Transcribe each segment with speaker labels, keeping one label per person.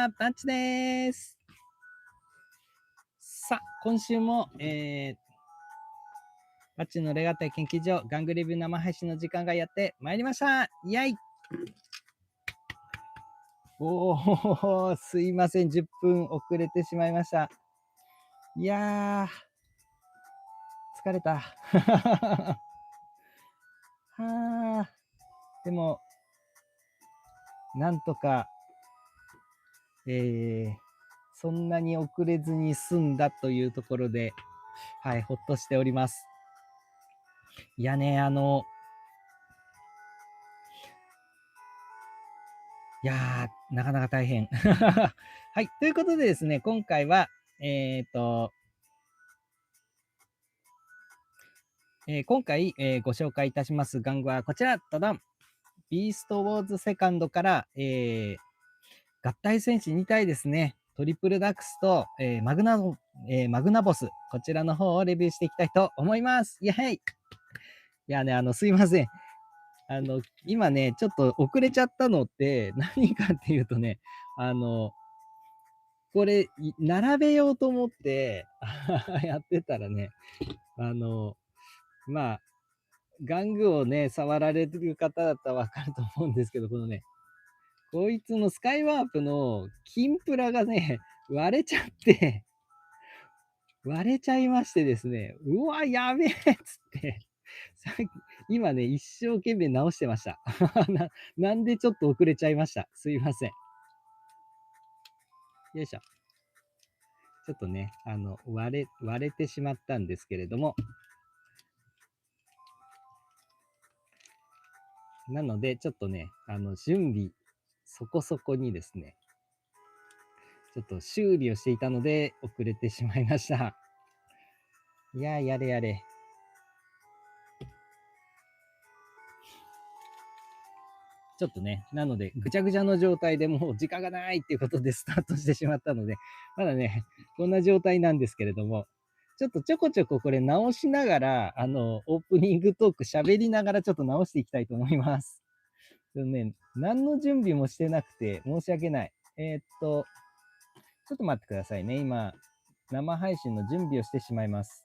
Speaker 1: は、バッチです。さあ、今週も、バッチのレガタ研究所、玩具レビュー生配信の時間がやってまいりました。イェイ。おー、すいません。10分遅れてしまいました。いやー、疲れた。はー、でも、なんとか、そんなに遅れずに済んだというところで、はい、ほっとしております。いやね、いやー、なかなか大変。はい。ということでですね、今回は、今回、ご紹介いたします玩具はこちら、ダダン。ビーストウォーズセカンドから、合体戦士2体ですね。トリプルダックスと、マグナボス。こちらの方をレビューしていきたいと思います。イェヘイ。いやね、すいません。今ね、ちょっと遅れちゃったのって、何かっていうとね、これ、並べようと思ってやってたらね、まあ、玩具をね、触られる方だったらわかると思うんですけど、このね、こいつのスカイワープの金プラがね、割れちゃって割れちゃいましてですね、うわ、やべえっつって、今ね、一生懸命直してました。なんでちょっと遅れちゃいました。すいません。よいしょ。ちょっとね、割れてしまったんですけれども、なので、ちょっとね、準備、そこそこにですね、ちょっと修理をしていたので、遅れてしまいました。いやー、やれやれ。ちょっとね、なので、ぐちゃぐちゃの状態でもう時間がないっていうことでスタートしてしまったので、まだね、こんな状態なんですけれども、ちょっとちょこちょここれ直しながら、オープニングトーク喋りながらちょっと直していきたいと思います。でもね、何の準備もしてなくて申し訳ない。ちょっと待ってくださいね。今、生配信の準備をしてしまいます。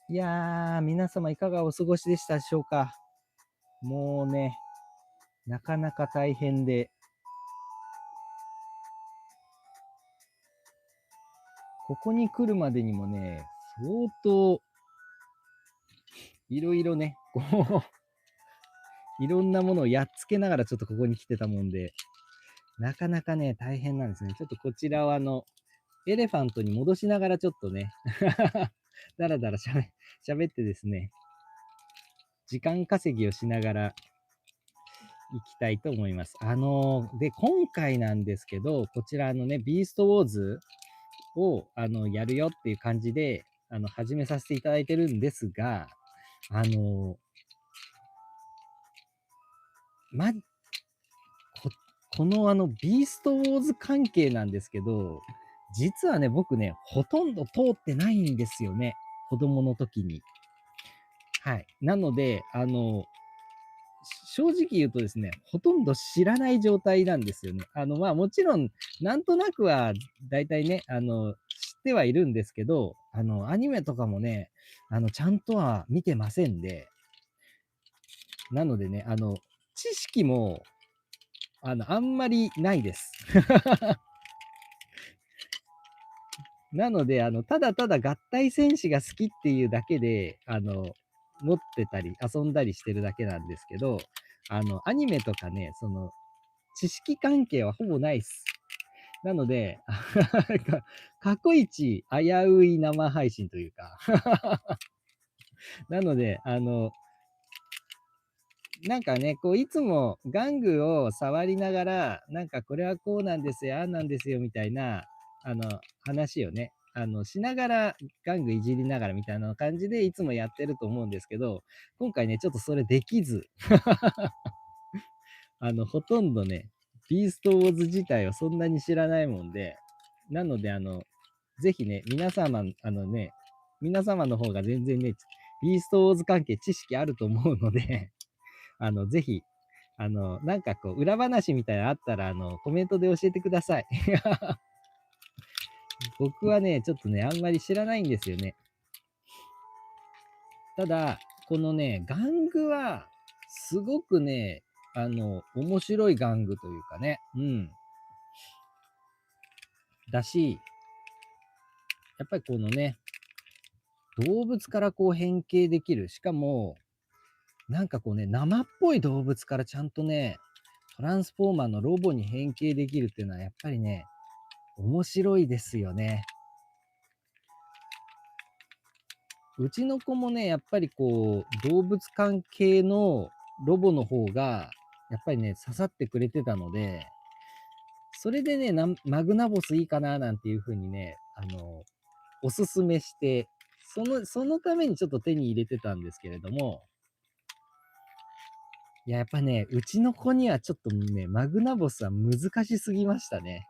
Speaker 1: いやー、皆様いかがお過ごしでしたでしょうか。もうね、なかなか大変で、ここに来るまでにもね、相当、いろいろね、こう、いろんなものをやっつけながらちょっとここに来てたもんで、なかなかね、大変なんですね。ちょっとこちらはエレファントに戻しながらちょっとね、だらだら喋ってですね、時間稼ぎをしながら行きたいと思います。で、今回なんですけど、こちらね、ビーストウォーズを、やるよっていう感じで、始めさせていただいてるんですが、ま、このビーストウォーズ関係なんですけど、実はね、僕ね、ほとんど通ってないんですよね。子供の時に。はい。なので、正直言うとですね、ほとんど知らない状態なんですよね。もちろん、なんとなくは、だいたいね、知ってはいるんですけど、アニメとかもね、ちゃんとは見てませんで、なのでね、知識も、あんまりないです。なので、ただただ合体戦士が好きっていうだけで、持ってたり遊んだりしてるだけなんですけど、アニメとかね、知識関係はほぼないっす。なので、過去一危うい生配信というかなので、なんかね、こう、いつも玩具を触りながら、なんかこれはこうなんですよ、ああなんですよ、みたいな、話をね、しながら、玩具いじりながらみたいな感じでいつもやってると思うんですけど、今回ね、ちょっとそれできず、ほとんどね、ビーストウォーズ自体をそんなに知らないもんで、なので、ぜひね、皆様の方が全然ね、ビーストウォーズ関係知識あると思うのでぜひ、なんかこう、裏話みたいなのあったら、コメントで教えてください。僕はね、ちょっとね、あんまり知らないんですよね。ただ、このね、玩具は、すごくね、面白い玩具というかね、うん。だし、やっぱりこのね、動物からこう変形できる。しかも、なんかこうね、生っぽい動物からちゃんとね、トランスフォーマーのロボに変形できるっていうのは、やっぱりね、面白いですよね。うちの子もね、やっぱりこう、動物関係のロボの方が、やっぱりね、刺さってくれてたので、それでね、マグナボスいいかななんていう風にね、おすすめして、そのためにちょっと手に入れてたんですけれども、いや、やっぱね、うちの子にはちょっとね、マグナボスは難しすぎましたね。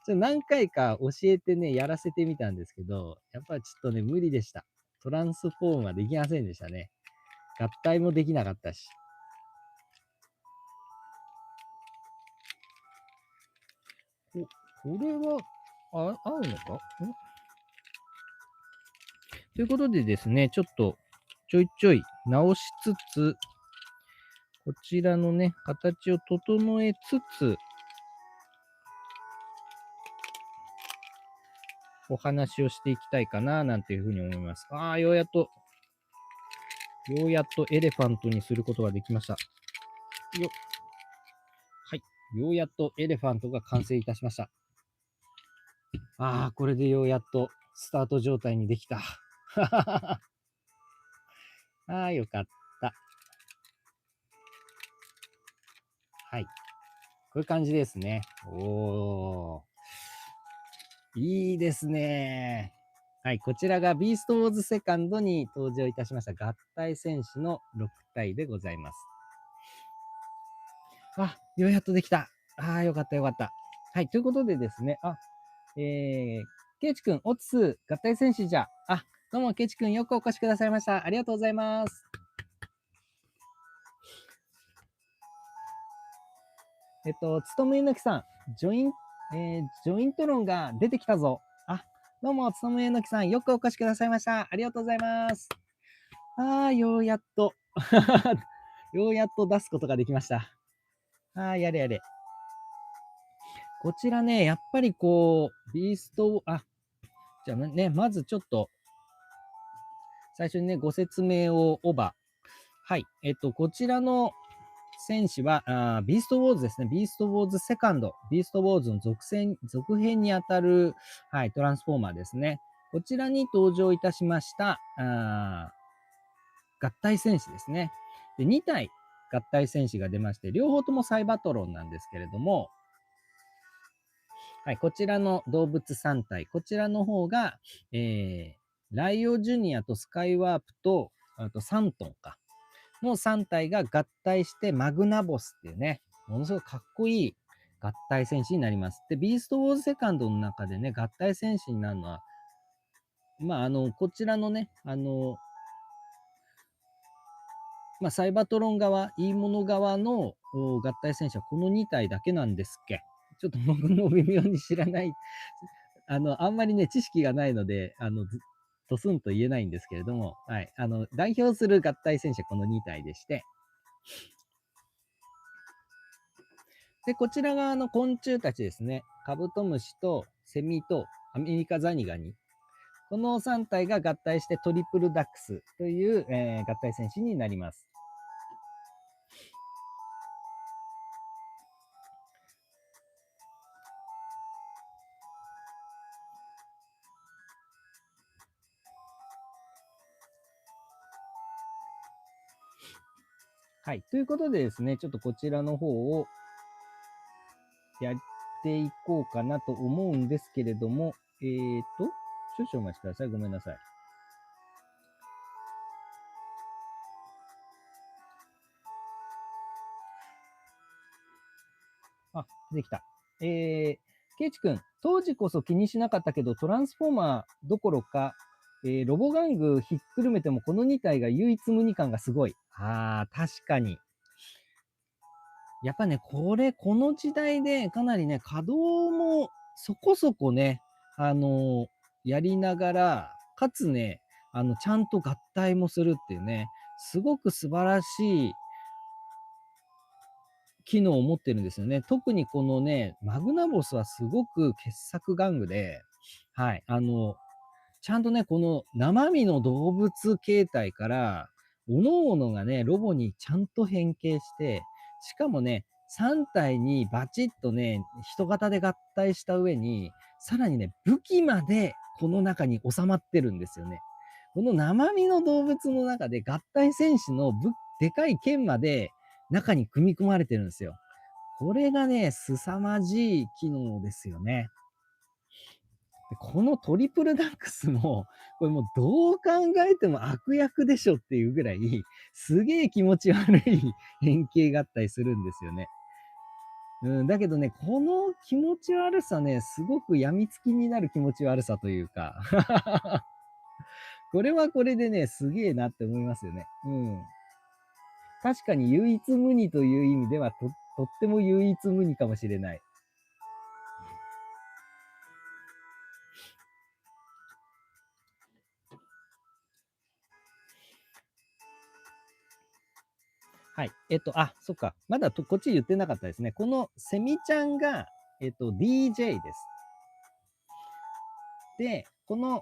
Speaker 1: 何回か教えてね、やらせてみたんですけど、やっぱりちょっとね、無理でした。トランスフォームはできませんでしたね。合体もできなかったし。これは、合うのかということでですね、ちょっとちょいちょい直しつつ、こちらのね、形を整えつつ、お話をしていきたいかな、なんていうふうに思います。ようやっとエレファントにすることができました。はい。ようやっとエレファントが完成いたしました。これでようやっとスタート状態にできた。よかった。はい。こういう感じですね。いいですね。はい。こちらがビーストウォーズセカンドに登場いたしました合体戦士の6体でございます。ようやっとできた。よかったよかった。はい。ということでですね。ケイチくん、オツ合体戦士じゃ。どうも、ケイチくん、よくお越しくださいました。ありがとうございます。つとむえのきさん、ジョイント論が出てきたぞ。どうも、つとむえのきさん、よくお越しくださいました。ありがとうございます。ようやっと、ようやっと出すことができました。やれやれ。こちらね、やっぱりこう、ビースト、じゃあね、まずちょっと、最初にね、ご説明をオーバー。はい。こちらの戦士は、ビーストウォーズですね。ビーストウォーズセカンド。ビーストウォーズの続編にあたる、はい、トランスフォーマーですね。こちらに登場いたしました、合体戦士ですね。で、2体合体戦士が出まして、両方ともサイバトロンなんですけれども、はい、こちらの動物3体、こちらの方が、ライオジュニアとスカイワープと、あとサントンか。の3体が合体してマグナボスっていうね、ものすごくかっこいい合体戦士になります。で、ビーストウォーズセカンドの中でね、合体戦士になるのは、こちらのね、サイバトロン側、いいもの側の合体戦士はこの2体だけなんですっけ。ちょっと僕も微妙に知らない。あんまりね、知識がないので、ドスンと言えないんですけれども、はい。代表する合体戦士はこの2体でして、で、こちら側の昆虫たちですね。カブトムシとセミとアメリカザニガニ。この3体が合体してトリプルダックスという、合体戦士になります。はい。ということでですね、ちょっとこちらの方をやっていこうかなと思うんですけれども、少々お待ちください。ごめんなさい。できた。ケイチ君、当時こそ気にしなかったけど、トランスフォーマーどころか、ロボ玩具ひっくるめてもこの2体が唯一無二感がすごい。確かに。やっぱね、この時代でかなりね、稼働もそこそこね、やりながら、かつね、ちゃんと合体もするっていうね、すごく素晴らしい機能を持ってるんですよね。特にこのね、マグナボスはすごく傑作玩具で、はい、ちゃんとね、この生身の動物形態から、各々がね、ロボにちゃんと変形して、しかもね、3体にバチッとね、人型で合体した上に、さらにね、武器までこの中に収まってるんですよね。この生身の動物の中で合体戦士のでかい剣まで中に組み込まれてるんですよ。これがね、凄まじい機能ですよね。でこのトリプルダックスも、これもうどう考えても悪役でしょっていうぐらい、すげえ気持ち悪い変形合体するんですよね。だけどね、この気持ち悪さね、すごく病みつきになる気持ち悪さというか、これはこれでね、すげえなって思いますよね。確かに唯一無二という意味ではとっても唯一無二かもしれない。はい。そっか。まだこっち言ってなかったですね。このセミちゃんが、DJ です。で、この、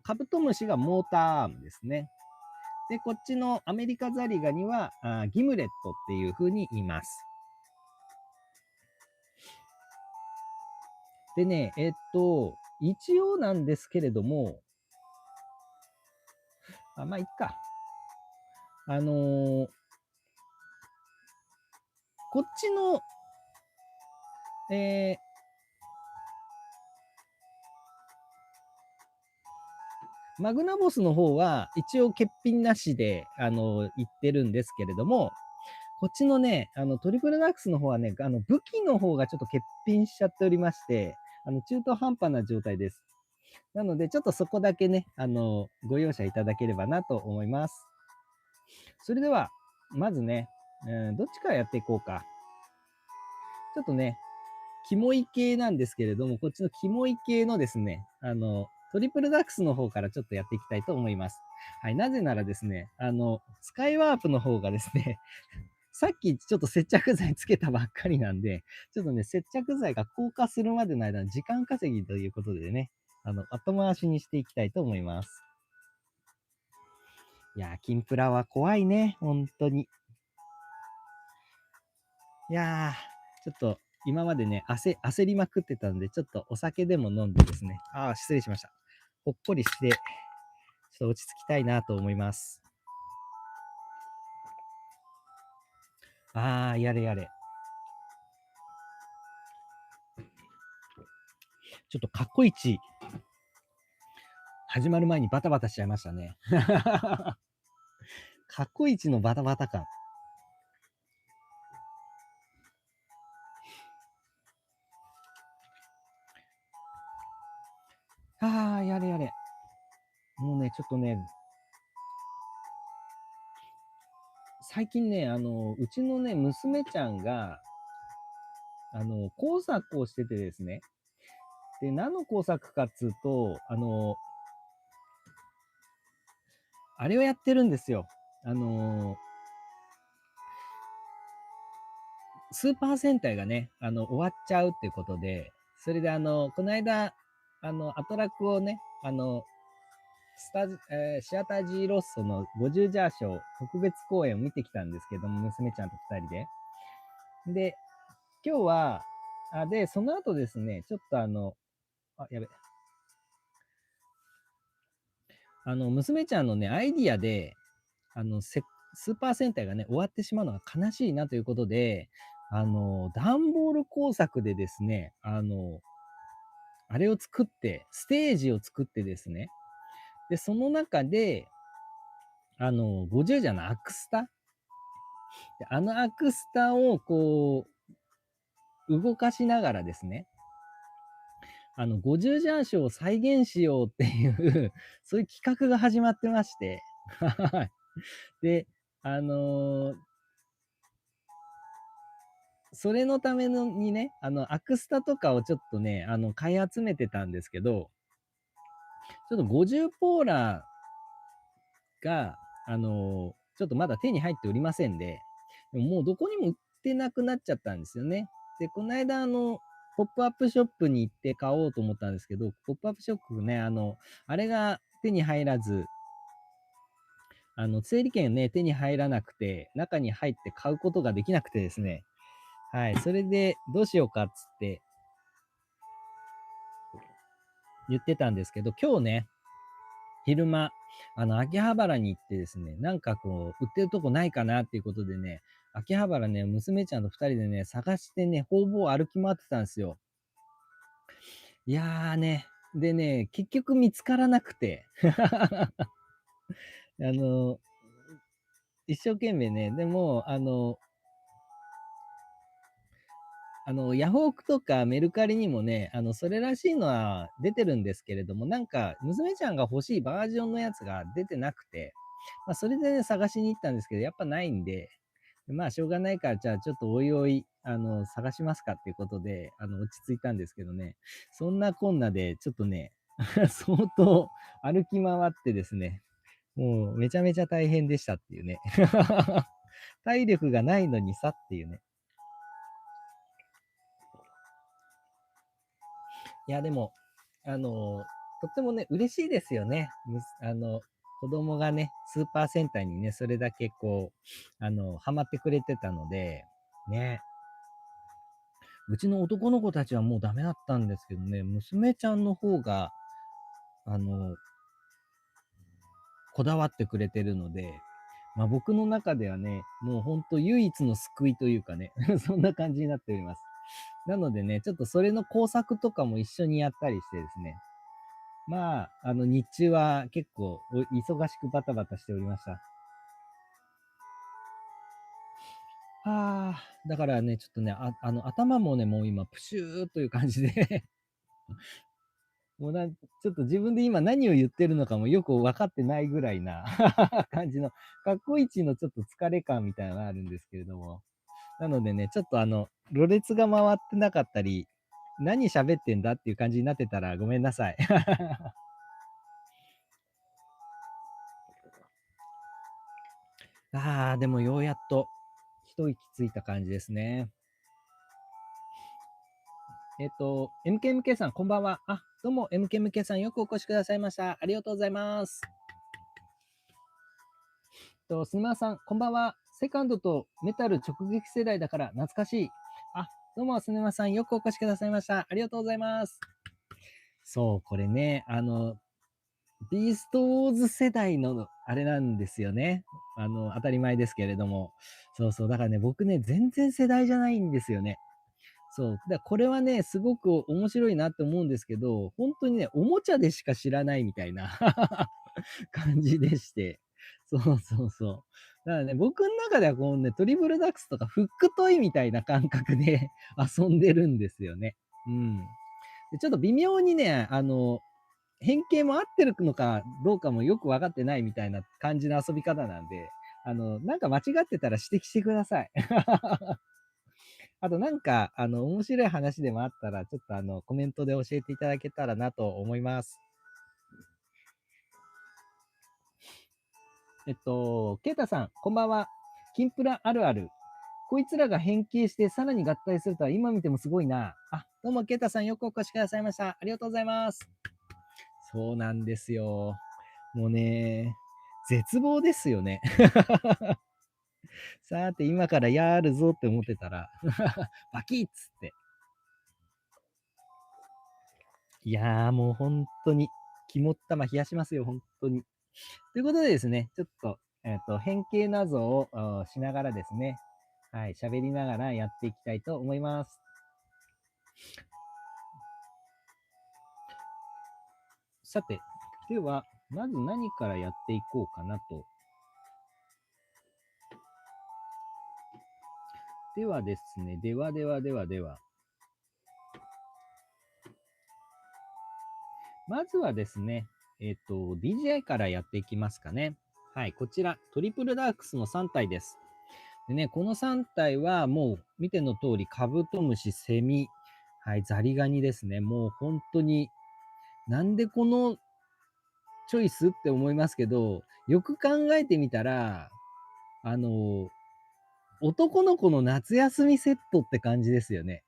Speaker 1: カブトムシがモーターアームですね。で、こっちのアメリカザリガニはギムレットっていう風に言います。でね、一応なんですけれども、まあ、いっか。こっちの、マグナボスの方は一応欠品なしで、言ってるんですけれども、こっちのね、トリプルダックスの方はね、武器の方がちょっと欠品しちゃっておりまして、中途半端な状態です。なので、ちょっとそこだけね、ご容赦いただければなと思います。それでは、まずね、どっちからやっていこうか。ちょっとね、キモい系なんですけれども、こっちのキモい系のですね、トリプルダックスの方からちょっとやっていきたいと思います。はい、なぜならですね、スカイワープの方がですね、さっきちょっと接着剤つけたばっかりなんで、ちょっとね、接着剤が硬化するまでの間の時間稼ぎということでね、後回しにしていきたいと思います。いやー、金プラは怖いね、本当に。いやー、ちょっと今までね、焦りまくってたんで、ちょっとお酒でも飲んでですね、失礼しました。ほっこりして、ちょっと落ち着きたいなと思います。やれやれ。ちょっと過去一、始まる前にバタバタしちゃいましたね。過去一のバタバタ感。やれやれ。もうね、ちょっとね、最近ね、うちのね、娘ちゃんが、工作をしててですね。で、何の工作かっつうと、あれをやってるんですよ。スーパー戦隊がね、終わっちゃうっていうことで、それでこの間、アトラクをね、シアター G ロッソの50ジャーショー特別公演を見てきたんですけども、娘ちゃんと2人で。で、今日は、で、その後ですね、ちょっとやべ。娘ちゃんのね、アイディアで、スーパー戦隊がね、終わってしまうのが悲しいなということで、段ボール工作でですね、あれを作って、ステージを作ってですね、で、その中で、50じゃのアクスタで、アクスタをこう、動かしながらですね、50ジャーショーを再現しようっていうそういう企画が始まってまして、はい。で、あのーそれのためのにね、アクスタとかをちょっとね、買い集めてたんですけど、ちょっと50ポーラが、ちょっとまだ手に入っておりませんで、でももうどこにも売ってなくなっちゃったんですよね。で、この間、ポップアップショップに行って買おうと思ったんですけど、ポップアップショップね、あれが手に入らず、整理券ね、手に入らなくて、中に入って買うことができなくてですね、はい、それでどうしようかっつって言ってたんですけど、今日ね、昼間、秋葉原に行ってですね、なんかこう、売ってるとこないかなっていうことでね、秋葉原ね、娘ちゃんと2人でね、探してね、方々歩き回ってたんですよ。いやーね、でね、結局見つからなくて、あの、一生懸命ね、でも、ヤフオクとかメルカリにもね、それらしいのは出てるんですけれども、なんか、娘ちゃんが欲しいバージョンのやつが出てなくて、まあ、それでね、探しに行ったんですけど、やっぱないんで、まあ、しょうがないから、じゃあ、ちょっとおいおい、探しますかっていうことで、落ち着いたんですけどね、そんなこんなで、ちょっとね、相当歩き回ってですね、もうめちゃめちゃ大変でしたっていうね。体力がないのにさっていうね。いや、でも、とってもね、嬉しいですよね。子供がね、スーパー戦隊にね、それだけこう、ハマってくれてたので、ね、うちの男の子たちはもうダメだったんですけどね、娘ちゃんの方が、あの、こだわってくれてるので、まあ僕の中ではね、もうほんと唯一の救いというかね、そんな感じになっております。なのでね、ちょっとそれの工作とかも一緒にやったりしてですね、まあ、日中は結構忙しくバタバタしておりました。はあ、だからね、ちょっとね、頭もね、もう今、プシューという感じでもうちょっと自分で今何を言ってるのかもよく分かってないぐらいな感じの、過去一のちょっと疲れ感みたいなのがあるんですけれども。なのでね、ちょっとろれつが回ってなかったり、何喋ってんだっていう感じになってたらごめんなさい。ああ、でもようやっと一息ついた感じですね。MKMK さん、こんばんは。あ、どうも、MKMK さん、よくお越しくださいました。ありがとうございます。すみません、こんばんは。セカンドとメタル直撃世代だから懐かしい。あ、どうも、すみません、よくお越しくださいました。ありがとうございます。そう、これね、ビーストウォーズ世代のあれなんですよね。当たり前ですけれども。そうそう、だからね、僕ね、全然世代じゃないんですよね。そう。これはね、すごく面白いなって思うんですけど、本当にね、おもちゃでしか知らないみたいな感じでして。そうそうそう。だからね、僕の中ではこのね、トリプルダックスとかフックトイみたいな感覚で遊んでるんですよね。うん。でちょっと微妙にね、変形も合ってるのかどうかもよく分かってないみたいな感じの遊び方なんで、なんか間違ってたら指摘してください。あとなんか、面白い話でもあったら、ちょっとコメントで教えていただけたらなと思います。ケイタさん、こんばんは。キンプラあるある。こいつらが変形してさらに合体するとは今見てもすごいな。あ、どうもケイタさんよくお越しくださいました。ありがとうございます。そうなんですよ。もうね、絶望ですよね。さて、今からやるぞって思ってたらバキッつって。いやーもう本当に、肝っ玉冷やしますよ、本当に。ということでですね、ちょっと、変形謎をしながらですね、はい、喋りながらやっていきたいと思います。さて、では、まず何からやっていこうかなと。ではですね、では。まずはですね、DJI からやっていきますかね。はい、こちら、トリプルダークスの3体です。でね、この3体はもう見ての通り、カブトムシ、セミ、はい、ザリガニですね。もう本当に、なんでこのチョイスって思いますけど、よく考えてみたら、あの、男の子の夏休みセットって感じですよね。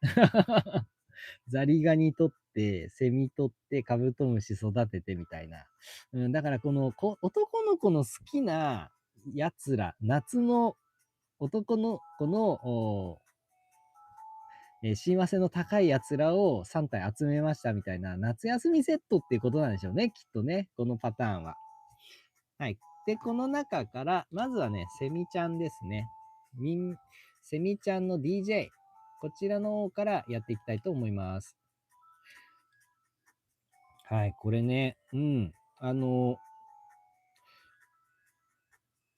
Speaker 1: ザリガニ取って、セミ取って、カブトムシ育ててみたいな。だからこの男の子の好きなやつら、夏の男の子の親和性の高いやつらを3体集めましたみたいな、夏休みセットっていうことなんでしょうね、きっとね、このパターンは。はい。で、この中から、まずはね、セミちゃんですね。セミちゃんの DJ。こちらの方からやっていきたいと思います。はい、これね、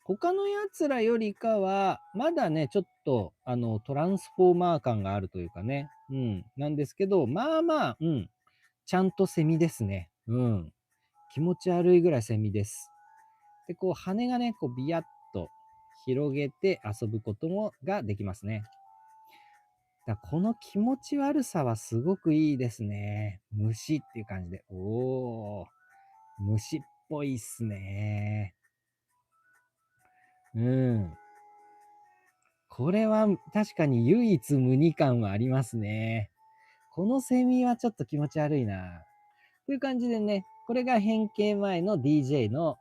Speaker 1: 他のやつらよりかは、まだね、ちょっと、トランスフォーマー感があるというかね、なんですけど、まあまあ、ちゃんとセミですね。気持ち悪いぐらいセミです。で、こう、羽がね、こう、ビヤッと広げて遊ぶこともができますね。この気持ち悪さはすごくいいですね。虫っていう感じで。おー、虫っぽいっすね。これは確かに唯一無二感はありますね。このセミはちょっと気持ち悪いな。という感じでね、これが変形前の DJ の、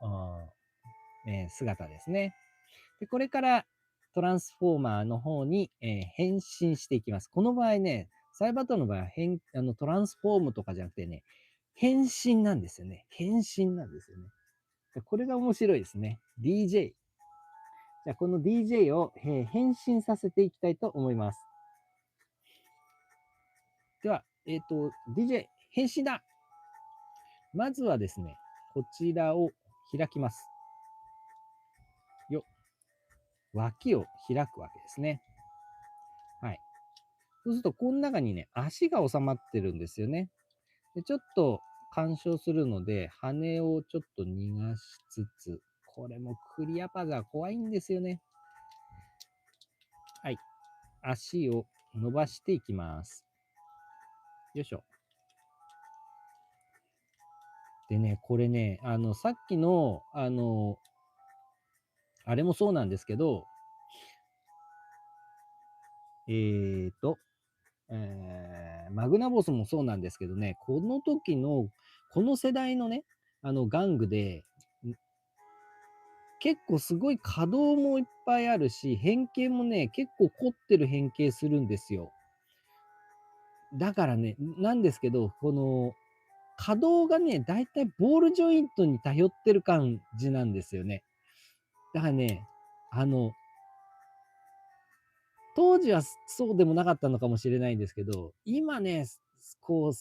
Speaker 1: 姿ですね。で、これからトランスフォーマーの方に、変身していきます。この場合ね、サイバトの場合はトランスフォームとかじゃなくてね、変身なんですよね。変身なんですよね。これが面白いですね。DJ。じゃあ、この DJ を、変身させていきたいと思います。では、DJ 変身だ。まずはですね、こちらを開きます。よ。脇を開くわけですね。はい。そうすると、この中にね、足が収まってるんですよね。で、ちょっと干渉するので、羽をちょっと逃がしつつ、これもクリアパザー怖いんですよね。はい。足を伸ばしていきます。よいしょ。でね、これね、さっきの、あれもそうなんですけど、マグナボスもそうなんですけどね、この時の、この世代のね、玩具で、結構すごい稼働もいっぱいあるし、変形もね、結構凝ってる変形するんですよ。だからね、なんですけど、この、稼働がね、だいたいボールジョイントに頼ってる感じなんですよね。だからね、あの、当時はそうでもなかったのかもしれないんですけど、今ね、こう、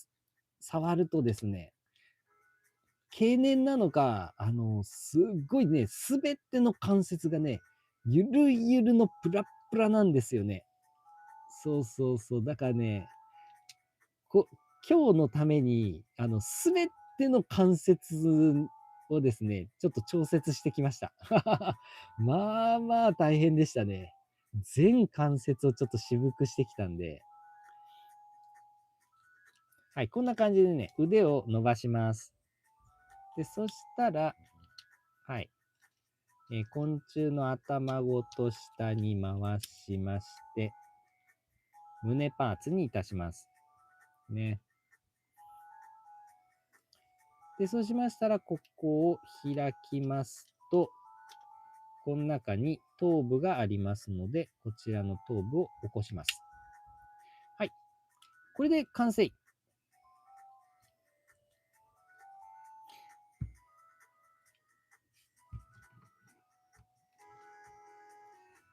Speaker 1: 触るとですね、経年なのか、すっごいね、すべての関節がね、ゆるゆるのプラップラなんですよね。そうそうそう。だからね、今日のために、すべての関節をですね、ちょっと調節してきました。まあまあ大変でしたね。全関節をちょっと渋くしてきたんで、はい、こんな感じでね、腕を伸ばします。で、そしたら、はい、昆虫の頭ごと下に回しまして、胸パーツにいたします。ね。で、そうしましたら、ここを開きますと、この中に頭部がありますので、こちらの頭部を起こします。はい。これで完成。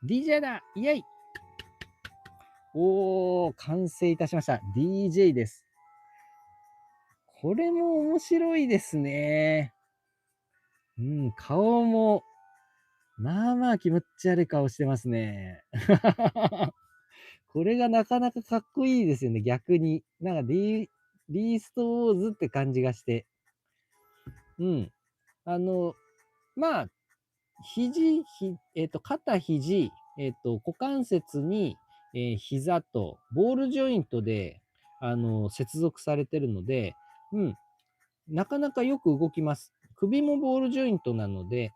Speaker 1: DJ だイェイおー、完成いたしました。DJ です。これも面白いですね。顔も、まあまあ気持ち悪い顔してますね。これがなかなかかっこいいですよね、逆に。なんかリーストウォーズって感じがして。うん。あの、まあ、肩、肘、股関節に、膝とボールジョイントで、接続されてるので、なかなかよく動きます。首もボールジョイントなので、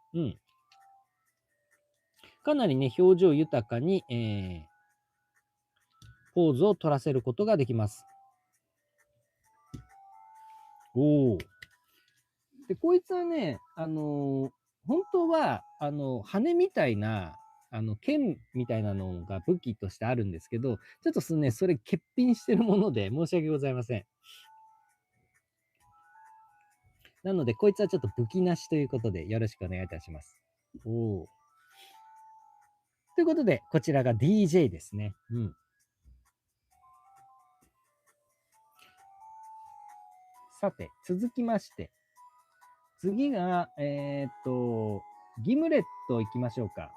Speaker 1: かなりね、表情豊かに、ポーズを取らせることができます。おお。で、こいつはね、本当は、羽みたいな、剣みたいなのが武器としてあるんですけど、ちょっとそれ欠品してるもので申し訳ございません。なので、こいつはちょっと武器なしということで、よろしくお願いいたします。おお。ということで、こちらが DJ ですね。さて、続きまして、次が、ギムレット行きましょうか。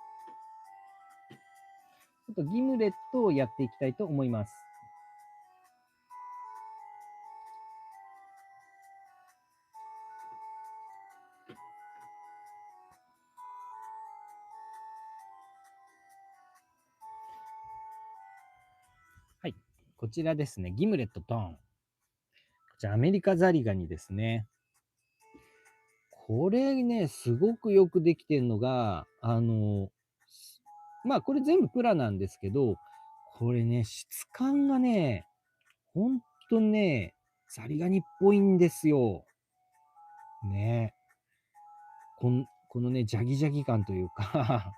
Speaker 1: ちょっとギムレットをやっていきたいと思います。はい。こちらですね。ギムレットドン。こちらアメリカザリガニですね。これね、すごくよくできてるのが、まあこれ全部プラなんですけど、これね、質感がね、ほんとね、ザリガニっぽいんですよ。ね。このね、ジャギジャギ感というか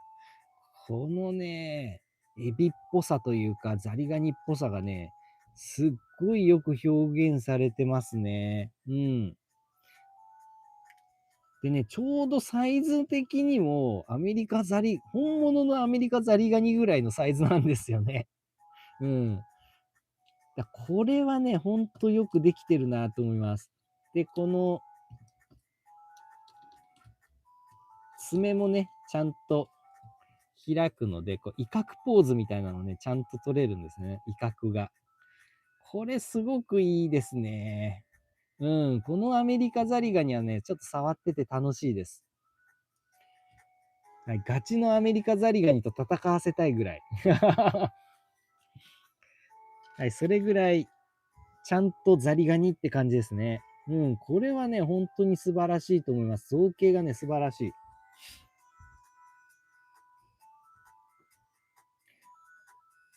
Speaker 1: このね、エビっぽさというか、ザリガニっぽさがね、すっごいよく表現されてますね。でね、ちょうどサイズ的にも、本物のアメリカザリガニぐらいのサイズなんですよね。うん。これはね、ほんとよくできてるなと思います。で、この爪もね、ちゃんと開くので、威嚇ポーズみたいなのね、ちゃんと取れるんですね。威嚇が。これすごくいいですね。このアメリカザリガニはね、ちょっと触ってて楽しいです。はい、ガチのアメリカザリガニと戦わせたいぐらい。はい、それぐらい、ちゃんとザリガニって感じですね。これはね、本当に素晴らしいと思います。造形がね、素晴らしい。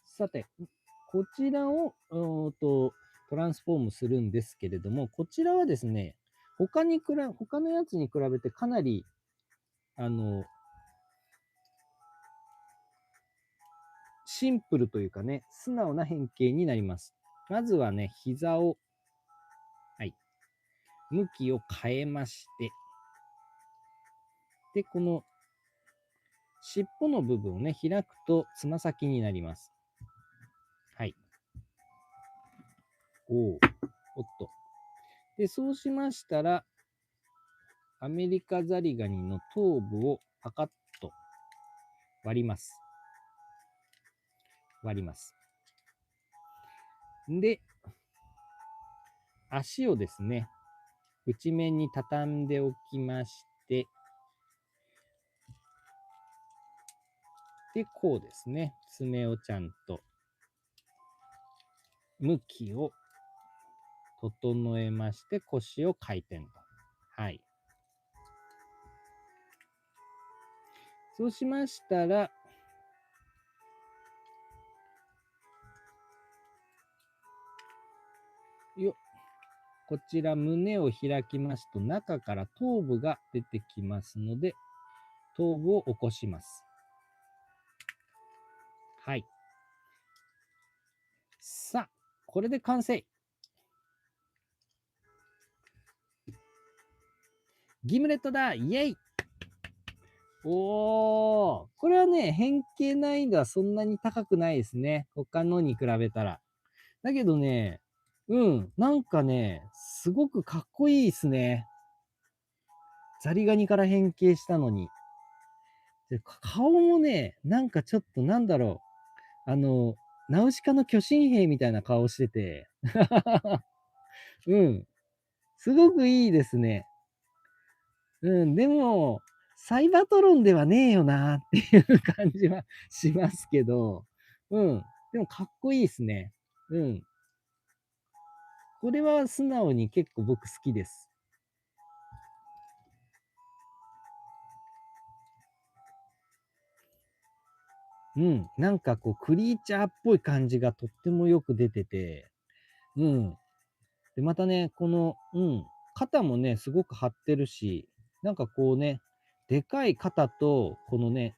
Speaker 1: さて、こちらを、トランスフォームするんですけれども、こちらはですね、他のやつに比べてかなり、シンプルというかね、素直な変形になります。まずはね、膝を、はい、向きを変えまして、で、この尻尾の部分をね、開くとつま先になります。はい。おっと。で、そうしましたら、アメリカザリガニの頭部をパカッと割ります。割ります。で、足をですね、内面に畳んでおきまして、で、こうですね、爪をちゃんと、向きを整えまして、腰を回転と。はい。そうしましたら、こちら胸を開きますと、中から頭部が出てきますので、頭部を起こします。はい。さあ、これで完成。ギムレットだイェイおーこれはね、変形難易度はそんなに高くないですね。他のに比べたら。だけどね、なんかね、すごくかっこいいですね。ザリガニから変形したのに。で、顔もね、なんかちょっとなんだろう。ナウシカの巨神兵みたいな顔してて。すごくいいですね。でも、サイバトロンではねえよなっていう感じはしますけど、うん。でもかっこいいですね。うん。これは素直に結構僕好きです。うん。なんかこう、クリーチャーっぽい感じがとってもよく出てて、うん。で、またね、この、肩もね、すごく張ってるし、なんかこうね、でかい肩と、このね、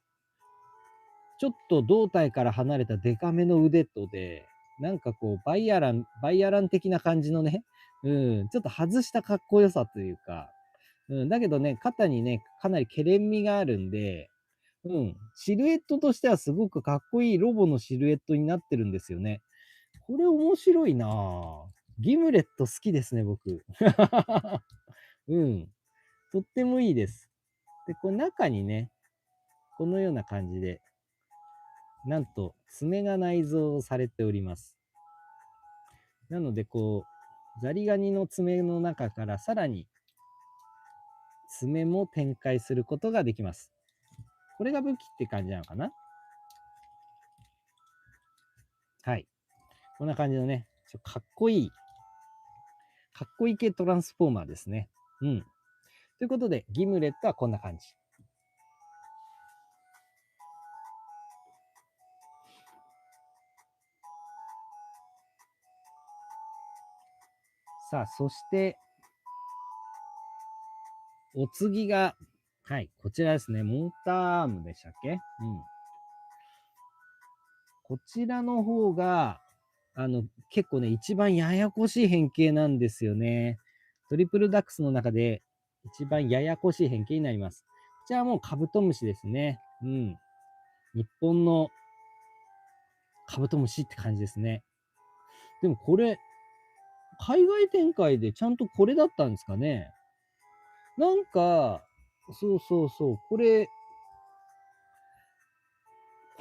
Speaker 1: ちょっと胴体から離れたデカめの腕とで、なんかこう、バイアラン的な感じのね、ちょっと外したかっこよさというか、だけどね、肩にね、かなりケレン味があるんで、シルエットとしてはすごくかっこいいロボのシルエットになってるんですよね。これ面白いなぁ。ギムレット好きですね、僕。うん。とってもいいです。で、この中にね、このような感じで、なんと爪が内蔵されております。なので、こう、ザリガニの爪の中からさらに爪も展開することができます。これが武器って感じなのかな。はい。こんな感じのね、かっこいい、かっこいい系トランスフォーマーですね。うん。ということで、ギムレットはこんな感じ。さあ、そして、お次が、はい、こちらですね。モーターアームでしたっけ。こちらの方が、結構ね、一番ややこしい変形なんですよね。トリプルダックスの中で一番ややこしい変形になります。こちらはもうカブトムシですね。日本のカブトムシって感じですね。でもこれ、海外展開でちゃんとこれだったんですかね。なんか、そうそうそう、こ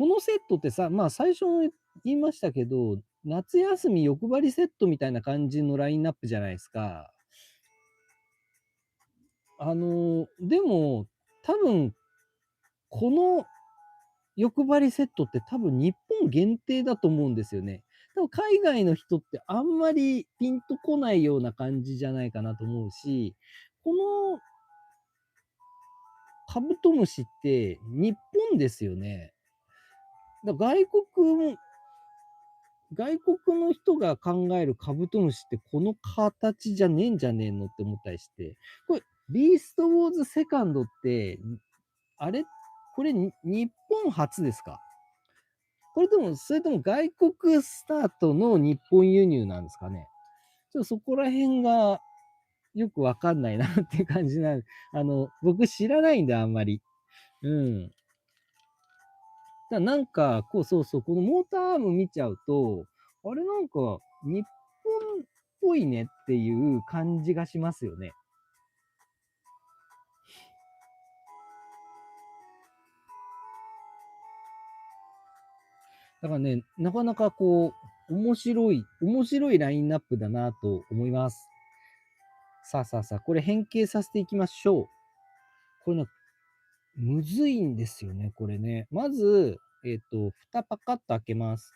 Speaker 1: のセットってさ、まあ最初も言いましたけど、夏休み欲張りセットみたいな感じのラインナップじゃないですか。でも、多分、この欲張りセットって多分日本限定だと思うんですよね。多分海外の人ってあんまりピンとこないような感じじゃないかなと思うし、このカブトムシって日本ですよね。外国の人が考えるカブトムシってこの形じゃねえんじゃねえのって思ったりして、これ、ビーストウォーズセカンドって、あれこれ日本初ですか。これとも、それとも外国スタートの日本輸入なんですかね。そこら辺がよくわかんないなっていう感じ僕知らないんで、あんまり。うん。なんか、そうそう、このモーターアーム見ちゃうと、あれなんか、日本っぽいねっていう感じがしますよね。だからね、なかなか面白いラインナップだなと思います。さあさあさあ、これ変形させていきましょう。これね、むずいんですよね、これね。まず、蓋パカッと開けます。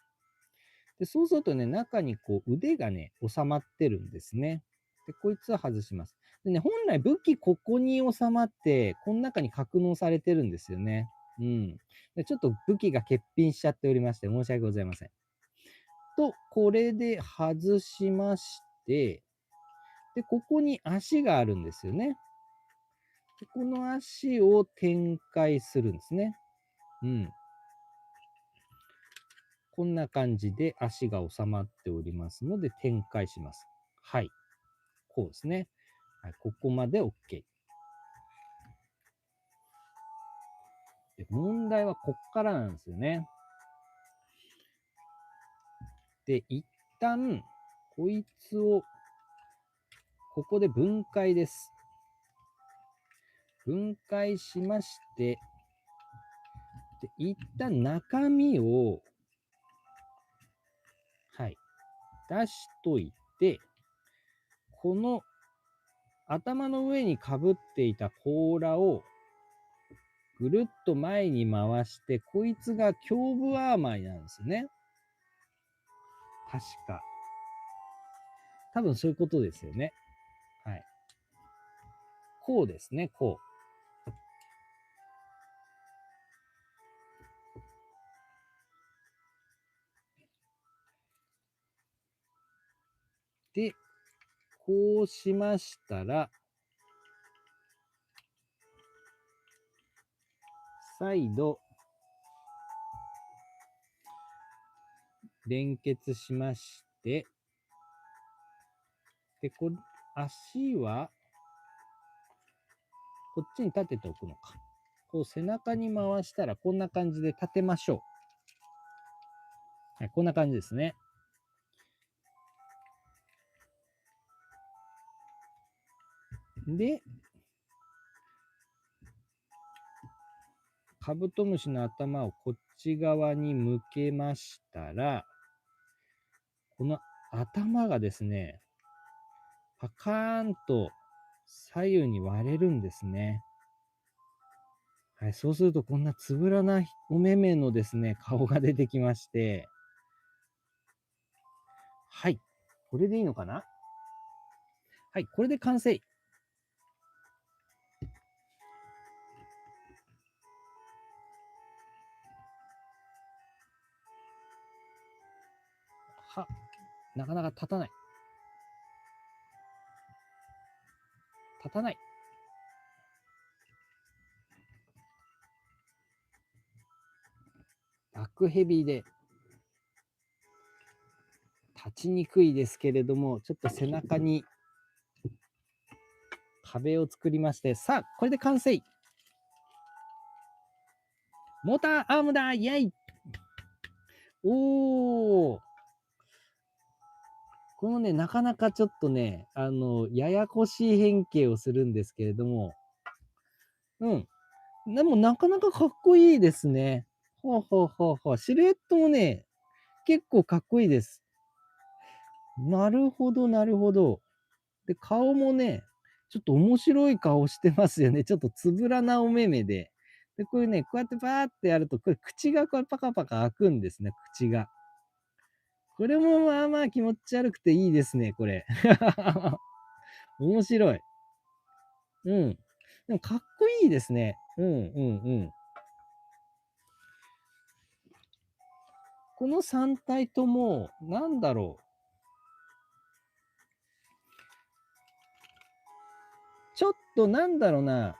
Speaker 1: で、そうするとね、中にこう腕がね、収まってるんですね。で、こいつは外します。でね、本来武器ここに収まって、この中に格納されてるんですよね。で、ちょっと武器が欠品しちゃっておりまして、申し訳ございません。と、これで外しまして、で、ここに足があるんですよね。で、この足を展開するんですね。うん。こんな感じで足が収まっておりますので展開します。はい。こうですね。はい、ここまで OK。で、問題はこっからなんですよね。で、一旦、こいつを、ここで分解です。分解しまして、で、一旦中身を、はい、出しといて、この頭の上にかぶっていた甲羅をぐるっと前に回して、こいつが胸部アーマーなんですよね。確か。多分そういうことですよね。はい。こうですね、こう。で、こうしましたら、再度、連結しまして、で、足は、こっちに立てておくのか。こう背中に回したら、こんな感じで立てましょう。はい、こんな感じですね。で、カブトムシの頭をこっち側に向けましたら、この頭がですね、パカーンと左右に割れるんですね。はい、そうするとこんなつぶらなお目目のですね、顔が出てきまして、はい、これでいいのかな？はい、これで完成。は、なかなか立たない。立たない。バックヘビーで立ちにくいですけれども、ちょっと背中に壁を作りまして、さあ、これで完成。モーターアームだ、イェイ。おー。このね、なかなかちょっとね、ややこしい変形をするんですけれども、うん。でもなかなかかっこいいですね。ほうほうほうほう。シルエットもね、結構かっこいいです。なるほど、なるほど。で、顔もね、ちょっと面白い顔してますよね。ちょっとつぶらなお目目で。で、これね、こうやってバーってやると、これ口がこれパカパカ開くんですね、口が。これもまあまあ気持ち悪くていいですね、これ。面白い。うん。でもかっこいいですね。うんうんうん。この3体とも、なんだろう。ちょっとなんだろうな、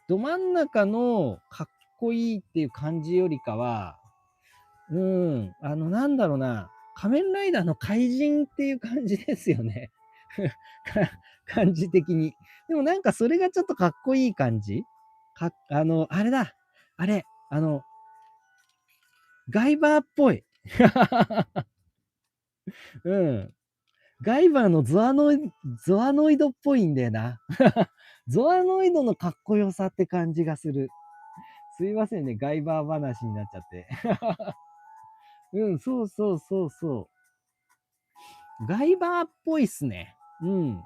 Speaker 1: ど真ん中のかっこいいっていう感じよりかは、なんだろうな、仮面ライダーの怪人っていう感じですよね。感じ的に。でもなんかそれがちょっとかっこいい感じあれだ。あれ、ガイバーっぽい。うん。ガイバーのゾアノイドっぽいんだよな。ゾアノイドのかっこよさって感じがする。すいませんね、ガイバー話になっちゃって。うん、そうそうそうそう。ガイバーっぽいっすね。うん。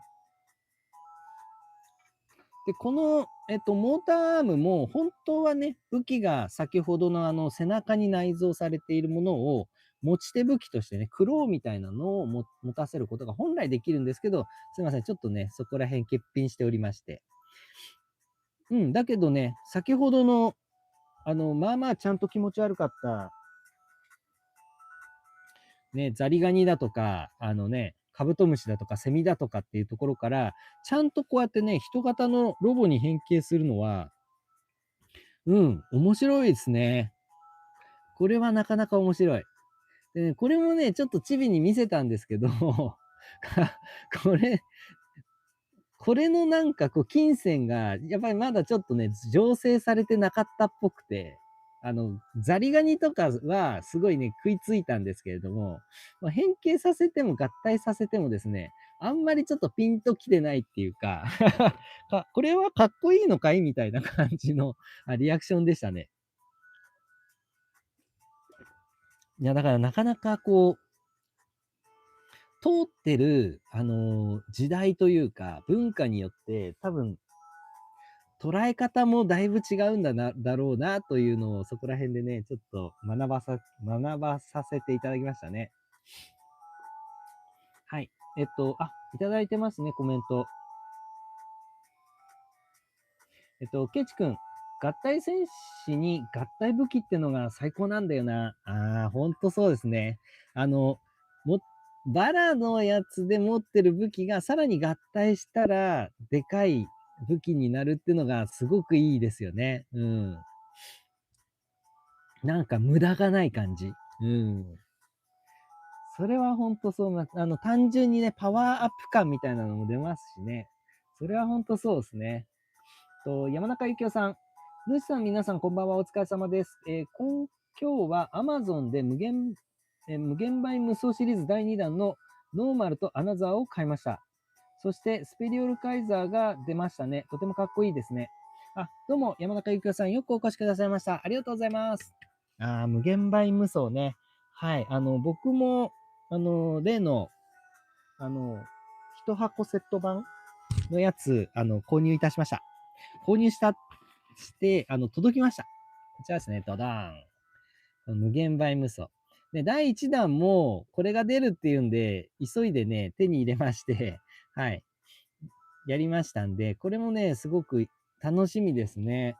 Speaker 1: で、この、モーターアームも、本当はね、武器が先ほどの背中に内蔵されているものを、持ち手武器としてね、クローみたいなのを持たせることが本来できるんですけど、すいません、ちょっとね、そこら辺欠品しておりまして。うん、だけどね、先ほどの、まあまあちゃんと気持ち悪かった、ね、ザリガニだとか、カブトムシだとかセミだとかっていうところから、ちゃんとこうやってね、人型のロボに変形するのは、うん、面白いですね。これはなかなか面白い。でね、これもね、ちょっとチビに見せたんですけど、これ、これのなんかこう金銭が、やっぱりまだちょっとね、醸成されてなかったっぽくて、ザリガニとかはすごいね、食いついたんですけれども、まあ、変形させても合体させてもですね、あんまりちょっとピンときてないっていうか、これはかっこいいのかいみたいな感じのリアクションでしたね。いや、だからなかなかこう、通ってる、時代というか、文化によって、多分、捉え方もだいぶ違うんだろうなというのをそこら辺でね、ちょっと学ばさせていただきましたね。はい。いただいてますね、コメント。ケイチ君、合体戦士に合体武器ってのが最高なんだよな。ほんとそうですね。バラのやつで持ってる武器がさらに合体したら、でかい武器になるっていうのがすごくいいですよね。うん。なんか無駄がない感じ。うん。それはほんとそうな、単純にね、パワーアップ感みたいなのも出ますしね。それはほんとそうですね。山中幸雄さん。主さん、皆さん、こんばんは。お疲れ様です。今日は Amazon で無限倍無双シリーズ第2弾のノーマルとアナザーを買いました。そして、スペリオルカイザーが出ましたね。とてもかっこいいですね。どうも、山中幸雄さん、よくお越しくださいました。ありがとうございます。無限倍無双ね。はい。僕も、例の、一箱セット版のやつ、購入いたしました。購入して、届きました。こちらですね、ドドーン。無限倍無双。で、第1弾も、これが出るっていうんで、急いでね、手に入れまして、はい。やりましたんで、これもね、すごく楽しみですね。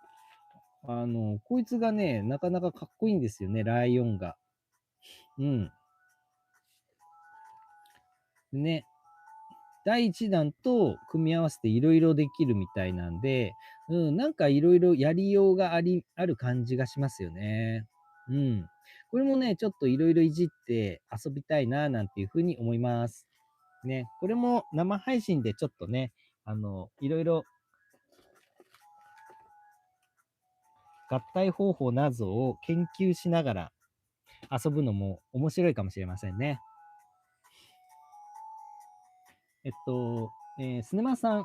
Speaker 1: こいつがね、なかなかかっこいいんですよね、ライオンが。うん。ね。第1弾と組み合わせていろいろできるみたいなんで、なんかいろいろやりようがある感じがしますよね。うん。これもね、ちょっといろいろいじって遊びたいな、なんていうふうに思います。ね。これも生配信でちょっとね、いろいろ合体方法などを研究しながら遊ぶのも面白いかもしれませんね。スネマさん、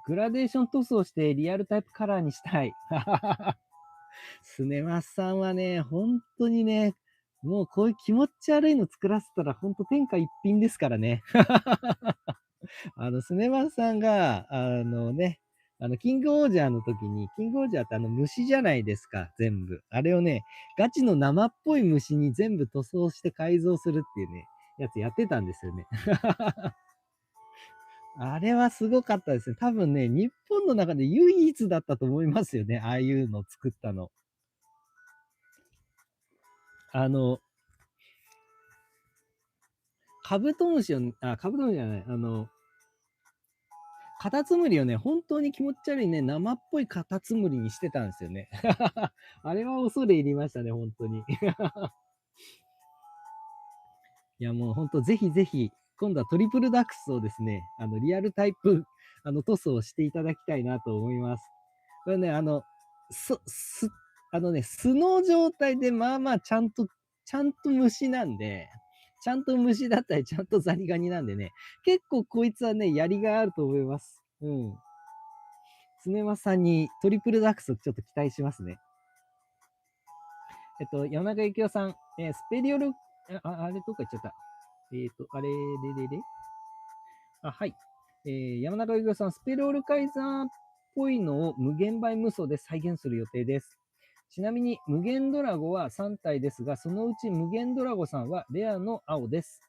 Speaker 1: グラデーション塗装してリアルタイプカラーにしたい。スネマさんはね、本当にね、もうこういう気持ち悪いの作らせたら本当天下一品ですからね。スネマさんが、キングオージャーの時に、キングオージャーって虫じゃないですか、全部。あれをね、ガチの生っぽい虫に全部塗装して改造するっていうね、やつやってたんですよね。あれはすごかったですね。多分ね、日本の中で唯一だったと思いますよね。ああいうの作ったの。カブトムシを、カブトムシじゃない、カタツムリをね、本当に気持ち悪いね、生っぽいカタツムリにしてたんですよね。あれは恐れ入りましたね、本当に。いや、もう本当、ぜひぜひ、今度はトリプルダックスをですね、リアルタイプ、塗装していただきたいなと思います。これね、素の状態で、まあまあ、ちゃんと虫なんで、ちゃんと虫だったり、ちゃんとザリガニなんでね、結構こいつはね、やりがいあると思います。うん。スネマさんにトリプルダックスをちょっと期待しますね。山中幸雄さん、スペリオル、あれどっか行っちゃった。あれれ。はい。山中幸雄さん、スペリオルカイザーっぽいのを無限倍無双で再現する予定です。ちなみに、無限ドラゴは3体ですが、そのうち無限ドラゴさんはレアの青です。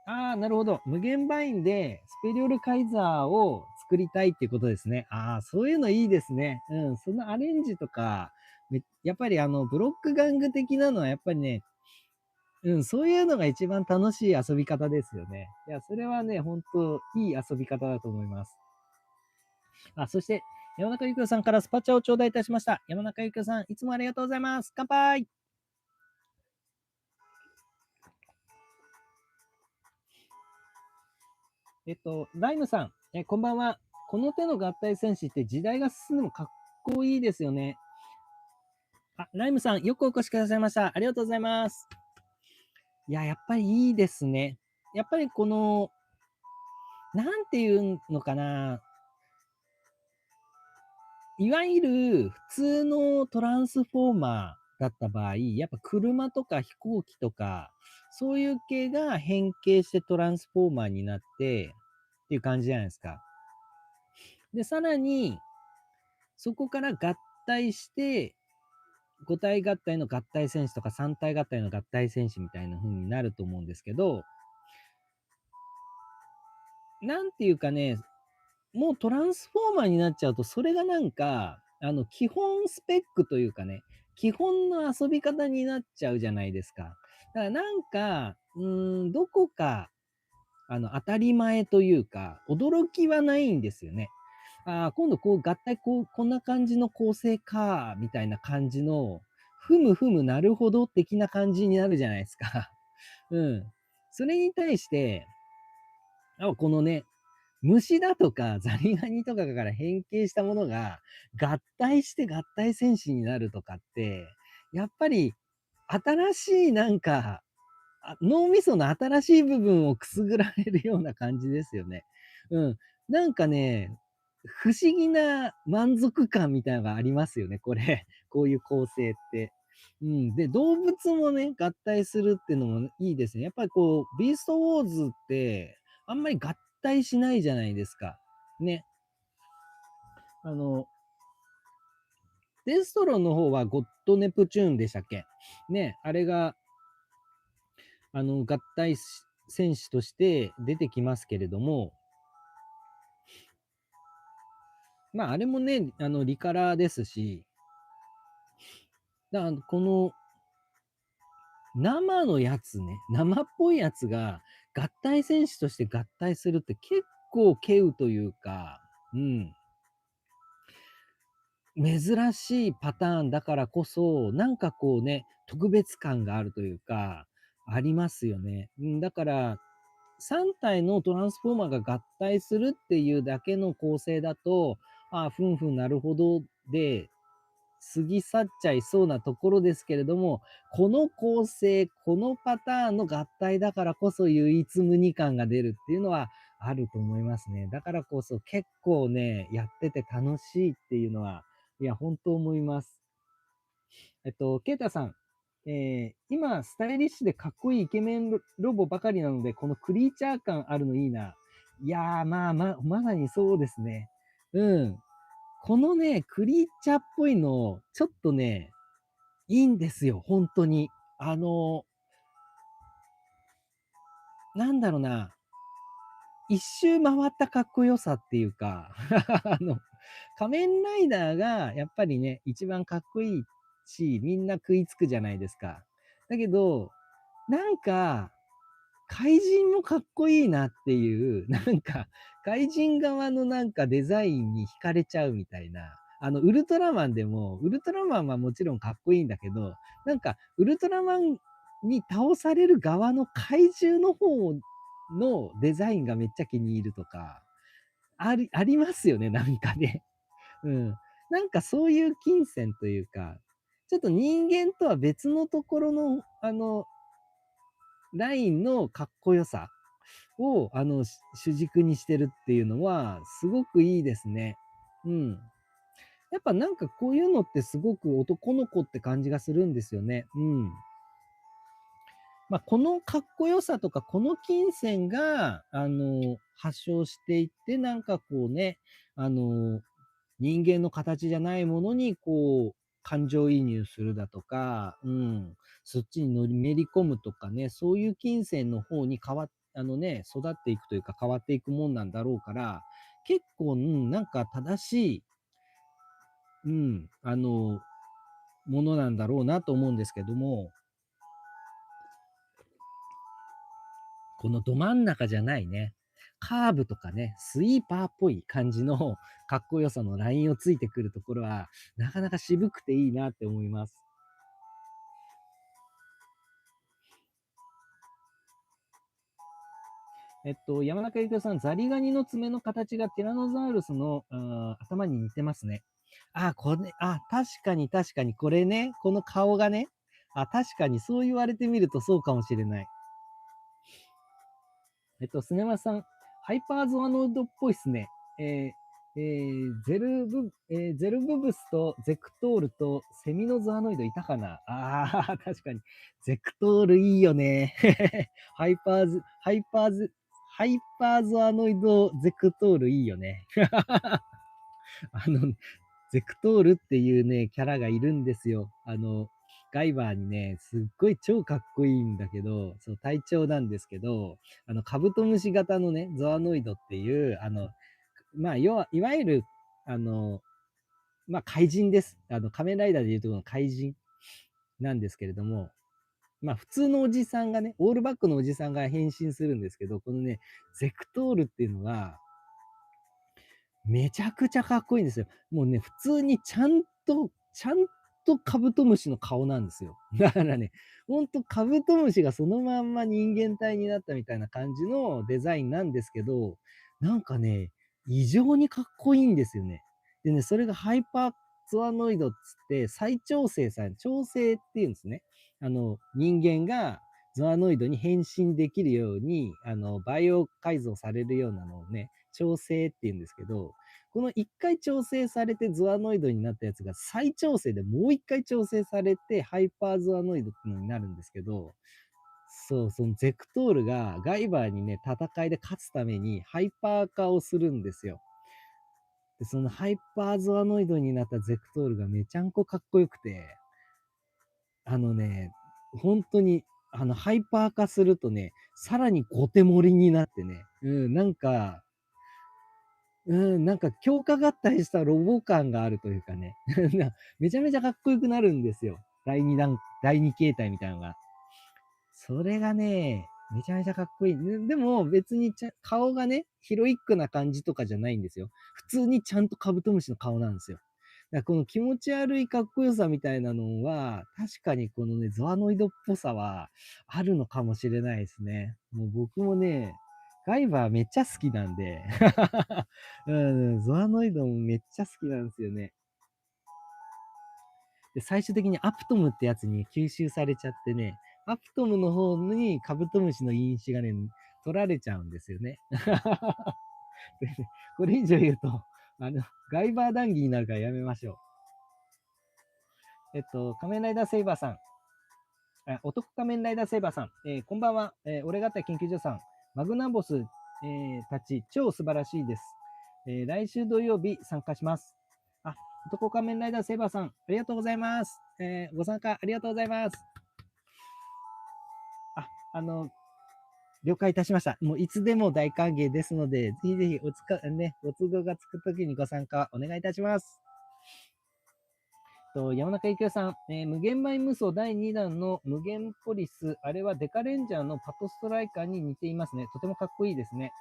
Speaker 1: なるほど。無限バインでスペリオルカイザーを作りたいっていうことですね。そういうのいいですね。うん、そのアレンジとか、やっぱりブロック玩具的なのはやっぱりね、そういうのが一番楽しい遊び方ですよね。いや、それはね、本当いい遊び方だと思います。そして、山中ゆきおさんからスパチャを頂戴いたしました。山中ゆきおさん、いつもありがとうございます。乾杯。ライムさん、こんばんは。この手の合体戦士って時代が進んでもかっこいいですよね。ライムさん、よくお越しくださいました。ありがとうございます。いや、やっぱりいいですね。やっぱりこの、なんていうのかな。いわゆる普通のトランスフォーマーだった場合、やっぱ車とか飛行機とか、そういう系が変形してトランスフォーマーになってっていう感じじゃないですか。で、さらに、そこから合体して、5体合体の合体戦士とか3体合体の合体戦士みたいな風になると思うんですけど、なんていうかね、もうトランスフォーマーになっちゃうと、それがなんか、基本スペックというかね、基本の遊び方になっちゃうじゃないですか。だからなんか、どこか、当たり前というか、驚きはないんですよね。ああ、今度こう合体こんな感じの構成か、みたいな感じの、ふむふむなるほど的な感じになるじゃないですか。うん。それに対して、このね、虫だとかザリガニとかから変形したものが合体して合体戦士になるとかって、やっぱり新しいなんか、脳みその新しい部分をくすぐられるような感じですよね。うん。なんかね、不思議な満足感みたいなのがありますよね、これ。こういう構成って。うん。で、動物もね、合体するっていうのもいいですね。やっぱりこう、ビーストウォーズって、あんまり合体しないじゃないですか。ね。あの、デストロンの方はゴッドネプチューンでしたっけね。あれが、合体戦士として出てきますけれども、まあ、あれもね、リカラーですし、だからこの生のやつね、生っぽいやつが合体戦士として合体するって結構稀有というか、うん、珍しいパターンだからこそ、なんかこうね、特別感があるというか、ありますよね。うん、だから、3体のトランスフォーマーが合体するっていうだけの構成だと、ふんふんなるほどで、過ぎ去っちゃいそうなところですけれども、この構成、このパターンの合体だからこそ唯一無二感が出るっていうのはあると思いますね。だからこそ結構ね、やってて楽しいっていうのは、いや、本当思います。ケイタさん、今、スタイリッシュでかっこいいイケメンロボばかりなので、このクリーチャー感あるのいいな。いやー、まさにそうですね。うん。このね、クリーチャーっぽいの、ちょっとね、いいんですよ、本当に。なんだろうな、一周回ったかっこよさっていうか、仮面ライダーがやっぱりね、一番かっこいいし、みんな食いつくじゃないですか。だけど、なんか、怪人もかっこいいなっていう、なんか、怪人側のなんかデザインに惹かれちゃうみたいな。ウルトラマンでも、ウルトラマンはもちろんかっこいいんだけど、なんか、ウルトラマンに倒される側の怪獣の方のデザインがめっちゃ気に入るとか、ありますよね、なんかね。うん。なんかそういう金銭というか、ちょっと人間とは別のところの、ラインのかっこよさを、主軸にしてるっていうのは、すごくいいですね。うん。やっぱなんかこういうのってすごく男の子って感じがするんですよね。うん。まあ、このかっこよさとか、この金銭が、発祥していって、なんかこうね、人間の形じゃないものに、こう、感情移入するだとか、うん、そっちにのめり込むとかね、そういう金銭の方に育っていくというか変わっていくもんなんだろうから、結構、なんか正しい、うん、ものなんだろうなと思うんですけども、このど真ん中じゃないね、カーブとかね、スイーパーっぽい感じのかっこよさのラインをついてくるところは、なかなか渋くていいなって思います。山中ゆきおさん、ザリガニの爪の形がティラノザウルスの頭に似てますね。確かに確かに、これね、この顔がね、確かにそう言われてみるとそうかもしれない。スネマさん、ハイパーゾアノイドっぽいっすね。ゼルブブスとゼクトールとセミノゾアノイドいたかな。確かに。ゼクトールいいよね。ハイパーゾアノイドゼクトールいいよね。ゼクトールっていうね、キャラがいるんですよ。ガイバーにね、すっごい超かっこいいんだけど、そう、隊長なんですけど、カブトムシ型のね、ゾアノイドっていう、まあ、いわゆる、まあ、怪人です。仮面ライダーでいうところの怪人なんですけれども、まあ、普通のおじさんがね、オールバックのおじさんが変身するんですけど、このね、ゼクトールっていうのが、めちゃくちゃかっこいいんですよ。もうね、普通にちゃんとカブトムシの顔なんですよ。だからね、ほんとカブトムシがそのまんま人間体になったみたいな感じのデザインなんですけど、なんかね、異常にかっこいいんですよね。でね、それがハイパーツアノイドっつって再調整される、調整っていうんですね。人間がゾアノイドに変身できるように、バイオ改造されるようなのをね、調整っていうんですけど、この一回調整されてゾアノイドになったやつが再調整でもう一回調整されてハイパーゾアノイドっていうのになるんですけど、そう、そのゼクトールがガイバーにね、戦いで勝つためにハイパー化をするんですよ。で、そのハイパーゾアノイドになったゼクトールがめちゃんこかっこよくて、本当に、ハイパー化するとね、さらにゴテ盛りになってね、なんか強化合体したロボ感があるというかね、めちゃめちゃかっこよくなるんですよ。第二形態みたいなのが。それがね、めちゃめちゃかっこいい。でも別に顔がね、ヒロイックな感じとかじゃないんですよ。普通にちゃんとカブトムシの顔なんですよ。だからこの気持ち悪いかっこよさみたいなのは、確かにこのね、ゾアノイドっぽさはあるのかもしれないですね。もう僕もね、ガイバーめっちゃ好きなんでうん、ゾアノイドもめっちゃ好きなんですよね。で、最終的にアプトムってやつに吸収されちゃってね、アプトムの方にカブトムシの因子がね、取られちゃうんですよね。でねこれ以上言うと、ガイバー談義になるからやめましょう。仮面ライダーセイバーさん、男仮面ライダーセイバーさん、こんばんは、俺方研究所さん、マグナボス、たち、超素晴らしいです。来週土曜日参加します。あ、男仮面ライダーセイバーさん、ありがとうございます。ご参加ありがとうございます。あ、了解いたしました。もういつでも大歓迎ですので、ぜひぜひご都合がつくときにご参加お願いいたします。山中幸雄さん、無限米無双第2弾の無限ポリス、あれはデカレンジャーのパトストライカーに似ていますね。とてもかっこいいですね。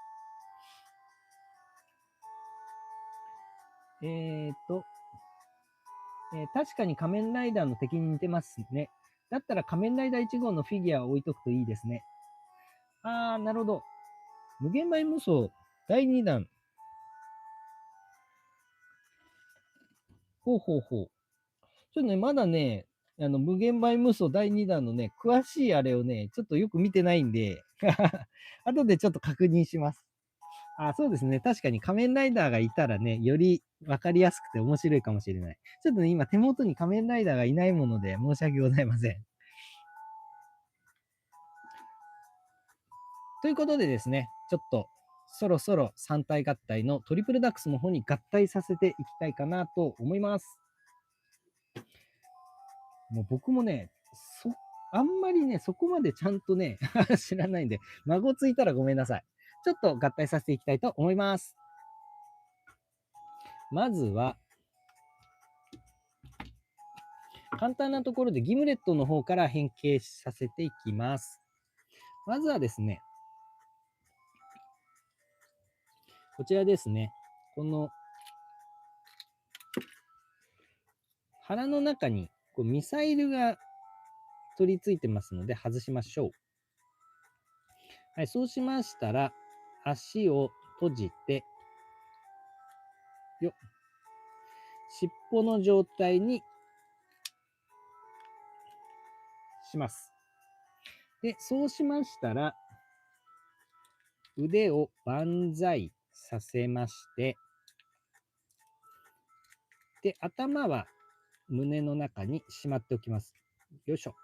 Speaker 1: 確かに仮面ライダーの敵に似てますね。だったら仮面ライダー1号のフィギュアを置いとくといいですね。なるほど。無限米無双第2弾。ほうほうほう。ちょっとね、まだね、無限米無双第2弾のね、詳しいあれをね、ちょっとよく見てないんで後でちょっと確認します。そうですね。確かに仮面ライダーがいたらね、より分かりやすくて面白いかもしれない。ちょっとね、今手元に仮面ライダーがいないもので申し訳ございません。ということでですね、ちょっとそろそろ3体合体のトリプルダックスの方に合体させていきたいかなと思います。もう僕もね、あんまりね、そこまでちゃんとね、知らないんで、孫ついたらごめんなさい。ちょっと合体させていきたいと思います。まずは、簡単なところでギムレットの方から変形させていきます。まずはですね、こちらですね。この腹の中にこうミサイルが取り付いてますので外しましょう。はい、そうしましたら、足を閉じて、尻尾の状態にします。で、そうしましたら、腕を万歳させまして、で、頭は胸の中にしまっておきます。よいしょ。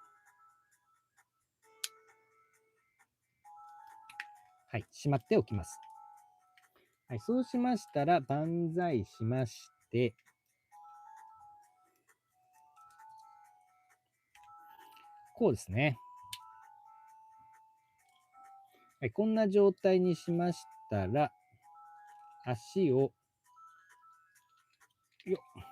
Speaker 1: はい、しまっておきます。はい、そうしましたら、万歳しまして、こうですね。はい、こんな状態にしましたら、足を、よっ。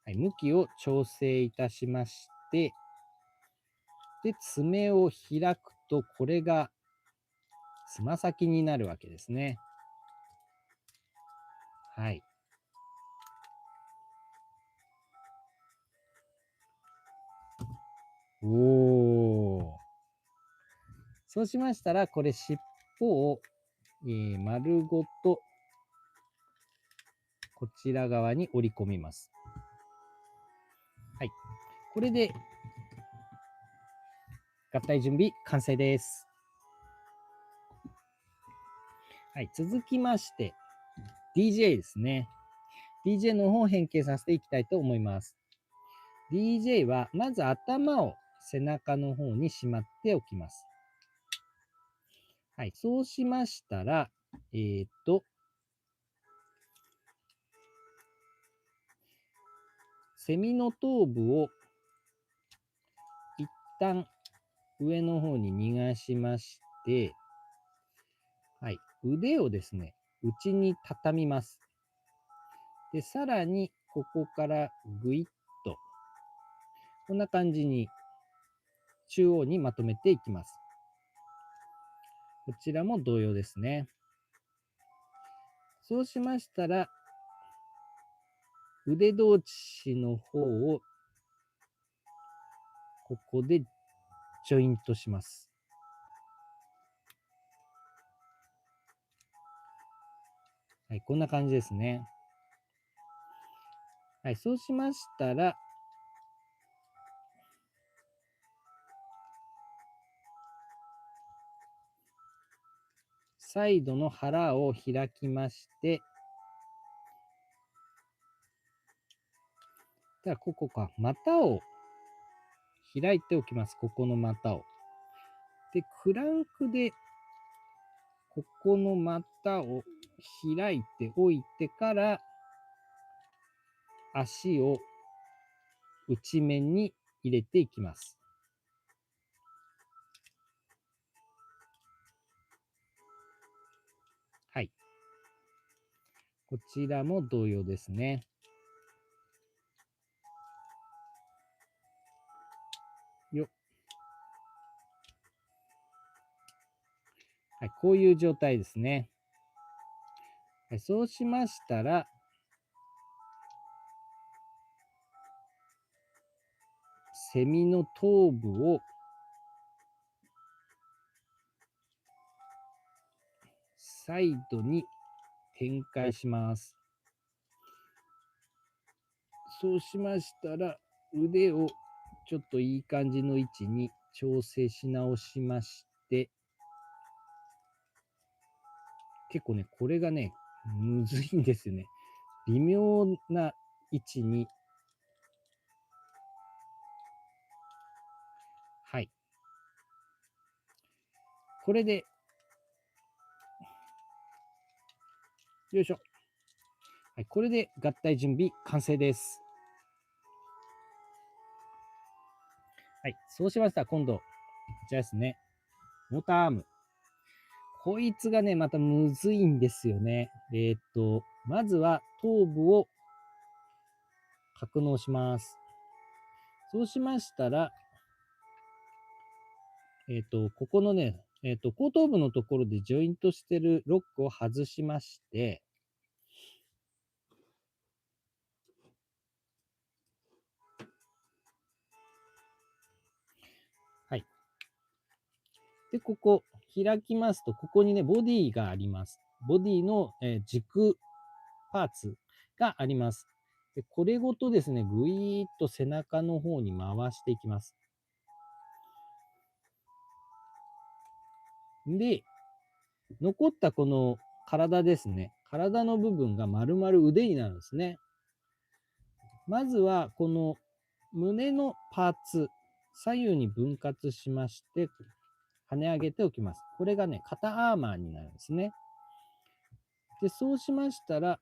Speaker 1: はい、向きを調整いたしまして、で、爪を開くと、これがつま先になるわけですね。はい。おー。そうしましたら、これ尻尾を、丸ごとこちら側に折り込みます。はい。これで合体準備完成です。はい。続きまして、DJ ですね。DJ の方を変形させていきたいと思います。DJ は、まず頭を背中の方にしまっておきます。はい。そうしましたら、セミの頭部を一旦上の方に逃がしまして、はい。腕をですね、内に畳みます。で、さらに、ここからぐいっと、こんな感じに中央にまとめていきます。こちらも同様ですね。そうしましたら、腕同士の方を、ここでジョイントします。はい、こんな感じですね。はい、そうしましたら、サイドの腹を開きまして、ここか、股を開いておきます。ここの股を。で、クランクで、ここの股を開いておいてから、足を内面に入れていきます。はい。こちらも同様ですね。よっ。はい、こういう状態ですね。はい、そうしましたら、セミの頭部をサイドに展開します。そうしましたら、腕をちょっといい感じの位置に調整し直しまして、結構ね、これがね、むずいんですよね。微妙な位置に、はい。これで、よいしょ。はい、これで合体準備完成です。はい、そうしましたら今度、こちらですね。モーターアーム。こいつがね、またむずいんですよね。まずは頭部を格納します。そうしましたら、ここのね、後頭部のところでジョイントしてるロックを外しまして、はい。で、ここ、開きますと、ここにね、ボディがあります。ボディの、軸パーツがあります。で、これごとですね、ぐいーっと背中の方に回していきます。で、残ったこの体ですね。体の部分が丸々腕になるんですね。まずは、この胸のパーツ、左右に分割しまして、跳ね上げておきます。これがね、肩アーマーになるんですね。で、そうしましたら、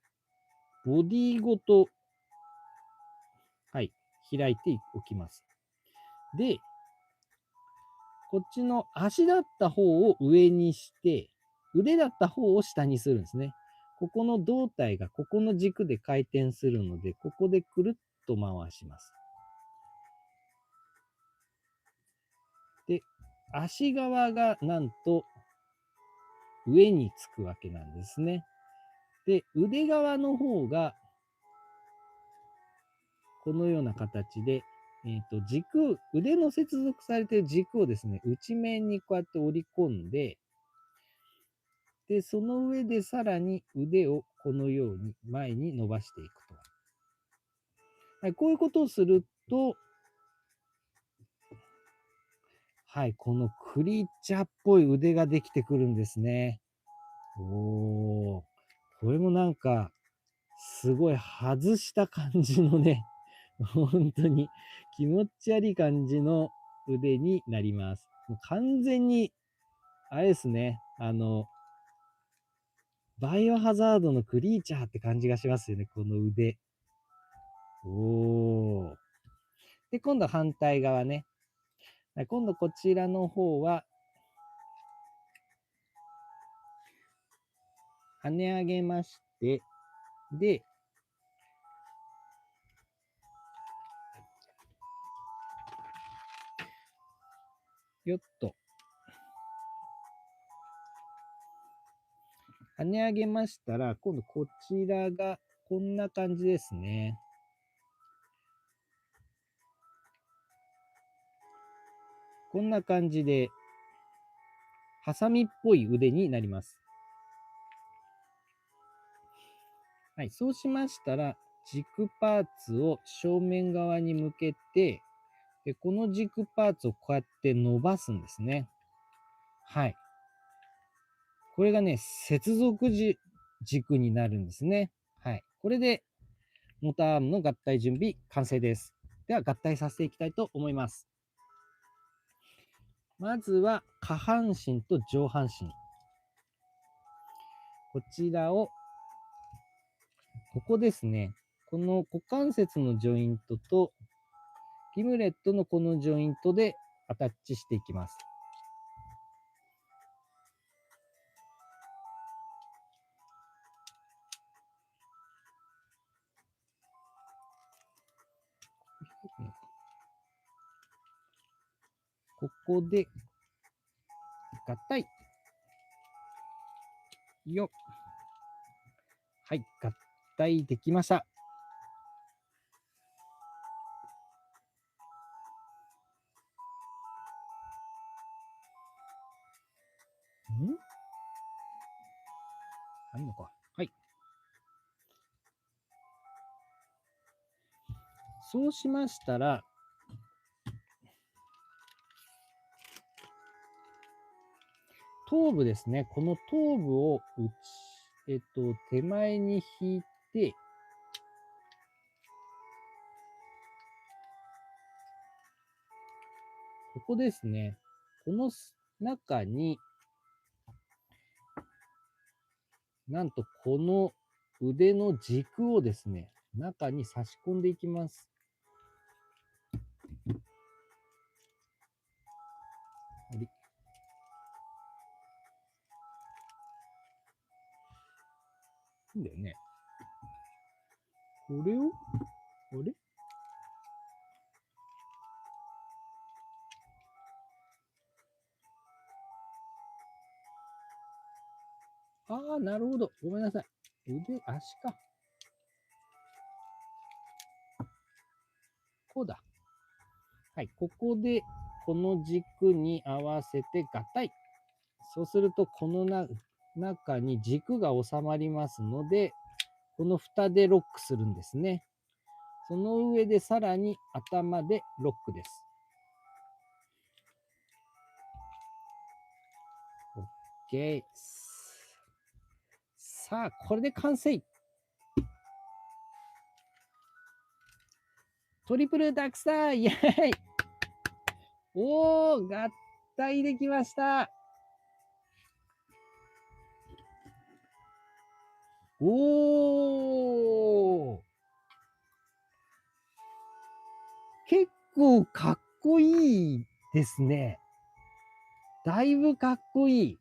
Speaker 1: ボディごと、はい、開いておきます。で、こっちの足だった方を上にして、腕だった方を下にするんですね。ここの胴体がここの軸で回転するので、ここでくるっと回します。で、足側がなんと上につくわけなんですね。で、腕側の方がこのような形で、腕の接続されている軸をですね、内面にこうやって折り込んで、で、その上でさらに腕をこのように前に伸ばしていくと。はい、こういうことをすると、はい、このクリーチャーっぽい腕ができてくるんですね。おー、これもなんか、すごい外した感じのね、本当に気持ち悪い感じの腕になります。もう完全に、あれですね、バイオハザードのクリーチャーって感じがしますよね、この腕。おー。で、今度反対側ね。今度こちらの方は、跳ね上げまして、で、よっと。跳ね上げましたら、今度こちらがこんな感じですね。こんな感じで、ハサミっぽい腕になります。はい、そうしましたら、軸パーツを正面側に向けて、でこの軸パーツをこうやって伸ばすんですね。はい。これがね、接続軸になるんですね。はい。これで、モーターアームの合体準備完成です。では、合体させていきたいと思います。まずは、下半身と上半身。こちらを、ここですね。この股関節のジョイントと、ギムレットのこのジョイントでアタッチしていきます。ここで合体。よ。はい、合体できました。あるのか。はい。そうしましたら、頭部ですね。この頭部を手前に引いて、ここですね。この中に、なんとこの腕の軸をですね、中に差し込んでいきます。いいんだよね。これを、あれああ、なるほど。ごめんなさい。足か。こうだ。はい。ここで、この軸に合わせて合体。そうすると、この中に軸が収まりますので、この蓋でロックするんですね。その上でさらに頭でロックです。OK。さあ、これで完成。トリプルダクサーイェーイおー、合体できました。おー。結構かっこいいですね。だいぶかっこいい。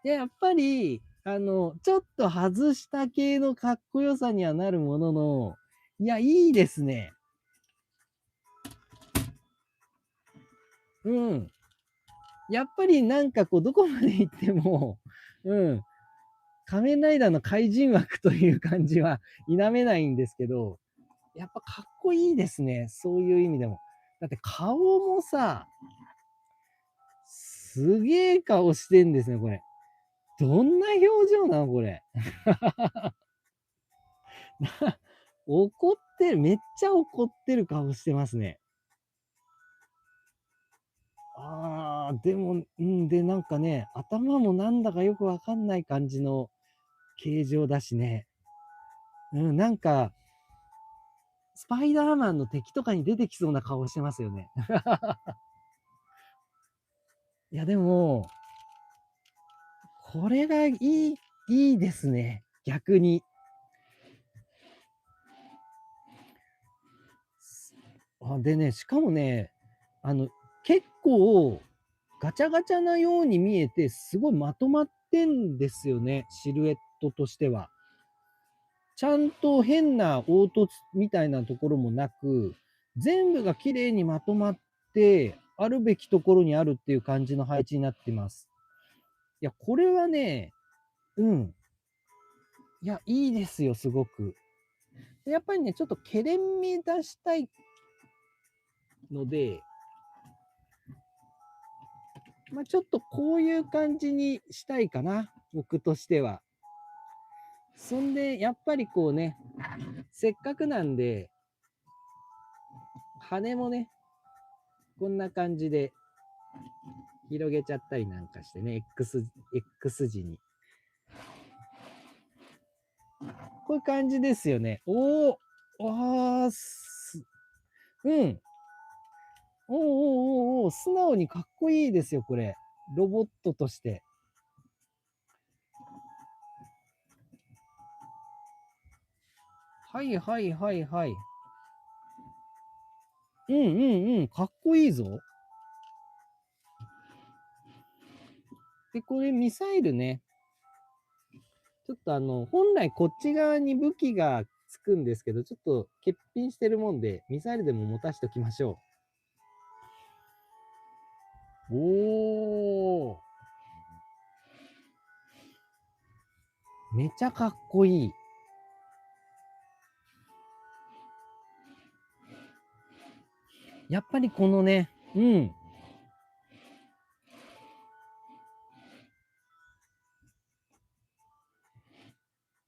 Speaker 1: で、やっぱり、ちょっと外した系のかっこよさにはなるものの、いや、いいですね。うん。やっぱりなんかこう、どこまで行っても、うん、仮面ライダーの怪人枠という感じは否めないんですけど、やっぱかっこいいですね。そういう意味でも。だって顔もさ、すげえ顔してんですね、これ。どんな表情なのこれ。怒ってる。めっちゃ怒ってる顔してますね。ああ、でも、で、なんかね、頭もなんだかよくわかんない感じの形状だしね。なんか、スパイダーマンの敵とかに出てきそうな顔してますよね。いや、でも、これがいいですね。逆に。でね、しかもね、結構、ガチャガチャなように見えて、すごいまとまってんですよね、シルエットとしては。ちゃんと変な凹凸みたいなところもなく、全部が綺麗にまとまって、あるべきところにあるっていう感じの配置になってます。いや、これはね、うん。いや、いいですよ、すごく。やっぱりね、ちょっとケレン味出したいので、ちょっとこういう感じにしたいかな、僕としては。そんで、やっぱりこうね、せっかくなんで、羽もね、こんな感じで広げちゃったりなんかしてね、X 字に。こういう感じですよね。おー、うん。おー、素直にかっこいいですよ、これ。ロボットとして。はいはいはいはい。かっこいいぞ。で、これミサイルね。ちょっと本来こっち側に武器がつくんですけど、ちょっと欠品してるもんで、ミサイルでも持たしておきましょう。おー。めちゃかっこいい。やっぱりこのね、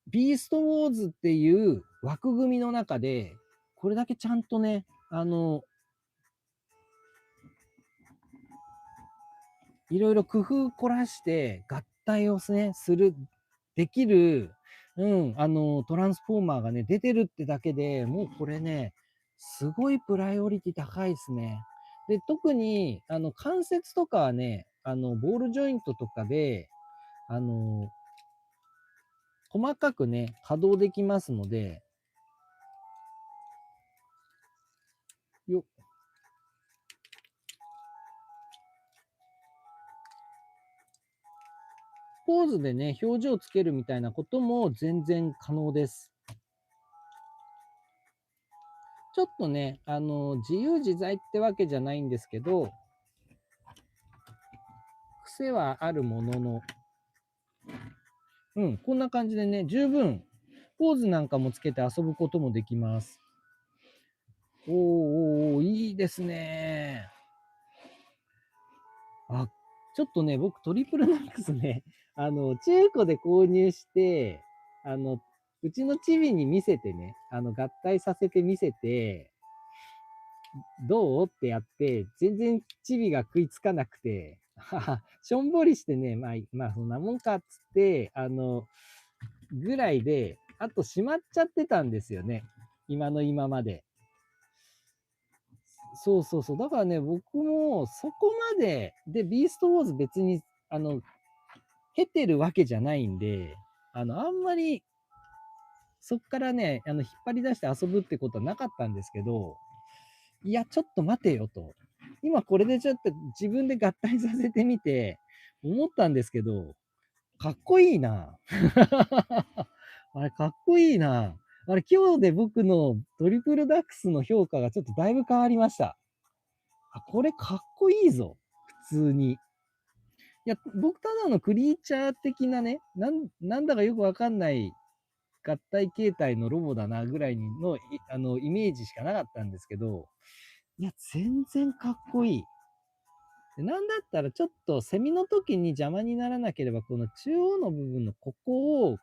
Speaker 1: ビーストウォーズっていう枠組みの中で、これだけちゃんとね、いろいろ工夫凝らして合体をね、できる、トランスフォーマーがね、出てるってだけでもうこれね、すごいプライオリティ高いですね。で、特に、関節とかはね、ボールジョイントとかで、細かくね、稼働できますので、よポーズでね、表情つけるみたいなことも全然可能です。ちょっとね、自由自在ってわけじゃないんですけど、癖はあるものの、こんな感じでね、十分、ポーズなんかもつけて遊ぶこともできます。いいですね。ちょっとね、僕トリプルマックスね、中古で購入して、うちのチビに見せてね、合体させて見せて、どうってやって、全然チビが食いつかなくて、しょんぼりしてね、そんなもんかっつって、ぐらいで、あと閉まっちゃってたんですよね。今の今まで。そうそうそう。だからね、僕もそこまで、で、ビーストウォーズ別に、経てるわけじゃないんで、あんまり、そっからね、引っ張り出して遊ぶってことはなかったんですけど、いや、ちょっと待てよと。今これでちょっと自分で合体させてみて、思ったんですけど、かっこいいな。あれ、かっこいいな。あれ、今日で僕のトリプルダックスの評価がちょっとだいぶ変わりました。あ、これかっこいいぞ。普通に。いや、僕ただのクリーチャー的なね、なんだかよくわかんない合体形態のロボだなぐらいのイメージしかなかったんですけど、いや、全然かっこいい。でなんだったらちょっとセミの時に邪魔にならなければ、この中央の部分のここを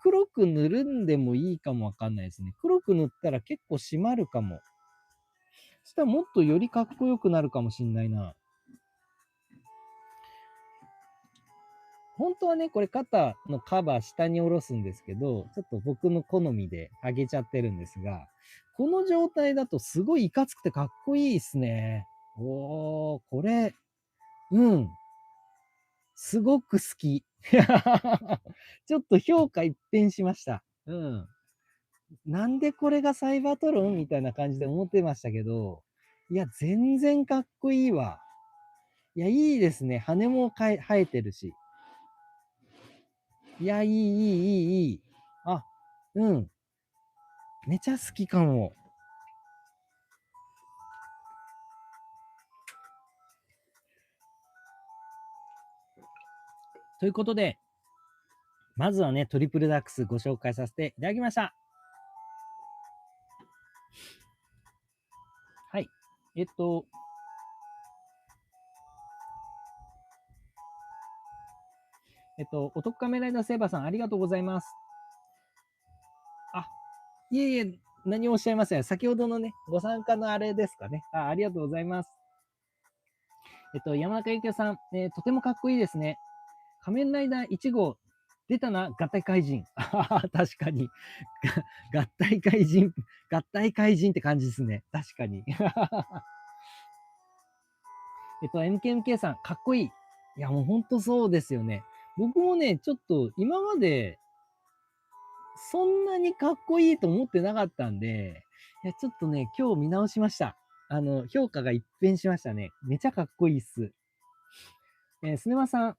Speaker 1: 黒く塗るんでもいいかもわかんないですね。黒く塗ったら結構締まるかも。そしたらもっとよりかっこよくなるかもしんないな。本当はね、これ肩のカバー下に下ろすんですけど、ちょっと僕の好みで上げちゃってるんですが、この状態だとすごいいかつくてかっこいいですね。おー、これ、うん、すごく好き。ちょっと評価一変しました。うん。なんでこれがサイバートロンみたいな感じで思ってましたけど、いや、全然かっこいいわ。いや、いいですね。羽も生えてるし。いや、いい、いい、いい、いい。あ、うん。めちゃ好きかも。ということで、まずはね、トリプルダックスご紹介させていただきました。はい。おとっかめライダーセーバーさん、ありがとうございます。あ、いえいえ、何をおっしゃいません。先ほどのね、ご参加のあれですかね。ありがとうございます。山中ゆきおさん、とてもかっこいいですね。仮面ライダー1号、出たな、合体怪人。確かに。合体怪人、合体怪人って感じですね。確かに。MKMK さん、かっこいい。いや、もうほんとそうですよね。僕もね、ちょっと今まで、そんなにかっこいいと思ってなかったんで、いや、ちょっとね、今日見直しました。評価が一変しましたね。めちゃかっこいいっす。スネマさん、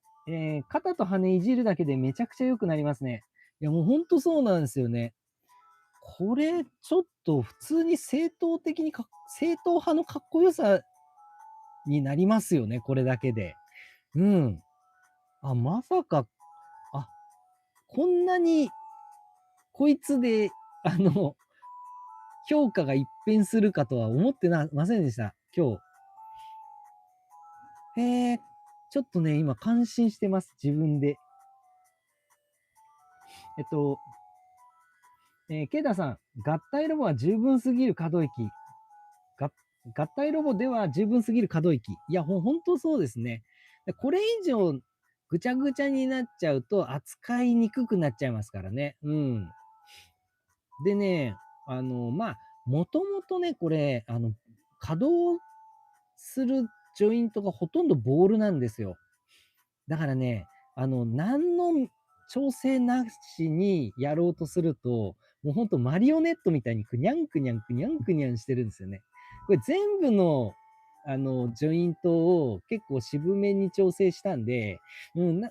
Speaker 1: 肩と羽いじるだけでめちゃくちゃ良くなりますね。いや、もうほんとそうなんですよね。これ、ちょっと普通に正統的に正統派のかっこよさになりますよね、これだけで。うん。あ、まさか、あ、こんなに、こいつで、評価が一変するかとは思ってませんでした、今日。ちょっとね、今感心してます、自分で。ケイタさん、合体ロボは十分すぎる可動域。合体ロボでは十分すぎる可動域。いや、本当そうですね。これ以上ぐちゃぐちゃになっちゃうと扱いにくくなっちゃいますからね。うん。でね、まあ、もともとね、これ、稼働するジョイントがほとんどボールなんですよ。だからね、何の調整なしにやろうとすると、もうほんとマリオネットみたいにくにゃんくにゃんくにゃんくにゃんしてるんですよね。これ全部の、ジョイントを結構渋めに調整したんで、うん、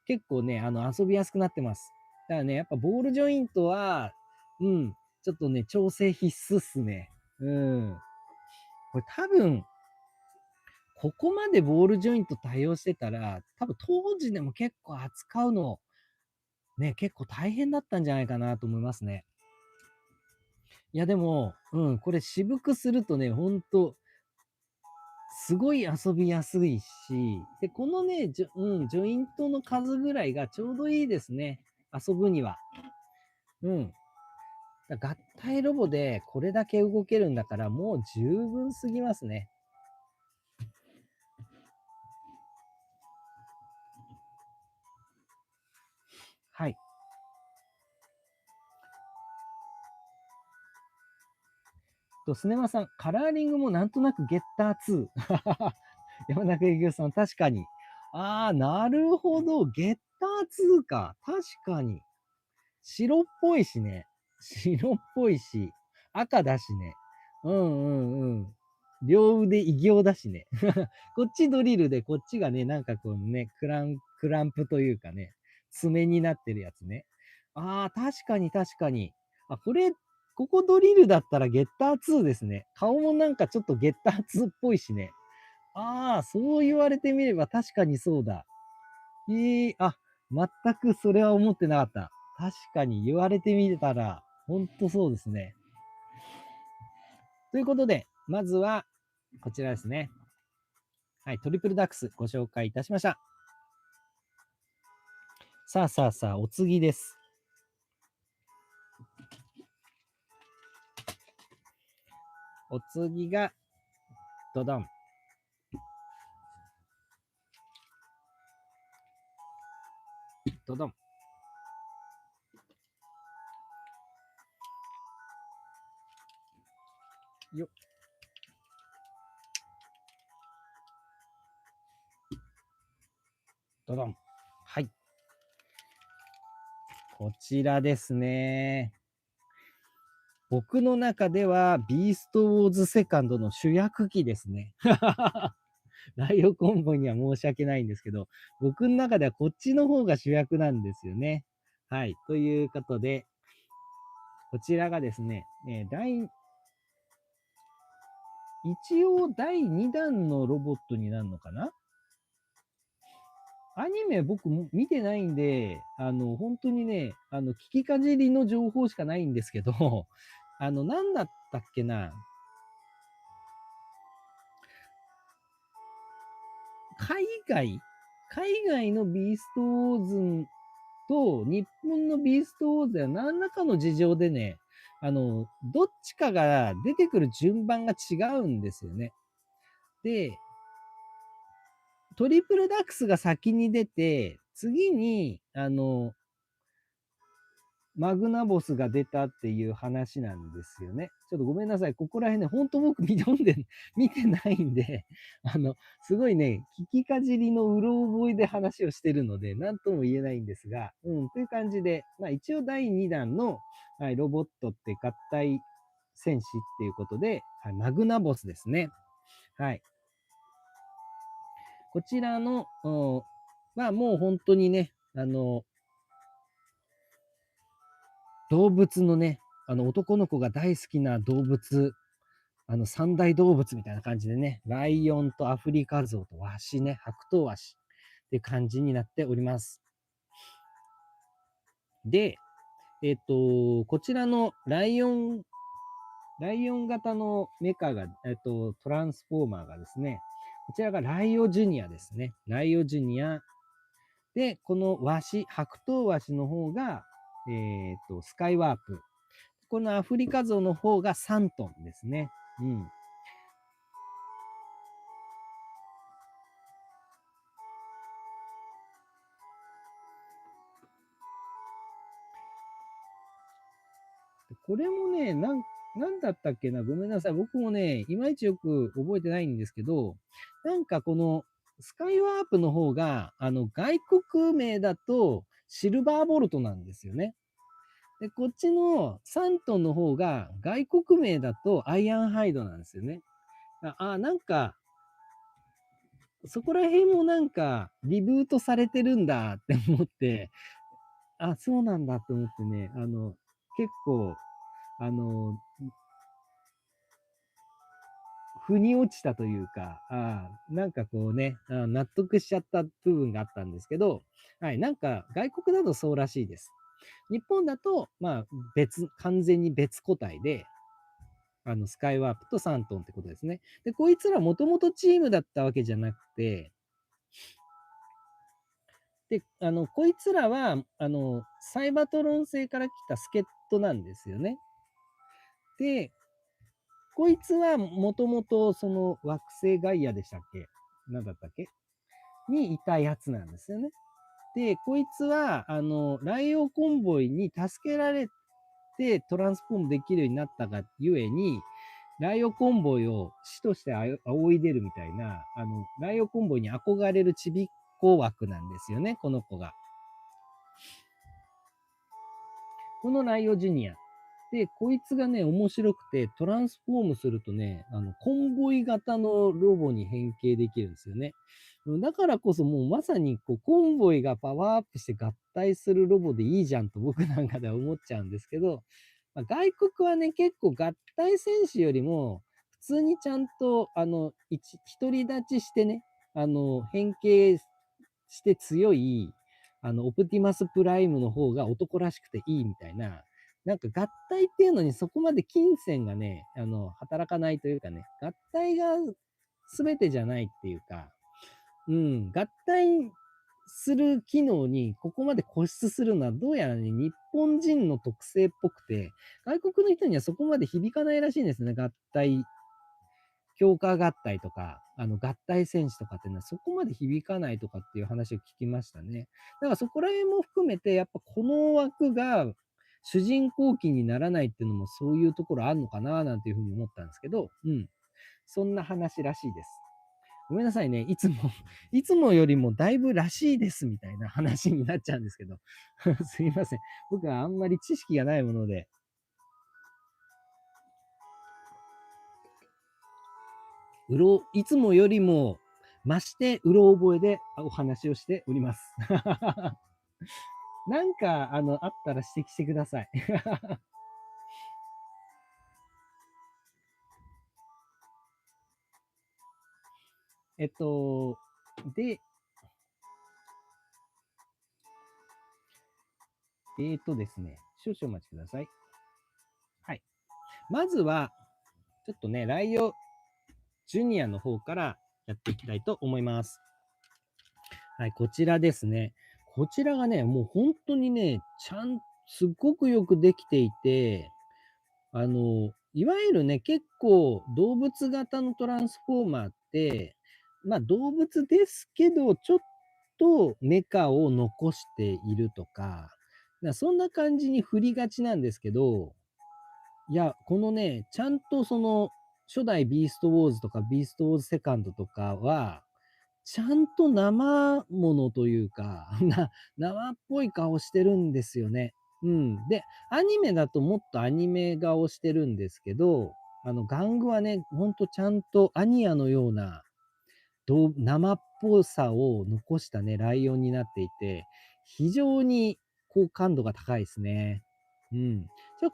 Speaker 1: 結構ね、遊びやすくなってます。だからね、やっぱボールジョイントは、うん、ちょっとね、調整必須っすね。うん。これ多分、ここまでボールジョイント対応してたら、多分当時でも結構扱うの、ね、結構大変だったんじゃないかなと思いますね。いや、でも、うん、これ渋くするとね、ほんと、すごい遊びやすいし、で、このね、ジョイントの数ぐらいがちょうどいいですね。遊ぶには。うん。合体ロボでこれだけ動けるんだから、もう十分すぎますね。はい。スネマさん、カラーリングもなんとなくゲッター2。山中幸雄さん、確かに。なるほど。ゲッター2か。確かに。白っぽいしね。白っぽいし、赤だしね。うんうんうん。両腕異形だしね。こっちドリルで、こっちがね、なんかこうね、クランプというかね、爪になってるやつね。確かに確かに。ここドリルだったらゲッター2ですね。顔もなんかちょっとゲッター2っぽいしね。そう言われてみれば確かにそうだ。全くそれは思ってなかった。確かに言われてみたら、ほんとそうですね。ということで、まずは、こちらですね。はい、トリプルダックスご紹介いたしました。さあ、お次です。お次が、ドドン。ドドン。よっ。ドドン。はい。こちらですね。僕の中では、ビーストウォーズセカンドの主役機ですね。ライオコンボイには申し訳ないんですけど、僕の中ではこっちの方が主役なんですよね。はい。ということで、こちらがですね、一応第2弾のロボットになるのかな。アニメ僕も見てないんで、本当にね、聞きかじりの情報しかないんですけど、何だったっけな。海外のビーストウォーズと日本のビーストウォーズでは何らかの事情でね、どっちかが出てくる順番が違うんですよね。で、トリプルダックスが先に出て、次に、マグナボスが出たっていう話なんですよね。ちょっとごめんなさい。ここら辺ね、ほんと僕見てないんで、すごいね、聞きかじりのうろ覚えで話をしてるので、なんとも言えないんですが、という感じで、一応第2弾の、はい、ロボットって合体戦士っていうことで、はい、マグナボスですね。はい。こちらの、もう本当にね、動物のね、男の子が大好きな動物、三大動物みたいな感じでね、ライオンとアフリカゾウとワシね、白頭ワシっていう感じになっております。で、こちらのライオン型のメカが、トランスフォーマーがですね、こちらがライオジュニアですね。ライオジュニア。で、このワシ、白頭ワシの方が、スカイワープ。このアフリカゾウの方がサントンですね。うん。これもね、なんだったっけな、ごめんなさい。僕もね、いまいちよく覚えてないんですけど、なんかこのスカイワープの方が、外国名だとシルバーボルトなんですよね。で、こっちのサントンの方が外国名だとアイアンハイドなんですよね。なんか、そこら辺もなんかリブートされてるんだって思って、そうなんだと思ってね、結構、あの、腑に落ちたというか、なんかこうね、納得しちゃった部分があったんですけど、はい、なんか外国だとそうらしいです。日本だと、完全に別個体で、スカイワープとサントンってことですね。で、こいつらもともとチームだったわけじゃなくて、で、こいつらは、サイバトロン星から来た助っ人なんですよね。で、こいつはもともとその惑星ガイアでしたっけ？なんだったっけ？にいたやつなんですよね。で、こいつは、ライオンコンボイに助けられてトランスフォームできるようになったがゆえに、ライオコンボイを死として仰いでるみたいな、ライオコンボイに憧れるちびっこ枠なんですよね、この子が。このライオジュニア。で、こいつがね、面白くて、トランスフォームするとね、コンボイ型のロボに変形できるんですよね。だからこそもうまさにこうコンボイがパワーアップして合体するロボでいいじゃんと僕なんかでは思っちゃうんですけど、まあ、外国はね、結構合体戦士よりも、普通にちゃんと、独り立ちしてね、変形して強い、オプティマスプライムの方が男らしくていいみたいな、なんか合体っていうのにそこまで金銭がね、働かないというかね、合体が全てじゃないっていうか、合体する機能にここまで固執するのはどうやらね、日本人の特性っぽくて、外国の人にはそこまで響かないらしいんですね、合体。強化合体とか、合体戦士とかっていうのはそこまで響かないとかっていう話を聞きましたね。だからそこら辺も含めて、やっぱこの枠が主人公機にならないっていうのもそういうところあるのかななんていうふうに思ったんですけど、そんな話らしいです。ごめんなさいね。いつもよりもだいぶらしいですみたいな話になっちゃうんですけど。すいません。僕はあんまり知識がないもので。いつもよりも増してうろ覚えでお話をしております。なんか、あったら指摘してください。で、ですね、少々お待ちください。はい。まずは、ちょっとね、ライオジュニアの方からやっていきたいと思います。はい、こちらですね。こちらがね、もう本当にね、すっごくよくできていて、いわゆるね、結構動物型のトランスフォーマーって、まあ動物ですけど、ちょっとメカを残しているとか、そんな感じに振りがちなんですけど、いや、このね、ちゃんとその初代ビーストウォーズとかビーストウォーズセカンドとかは、ちゃんと生ものというか、生っぽい顔してるんですよね。で、アニメだともっとアニメ顔してるんですけど、玩具はね、ほんとちゃんとアニアのような生っぽさを残したね、ライオンになっていて、非常に好感度が高いですね。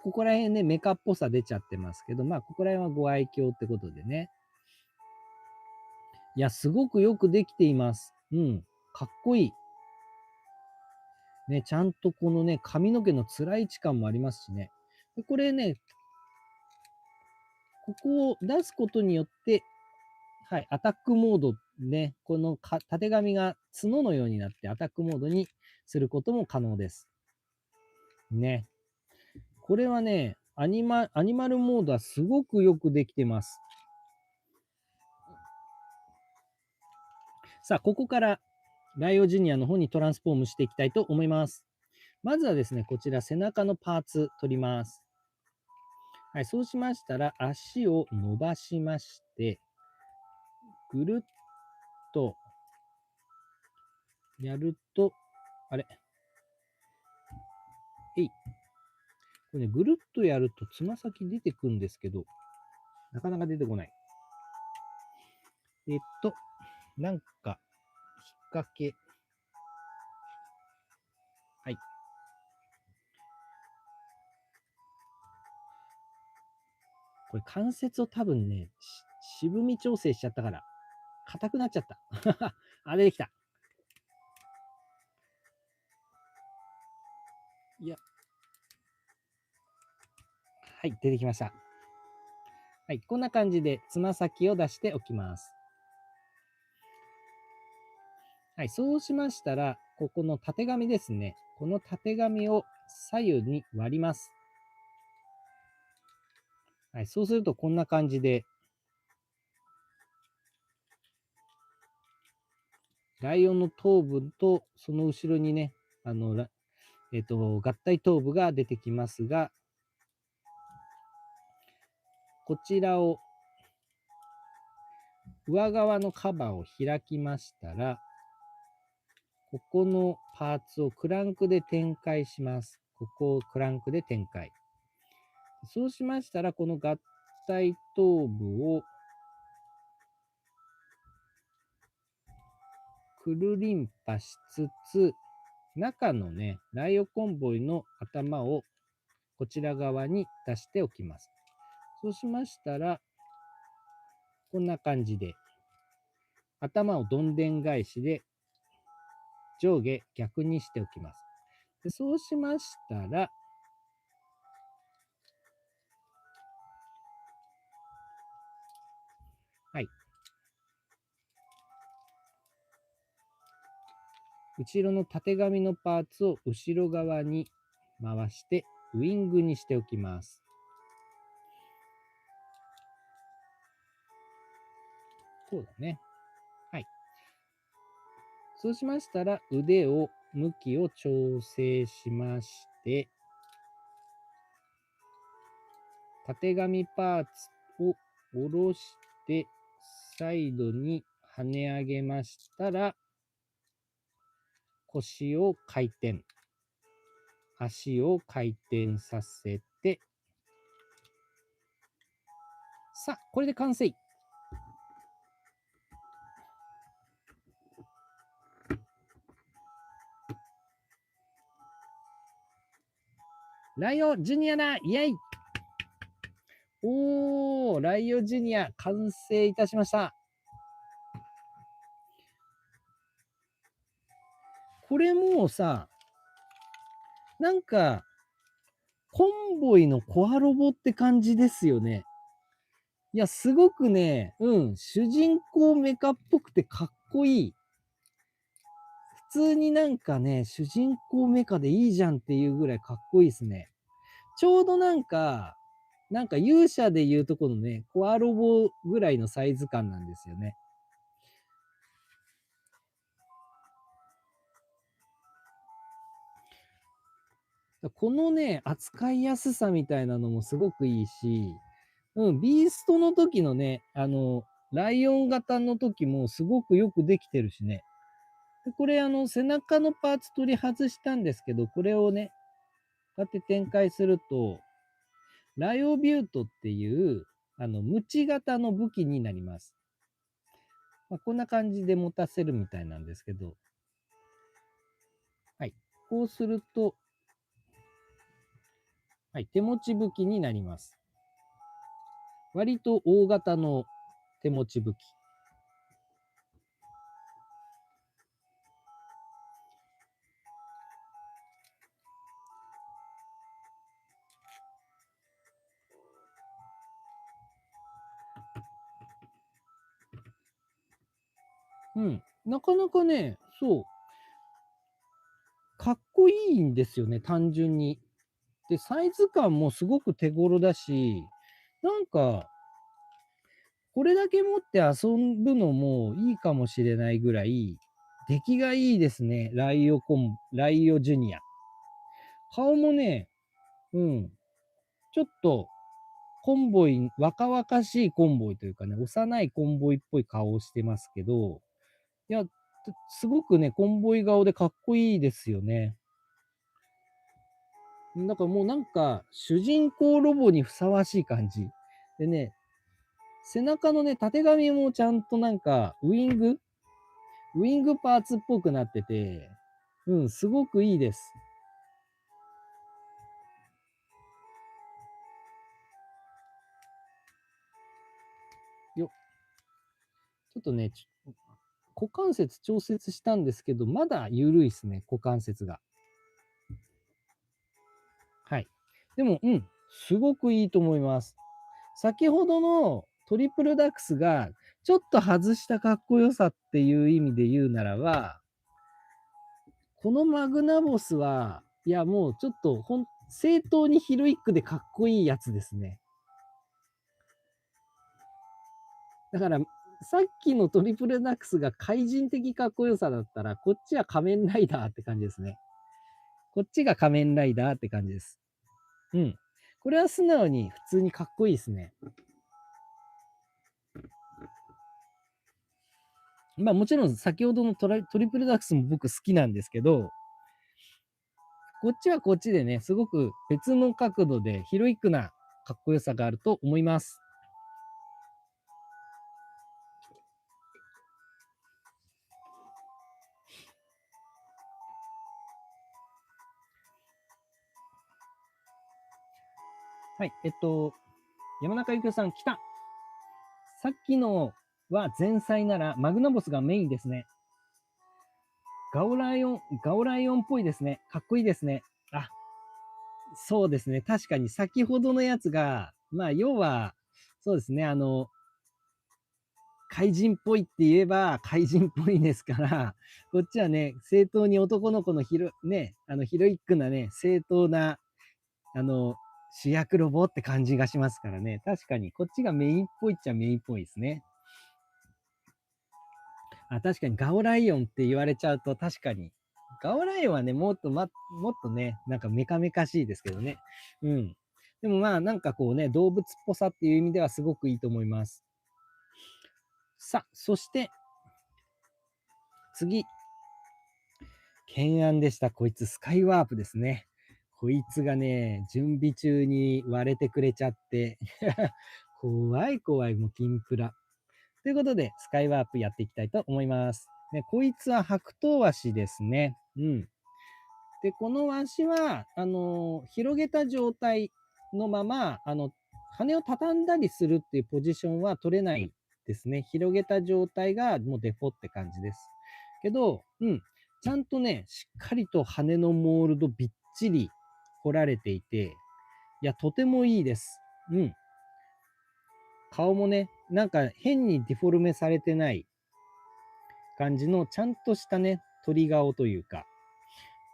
Speaker 1: ここら辺ね、メカっぽさ出ちゃってますけど、まあ、ここら辺はご愛嬌ってことでね。いや、すごくよくできています。かっこいい。ね、ちゃんとこのね、髪の毛のつらい位置感もありますしね。でこれね、ここを出すことによって、はい、アタックモードね、このたてがみが角のようになってアタックモードにすることも可能です。ね。これはね、アニマルモードはすごくよくできてます。さあ、ここからライオジュニアの方にトランスフォームしていきたいと思います。まずはですね、こちら背中のパーツ取ります。はい、そうしましたら足を伸ばしまして、ぐるっとやると、あれえい。これね、ぐるっとやるとつま先出てくんですけど、なかなか出てこない。なんか、引っ掛け。はい。これ関節を多分ね、渋み調整しちゃったから、硬くなっちゃった。あ、出てきた。いや。はい、出てきました。はい、こんな感じでつま先を出しておきます。はい、そうしましたら、ここのたてがみですね。このたてがみを左右に割ります。はい、そうするとこんな感じで、ライオンの頭部とその後ろにね、合体頭部が出てきますが、こちらを、上側のカバーを開きましたら、ここのパーツをクランクで展開します。ここをクランクで展開。そうしましたら、この合体頭部をくるりんぱしつつ、中のね、ライオコンボイの頭をこちら側に出しておきます。そうしましたら、こんな感じで、頭をどんでん返しで上下逆にしておきます。でそうしましたら、はい。後ろの縦紙のパーツを後ろ側に回してウイングにしておきます。こうだね。はい。そうしましたら腕を、向きを調整しまして、縦紙パーツを下ろしてサイドに跳ね上げましたら、腰を回転、足を回転させて、さあ、これで完成。ライオジュニアだ、イェイ。おー、ライオジュニア完成いたしました。これもうさ、なんか、コンボイのコアロボって感じですよね。いや、すごくね、主人公メカっぽくてかっこいい。普通になんかね、主人公メカでいいじゃんっていうぐらいかっこいいですね。ちょうどなんか勇者でいうとこのね、コアロボぐらいのサイズ感なんですよね。このね、扱いやすさみたいなのもすごくいいし、ビーストの時のね、ライオン型の時もすごくよくできてるしね。でこれ、背中のパーツ取り外したんですけど、これをね、こうやって展開すると、ライオビュートっていう、ムチ型の武器になります。こんな感じで持たせるみたいなんですけど、はい。こうすると、はい、手持ち武器になります。割と大型の手持ち武器。なかなかね、そう、かっこいいんですよね、単純に。で、サイズ感もすごく手頃だし、なんか、これだけ持って遊ぶのもいいかもしれないぐらい、出来がいいですね、ライオジュニア。顔もね、ちょっと、コンボイ、若々しいコンボイというかね、幼いコンボイっぽい顔をしてますけど、いや、すごくね、コンボイ顔でかっこいいですよね。だからもうなんか、主人公ロボにふさわしい感じ。でね、背中のね、縦紙もちゃんとなんか、ウィングパーツっぽくなってて、すごくいいです。よ、ちょっとね、股関節調節したんですけど、まだ緩いですね、股関節が。はい。でも、すごくいいと思います。先ほどのトリプルダックスが、ちょっと外したかっこよさっていう意味で言うならば、このマグナボスは、いや、もうちょっと、正当にヒロイックでかっこいいやつですね。だから、さっきのトリプルダックスが怪人的かっこよさだったら、こっちは仮面ライダーって感じですね。こっちが仮面ライダーって感じです。これは素直に普通にかっこいいですね。まあもちろん先ほどのトリプルダックスも僕好きなんですけど、こっちはこっちでね、すごく別の角度でヒロイックなかっこよさがあると思います。はい、山中ゆきおさん来た。さっきのは前菜ならマグナボスがメインですね。ガオライオンっぽいですね。かっこいいですね。あ、そうですね。確かに先ほどのやつが、まあ要は、そうですね。怪人っぽいって言えば怪人っぽいですから、こっちはね、正当に男の子のヒロイックなね、正当な、主役ロボって感じがしますからね。確かに、こっちがメインっぽいっちゃメインっぽいですね。あ、確かにガオライオンって言われちゃうと、確かに。ガオライオンはね、もっとね、なんかメカメカしいですけどね。うん。でもまあ、なんかこうね、動物っぽさっていう意味ではすごくいいと思います。さあ、そして、次。懸案でした。こいつ、スカイワープですね。こいつがね、準備中に割れてくれちゃって、怖い怖い、もう金プラ。ということで、スカイワープやっていきたいと思います。ね、こいつは白頭鷲ですね。うん。で、この鷲は、広げた状態のまま、羽を畳んだりするっていうポジションは取れないですね。広げた状態がもうデフォって感じです。けど、ちゃんとね、しっかりと羽のモールドびっちり彫られていて、いや、とてもいいです。うん。顔もね、なんか変にディフォルメされてない感じの、ちゃんとしたね、鳥顔というか。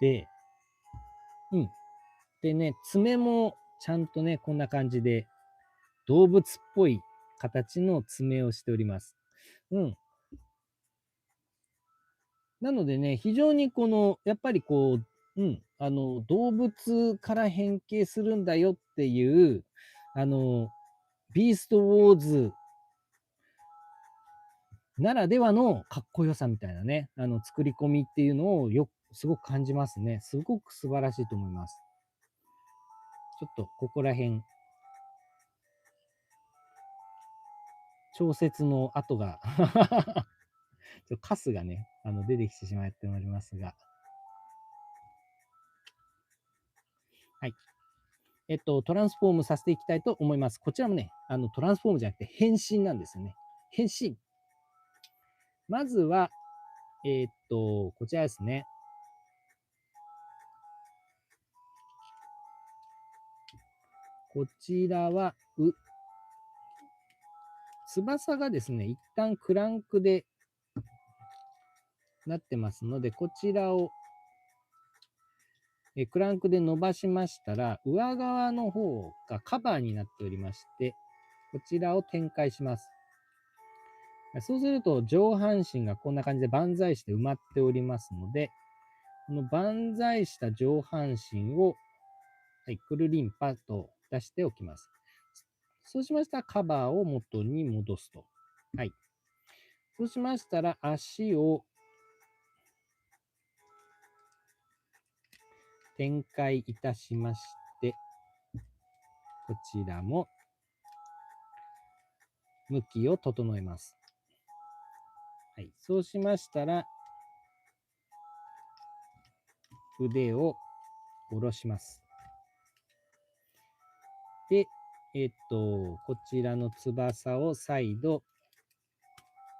Speaker 1: で、でね、爪もちゃんとね、こんな感じで、動物っぽい形の爪をしております。なのでね、非常にこの、やっぱりこう、動物から変形するんだよっていう、ビーストウォーズならではのかっこよさみたいなね、作り込みっていうのをすごく感じますね。すごく素晴らしいと思います。ちょっとここら辺、調節の跡がカスがね、出てきてしまっておりますが。はい。トランスフォームさせていきたいと思います。こちらもね、トランスフォームじゃなくて変身なんですよね。変身。まずは、こちらですね。こちらは、翼がですね、一旦クランクでなってますので、こちらをクランクで伸ばしましたら、上側の方がカバーになっておりまして、こちらを展開します。そうすると、上半身がこんな感じで万歳して埋まっておりますので、この万歳した上半身を、はい、くるりんぱと出しておきます。そうしましたら、カバーを元に戻すと。はい。そうしましたら、足を展開いたしまして、こちらも向きを整えます。はい。そうしましたら、腕を下ろします。で、こちらの翼を再度、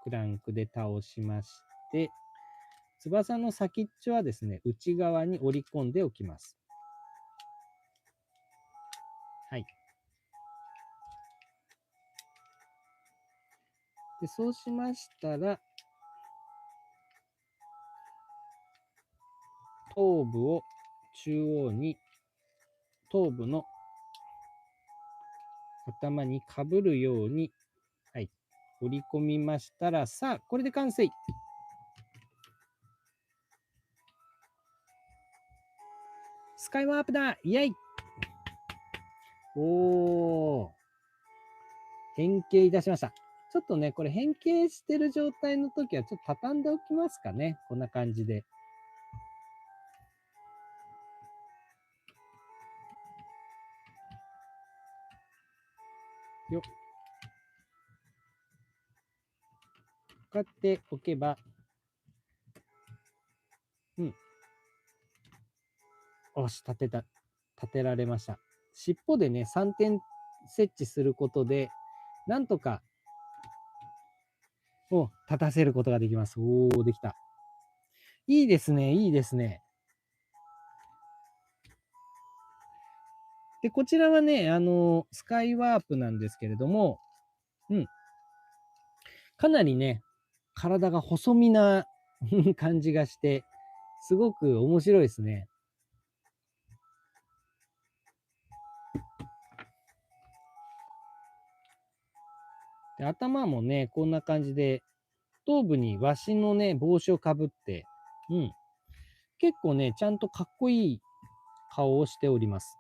Speaker 1: クランクで倒しまして、翼の先っちょはですね、内側に折り込んでおきます。はい。で、そうしましたら、頭部を中央に、頭部の頭にかぶるように、はい、折り込みましたら、さあ、これで完成。スカイワープだイェイおー、変形いたしました。ちちょっとね、これ変形してる状態の時はちょっと畳んでおきますかね。こんな感じで。よっ。こうやっておけば、うん。よし、立てられました。尻尾でね、3点設置することで、なんとか、立たせることができます。おー、できた。いいですね、いいですね。で、こちらはね、スカイワープなんですけれども、うん。かなりね、体が細身な感じがして、すごく面白いですね。で、頭もね、こんな感じで、頭部にワシのね、帽子をかぶって、うん。結構ね、ちゃんとかっこいい顔をしております。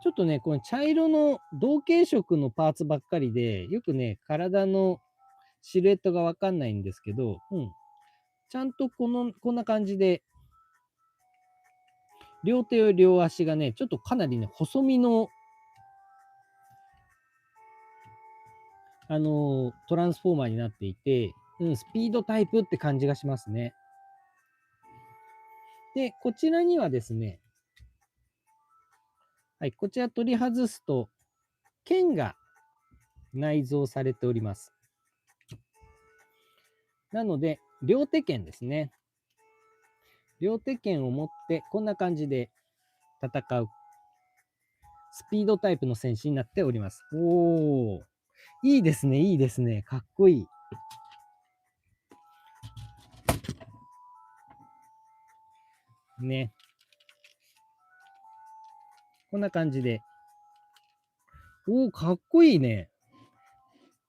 Speaker 1: ちょっとね、この茶色の同系色のパーツばっかりで、よくね、体のシルエットがわかんないんですけど、うん。ちゃんとこんな感じで、両手両足がね、ちょっとかなりね、細身の、トランスフォーマーになっていて、うん、スピードタイプって感じがしますね。で、こちらにはですね、はい、こちら取り外すと、剣が内蔵されております。なので、両手剣ですね。両手剣を持って、こんな感じで戦う、スピードタイプの戦士になっております。おー、いいですね、いいですね。かっこいい。ね。こんな感じで。おー、かっこいいね。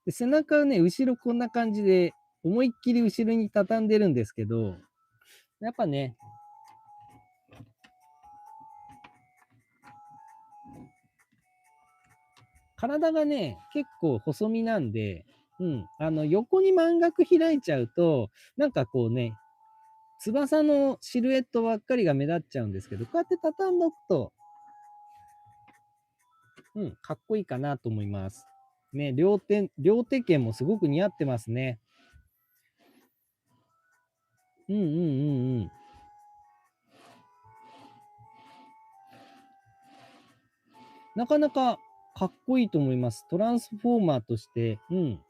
Speaker 1: で背中をね、後ろこんな感じで、思いっきり後ろに畳んでるんですけど、やっぱね、体がね、結構細身なんで、うん、横に満額開いちゃうと、なんかこうね、翼のシルエットばっかりが目立っちゃうんですけど、こうやって畳んどくと、うん、かっこいいかなと思います。ね、両手剣もすごく似合ってますね。うんうんうんうん。なかなかかっこいいと思います。トランスフォーマーとして、うん。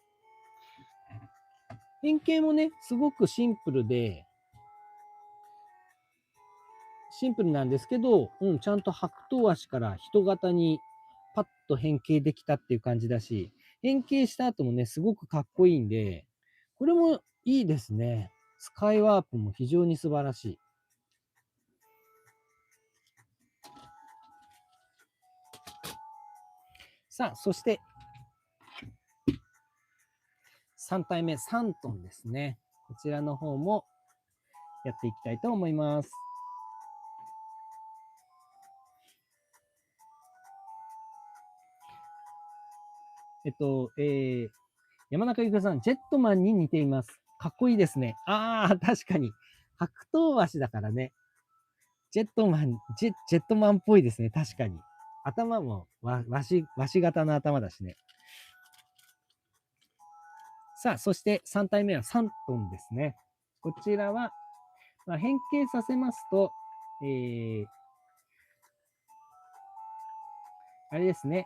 Speaker 1: 変形もね、すごくシンプルで、シンプルなんですけど、うん、ちゃんと白頭足から人型にパッと変形できたっていう感じだし、変形した後もね、すごくかっこいいんで、これもいいですね。スカイワープも非常に素晴らしい。さあ、そして3体目、サントンですね。こちらの方もやっていきたいと思います。山中ゆかさん、ジェットマンに似ています。かっこいいですね。ああ、確かに。白頭足だからね。ジェットマン、ジェットマンっぽいですね。確かに。頭もわし型の頭だしね。さあ、そして3体目はサントンですね。こちらは、変形させますと、あれですね。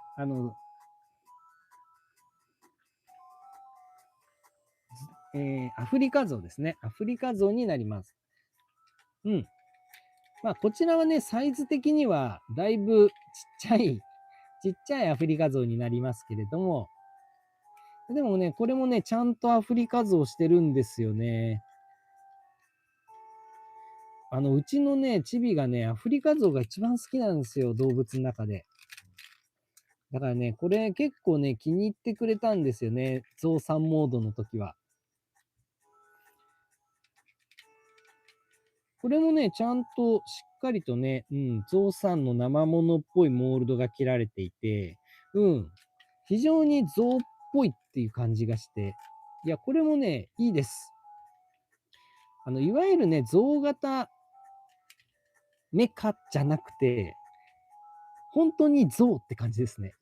Speaker 1: アフリカゾウですね。アフリカゾウになります。うん。こちらはね、サイズ的にはだいぶちっちゃいアフリカゾウになりますけれども、でもね、これもね、ちゃんとアフリカゾウしてるんですよね。うちのね、チビがね、アフリカゾウが一番好きなんですよ、動物の中で。だからね、これ結構ね、気に入ってくれたんですよね、ゾウさんモードの時は。これもね、ちゃんとしっかりとね、ゾウさんの生物っぽいモールドが切られていて、うん、非常に象っぽいっていう感じがして、いや、これもね、いいです。いわゆるね、象型メカじゃなくて、本当に象って感じですね。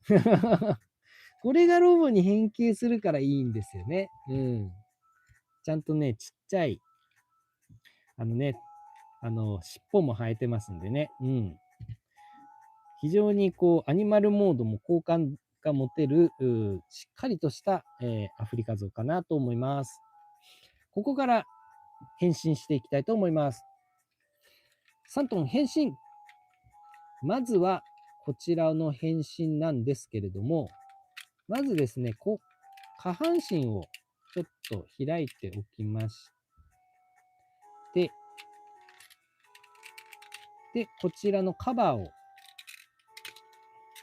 Speaker 1: これがロボに変形するからいいんですよね。うん。ちゃんとね、ちっちゃい、ね、尻尾も生えてますんでね。うん。非常にこう、アニマルモードも好感が持てる、しっかりとした、アフリカゾウかなと思います。ここから変身していきたいと思います。3トン変身。まずは、こちらの変身なんですけれども、まずですね、下半身をちょっと開いておきまして、で、こちらのカバーを、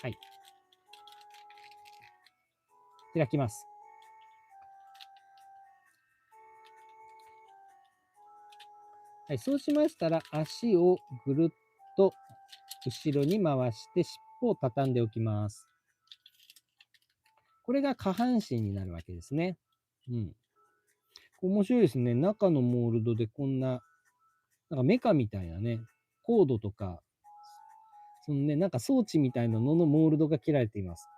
Speaker 1: はい、開きます。はい、そうしましたら、足をぐるっと後ろに回して尻尾を畳んでおきます。これが下半身になるわけですね。うん。面白いですね。中のモールドでこんな、なんかメカみたいなね、コードとか、そのね、なんか装置みたいなののモールドが切られています。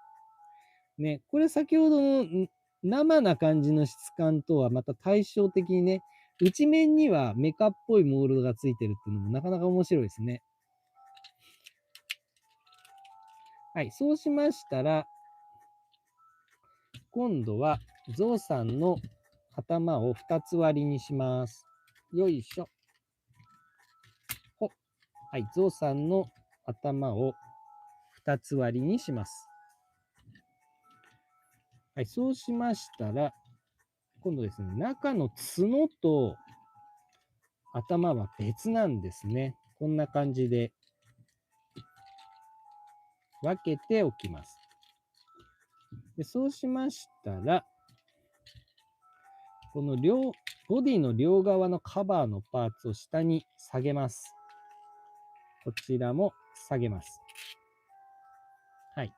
Speaker 1: ね、これ先ほどの生な感じの質感とはまた対照的にね、内面にはメカっぽいモールドがついてるっていうのもなかなか面白いですね。はい、そうしましたら、今度はゾウさんの頭を2つ割りにします。よいしょ。はい、ゾウさんの頭を2つ割りにします。はい、そうしましたら、今度ですね、中の角と頭は別なんですね。こんな感じで分けておきます。でそうしましたら、このボディの両側のカバーのパーツを下に下げます。こちらも下げます。はい。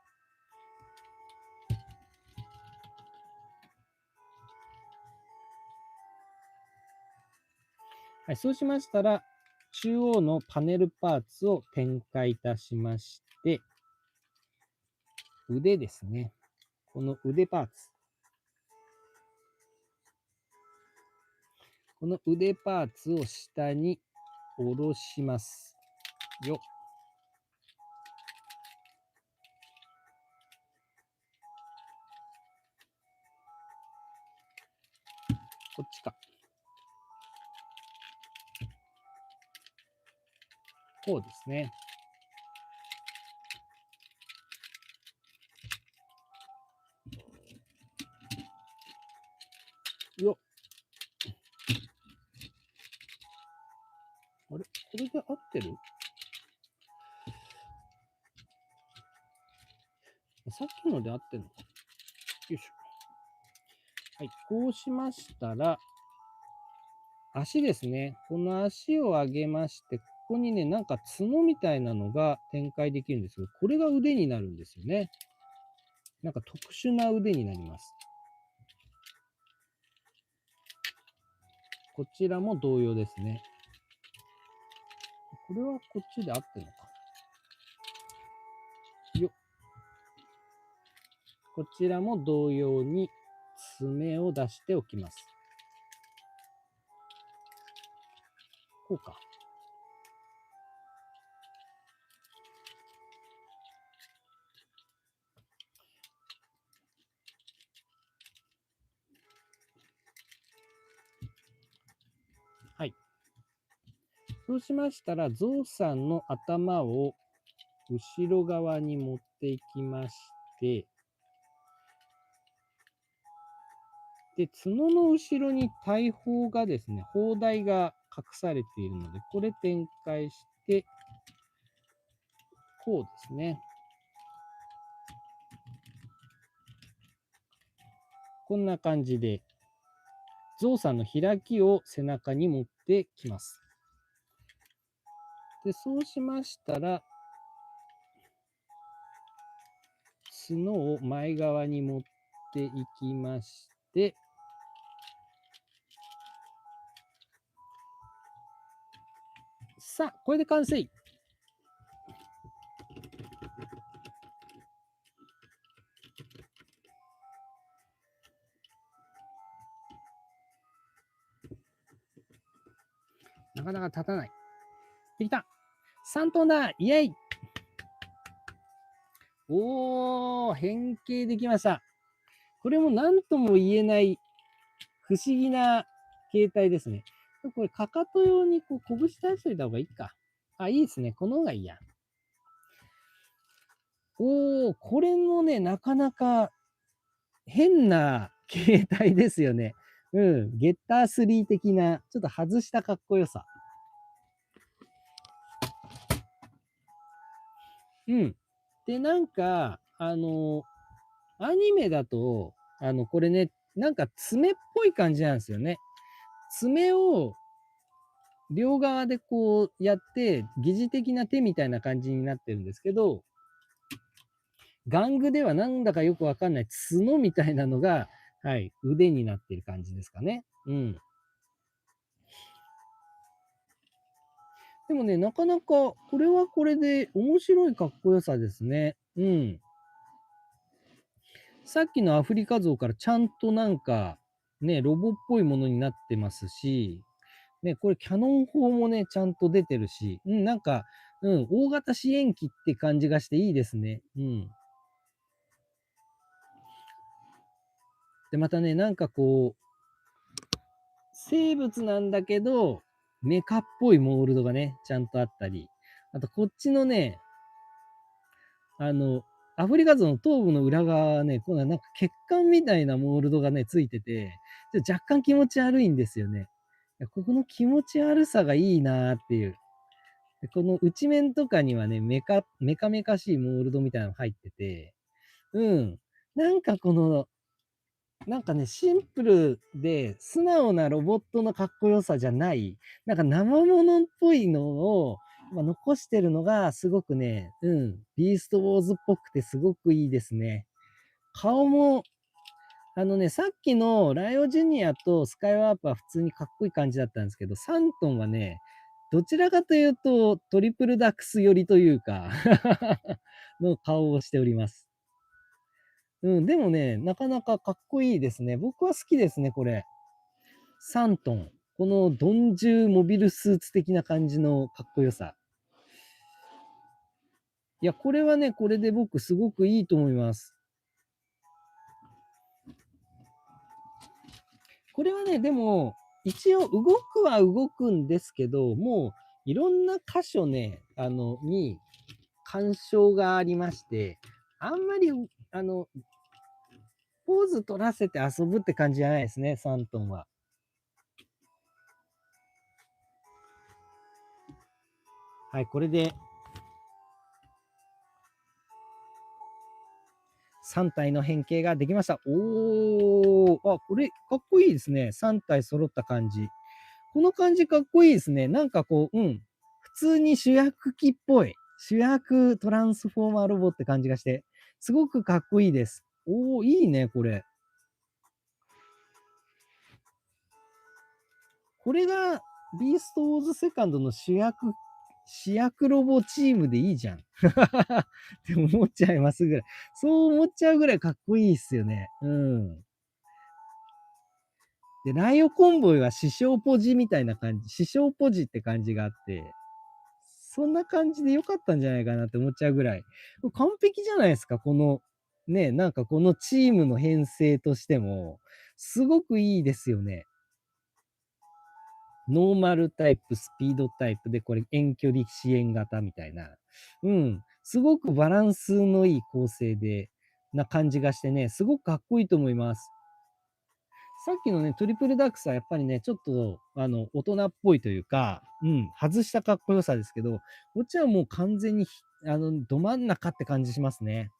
Speaker 1: はい、そうしましたら、中央のパネルパーツを展開いたしまして、腕ですね。この腕パーツ。この腕パーツを下に下ろします。よっ。こっちか。こうですね。よっ。あれこれで合ってる？さっきので合ってるのか。よいしょ。はい、こうしましたら、足ですね。この足を上げまして、ここにね、なんか角みたいなのが展開できるんですけど、これが腕になるんですよね。なんか特殊な腕になります。こちらも同様ですね。これはこっちで合ってるのか。よっ。こちらも同様に爪を出しておきます。こうか。はい。そうしましたら、ゾウさんの頭を後ろ側に持っていきまして、で、角の後ろに大砲がですね、砲台が隠されているので、これ展開して、こうですね。こんな感じで、ゾウさんの開きを背中に持ってきます。そうしましたら、角を前側に持っていきまして、さあ、これで完成。なかなか立たない。できた。3トンだ。イェイ。おー、変形できました。これも何とも言えない不思議な形態ですね。これ、かかと用にこう拳出しといた方がいいか。あ、いいですね。この方がいいや。おー、これもね、なかなか変な形態ですよね。うん。ゲッター3的な、ちょっと外したかっこよさ。うん。で、なんか、アニメだと、これね、なんか爪っぽい感じなんですよね。爪を両側でこうやって、疑似的な手みたいな感じになってるんですけど、玩具ではなんだかよくわかんない角みたいなのが、はい、腕になってる感じですかね。うん。でもね、なかなか、これはこれで面白いかっこよさですね。うん。さっきのアフリカゾウからちゃんとなんか、ね、ロボっぽいものになってますし、ね、これキャノン砲もね、ちゃんと出てるし、うん、なんか、うん、大型支援機って感じがしていいですね。うん。で、またね、なんかこう、生物なんだけど、メカっぽいモールドがね、ちゃんとあったり、あとこっちのね、アフリカゾウの頭部の裏側はね、今度はなんか血管みたいなモールドがね、ついてて、若干気持ち悪いんですよね。ここの気持ち悪さがいいなーっていう。この内面とかにはね、メカメカしいモールドみたいなのが入ってて、うん。なんかこの、なんかね、シンプルで素直なロボットのかっこよさじゃない、なんか生物っぽいのを、残してるのがすごくね、うん、ビーストウォーズっぽくてすごくいいですね。顔も、さっきのライオジュニアとスカイワープは普通にかっこいい感じだったんですけど、サントンはね、どちらかというとトリプルダックス寄りというかの顔をしております。うん、でもね、なかなかかっこいいですね。僕は好きですね、これ。3トン。この鈍重モビルスーツ的な感じのかっこよさ。いや、これはね、これで僕すごくいいと思います。これはね、でも、一応動くは動くんですけど、もういろんな箇所ね、に干渉がありまして、あんまり、ポーズ取らせて遊ぶって感じじゃないですね、3トンは。はい、これで3体の変形ができました。おー、あ、これかっこいいですね。3体揃った感じ。この感じかっこいいですね。なんかこう、うん。普通に主役機っぽい。主役トランスフォーマーロボって感じがして、すごくかっこいいです。おー、いいね、これ。これがビーストウォーズセカンドの主役ロボチームでいいじゃん。って思っちゃいますぐらい。そう思っちゃうぐらいかっこいいっすよね。うん。で、ライオコンボイは師匠ポジみたいな感じ、師匠ポジって感じがあって、そんな感じで良かったんじゃないかなって思っちゃうぐらい。完璧じゃないですか、この、ね、なんかこのチームの編成としても、すごくいいですよね。ノーマルタイプ、スピードタイプで、これ遠距離支援型みたいな。うん。すごくバランスのいい構成で、な感じがしてね、すごくかっこいいと思います。さっきのね、トリプルダックスはやっぱりね、ちょっと、大人っぽいというか、うん、外したかっこよさですけど、こっちはもう完全に、ど真ん中って感じしますね。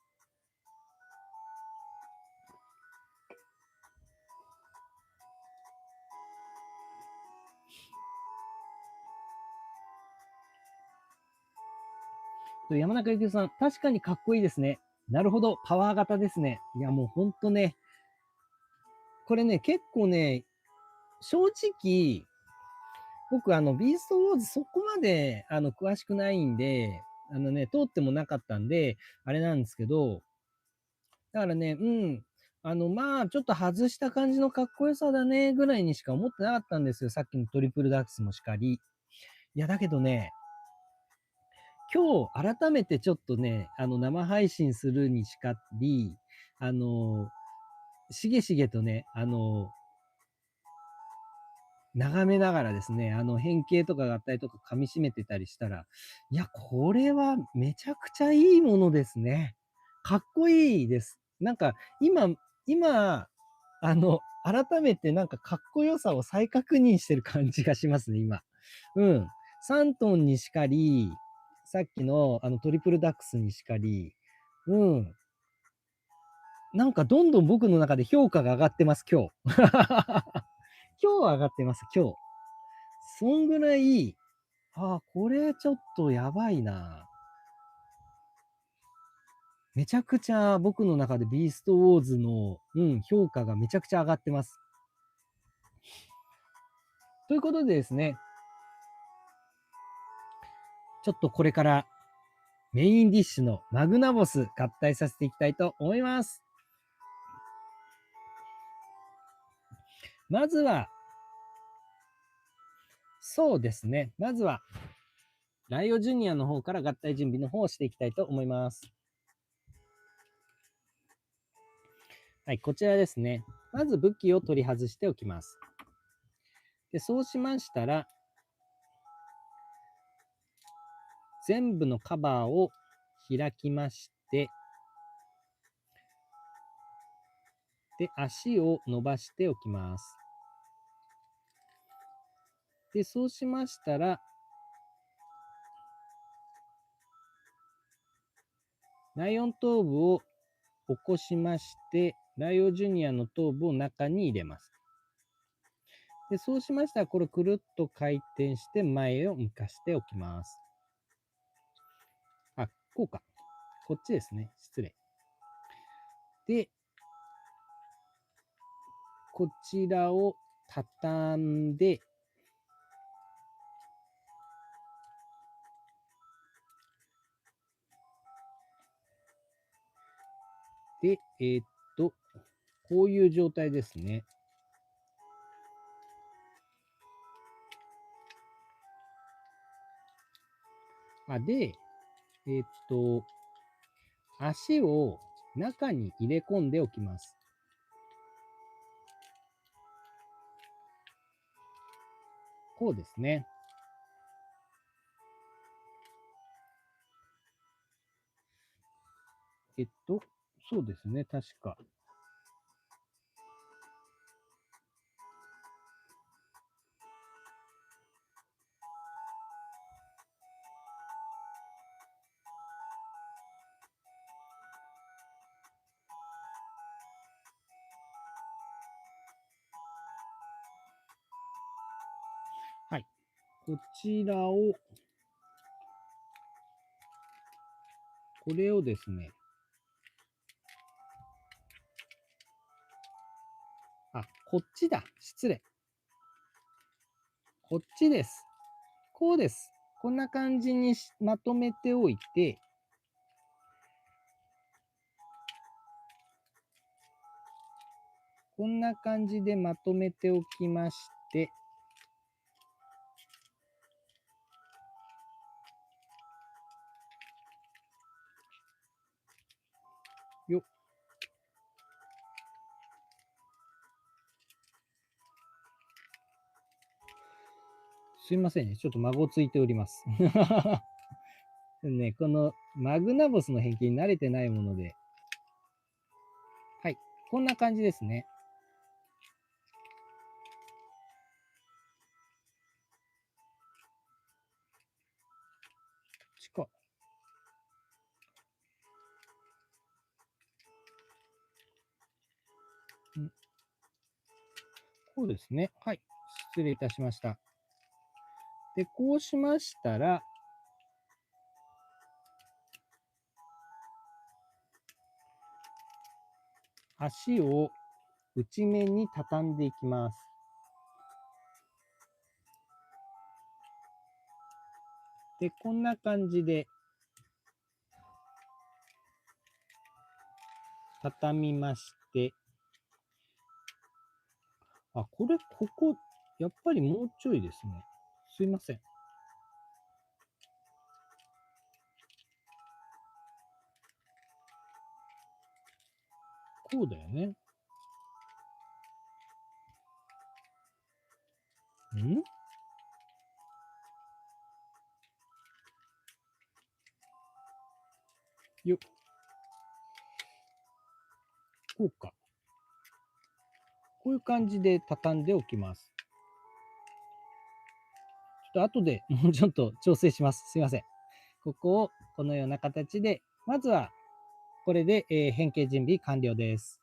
Speaker 1: 山中幸雄さん、確かにかっこいいですね。なるほど。パワー型ですね。いや、もうほんとね、これね、結構ね、正直、僕、ビーストウォーズそこまで、詳しくないんで、通ってもなかったんで、あれなんですけど、だからね、まあ、ちょっと外した感じのかっこよさだね、ぐらいにしか思ってなかったんですよ。さっきのトリプルダックスもしかり。いや、だけどね、今日改めてちょっとね、生配信するにしかり、しげしげとね、眺めながらですね、変形とか合体とか噛み締めてたりしたら、いや、これはめちゃくちゃいいものですね。かっこいいです。なんか、今、改めてなんかかっこよさを再確認してる感じがしますね、今。うん。3トンにしかり、さっきのトリプルダックスにしかり、うん。なんかどんどん僕の中で評価が上がってます、今日。今日は上がってます、今日。そんぐらい、これちょっとやばいな。めちゃくちゃ僕の中でビーストウォーズの、評価がめちゃくちゃ上がってます。ということでですね、ちょっとこれからメインディッシュのマグナボス合体させていきたいと思います。まずは、そうですね。まずは、ライオジュニアの方から合体準備の方をしていきたいと思います。はい、こちらですね。まず武器を取り外しておきます。で、そうしましたら、全部のカバーを開きまして、で、足を伸ばしておきます。で、そうしましたら、ライオン頭部を起こしまして、ライオンジュニアの頭部を中に入れます。で、そうしましたら、これくるっと回転して前を向かしておきます。こうか。こっちですね。失礼。で、こちらを畳んで、で、こういう状態ですね。で、足を中に入れ込んでおきます。こうですね。そうですね、確か。はい。こちらを、これをですね、こっちだ。失礼。こっちです。こうです。こんな感じにまとめておいて、こんな感じでまとめておきまして、よっ。すいませんね。ちょっと孫ついております。ね、このマグナボスの変形に慣れてないもので、はい。こんな感じですね。近っ。こうですね。はい。失礼いたしました。で、こうしましたら、足を内面に畳んでいきます。で、こんな感じで畳みまして、あ、ここ、やっぱりもうちょいですね。すいません。こうだよね。んよっ。こうか。こういう感じで畳んでおきます。ちょっと後でもうちょっと調整します。すいません。ここをこのような形で、まずはこれで、変形準備完了です。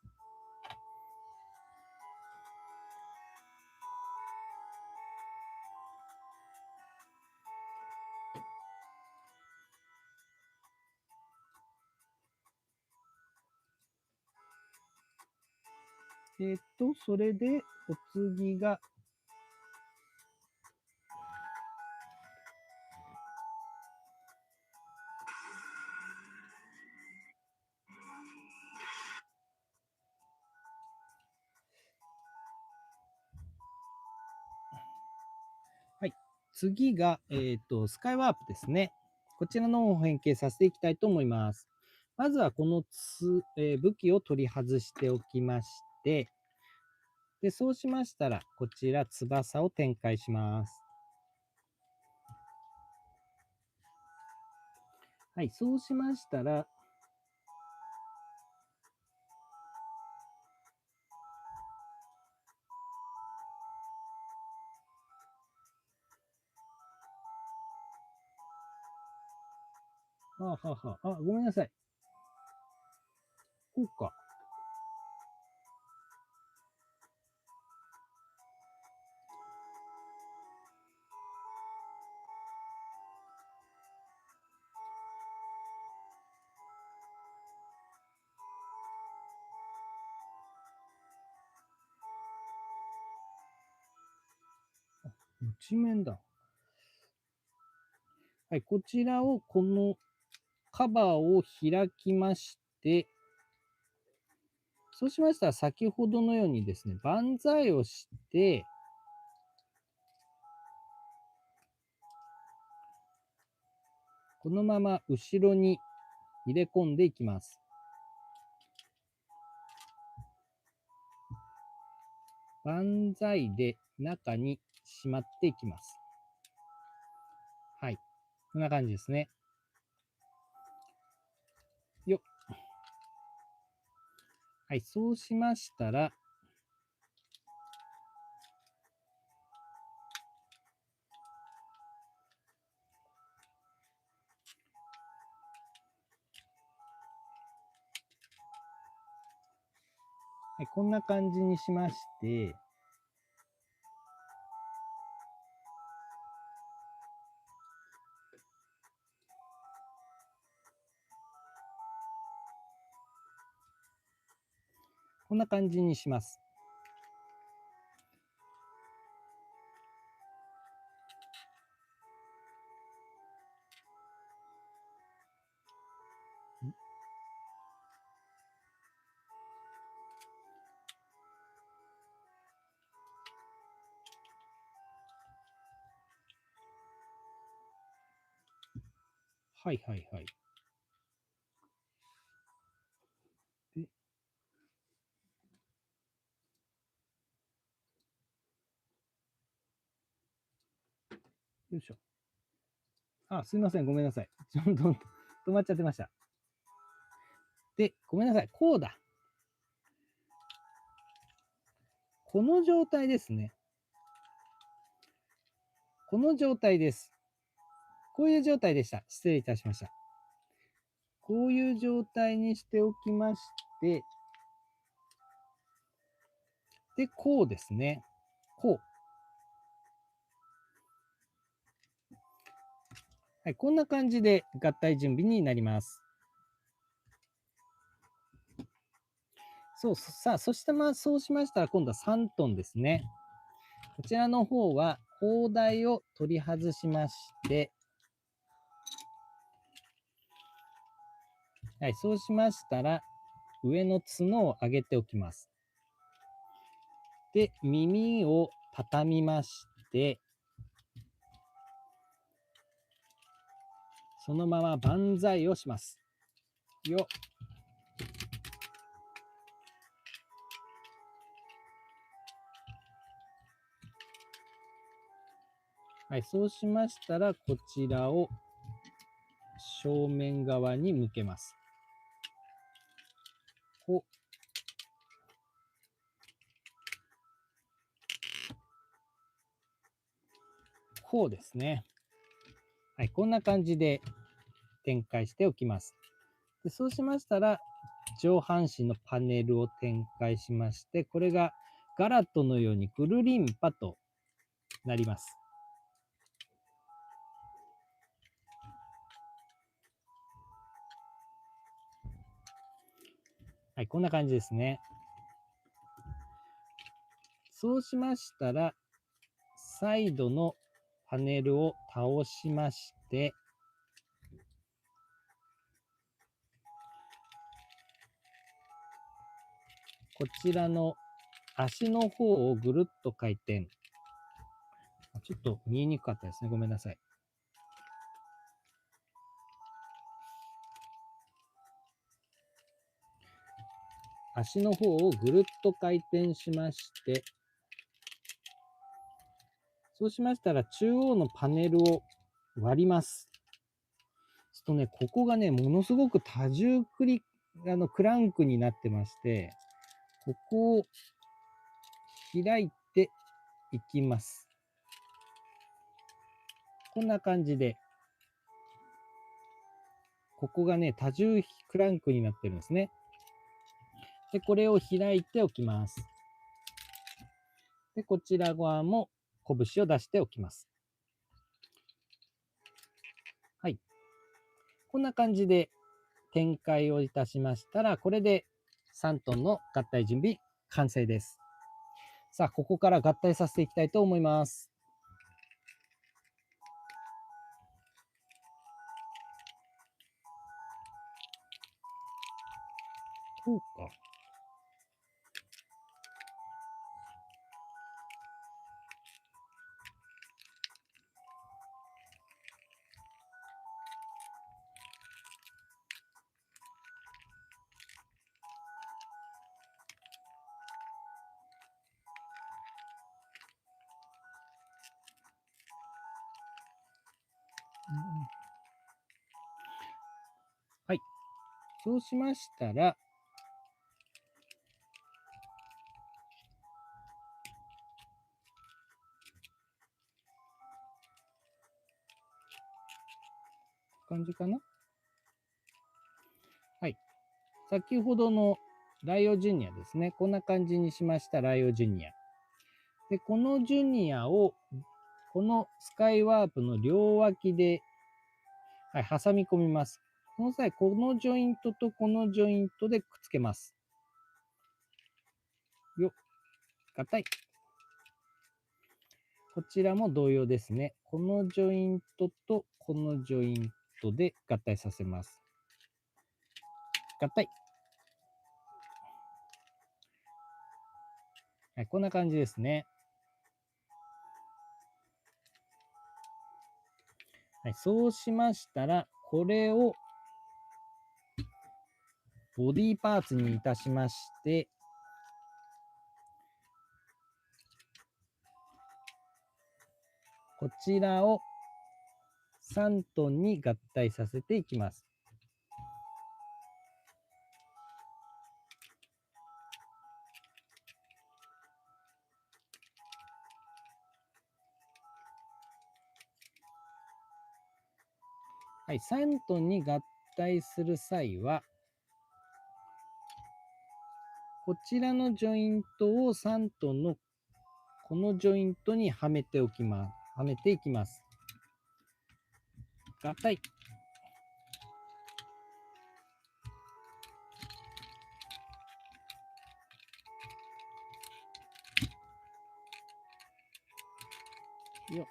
Speaker 1: それでお次が、はい。次が、スカイワープですね。こちらの方を変形させていきたいと思います。まずはこの武器を取り外しておきまして、で、そうしましたら、こちら翼を展開します。はい、そうしましたら、ごめんなさい。こうか。内面だ。はい、こちらを、このカバーを開きまして、そうしましたら、先ほどのようにですね、万歳をして、このまま後ろに入れ込んでいきます。万歳で中にしまっていきます。はい。こんな感じですね。よっ。はい、そうしましたら、はい、こんな感じにしまして、こんな感じにします。はいはいはい。で、よいしょ。あ、すいません。ごめんなさい。ちょっと止まっちゃってました。で、ごめんなさい。こうだ。この状態ですね。この状態です。こういう状態でした。失礼いたしました。こういう状態にしておきまして、で、こうですね。こう。はい、こんな感じで合体準備になります。そしてそうしましたら今度は3トンですね。こちらの方は砲台を取り外しまして、はい、そうしましたら上の角を上げておきます。で、耳を畳みまして、そのまま万歳をします。よっ。はい、そうしましたら、こちらを正面側に向けます。こうですね。はい、こんな感じで展開しておきます。でそうしましたら、上半身のパネルを展開しまして、これがガラットのようにぐるりんぱとなります。はい、こんな感じですね。そうしましたら、サイドのパネルを倒しまして、こちらの足の方をぐるっと回転。ちょっと見えにくかったですね。ごめんなさい。足の方をぐるっと回転しまして、そうしましたら中央のパネルを割ります。ちょっとね、ここがね、ものすごく多重クランクになってまして、ここを開いていきます。こんな感じで、ここがね、多重クランクになってるんですね。で、これを開いておきます。で、こちら側も拳を出しておきます。はい。こんな感じで展開をいたしましたら、これで3トンの合体準備完成です。さあ、ここから合体させていきたいと思います。こうか。はい。そうしましたら、感じかな。はい。先ほどのライオジュニアですね。こんな感じにしました、ライオジュニア。で、このジュニアを、このスカイワープの両脇で、はい、挟み込みます。この際、このジョイントとこのジョイントでくっつけます。よっ、合体。こちらも同様ですね。このジョイントとこのジョイントで合体させます。合体。はい、こんな感じですね。はい、そうしましたら、これをボディパーツにいたしまして、こちらを3トンに合体させていきます。はい、3トンに合体する際は、こちらのジョイントを3トンのこのジョイントにはめておきます。はめていきます。合体。よっ。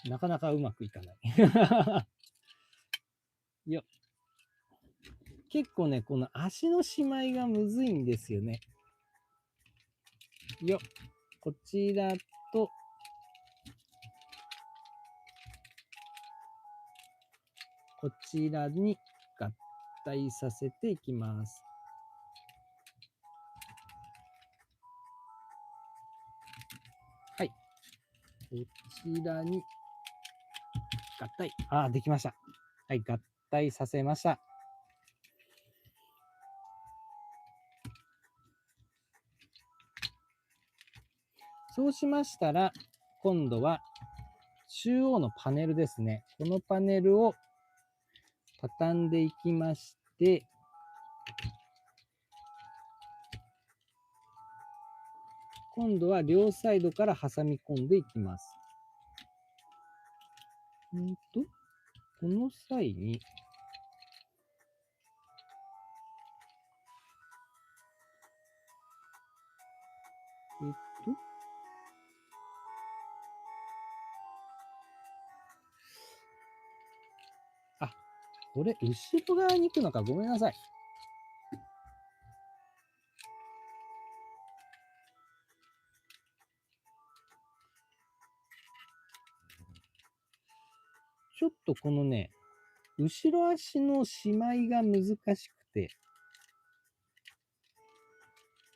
Speaker 1: なかなかうまくいかない。よっ。結構ね、この足のしまいがむずいんですよね。よっ。こちらと、こちらに合体させていきます。はい。こちらに合体。あ、できました。はい、合体させました。そうしましたら、今度は中央のパネルですね。このパネルを畳んでいきまして、今度は両サイドから挟み込んでいきます。この際に、あ、これ、後ろ側に行くのか。ごめんなさい。ちょっとこのね、後ろ足のしまいが難しくて、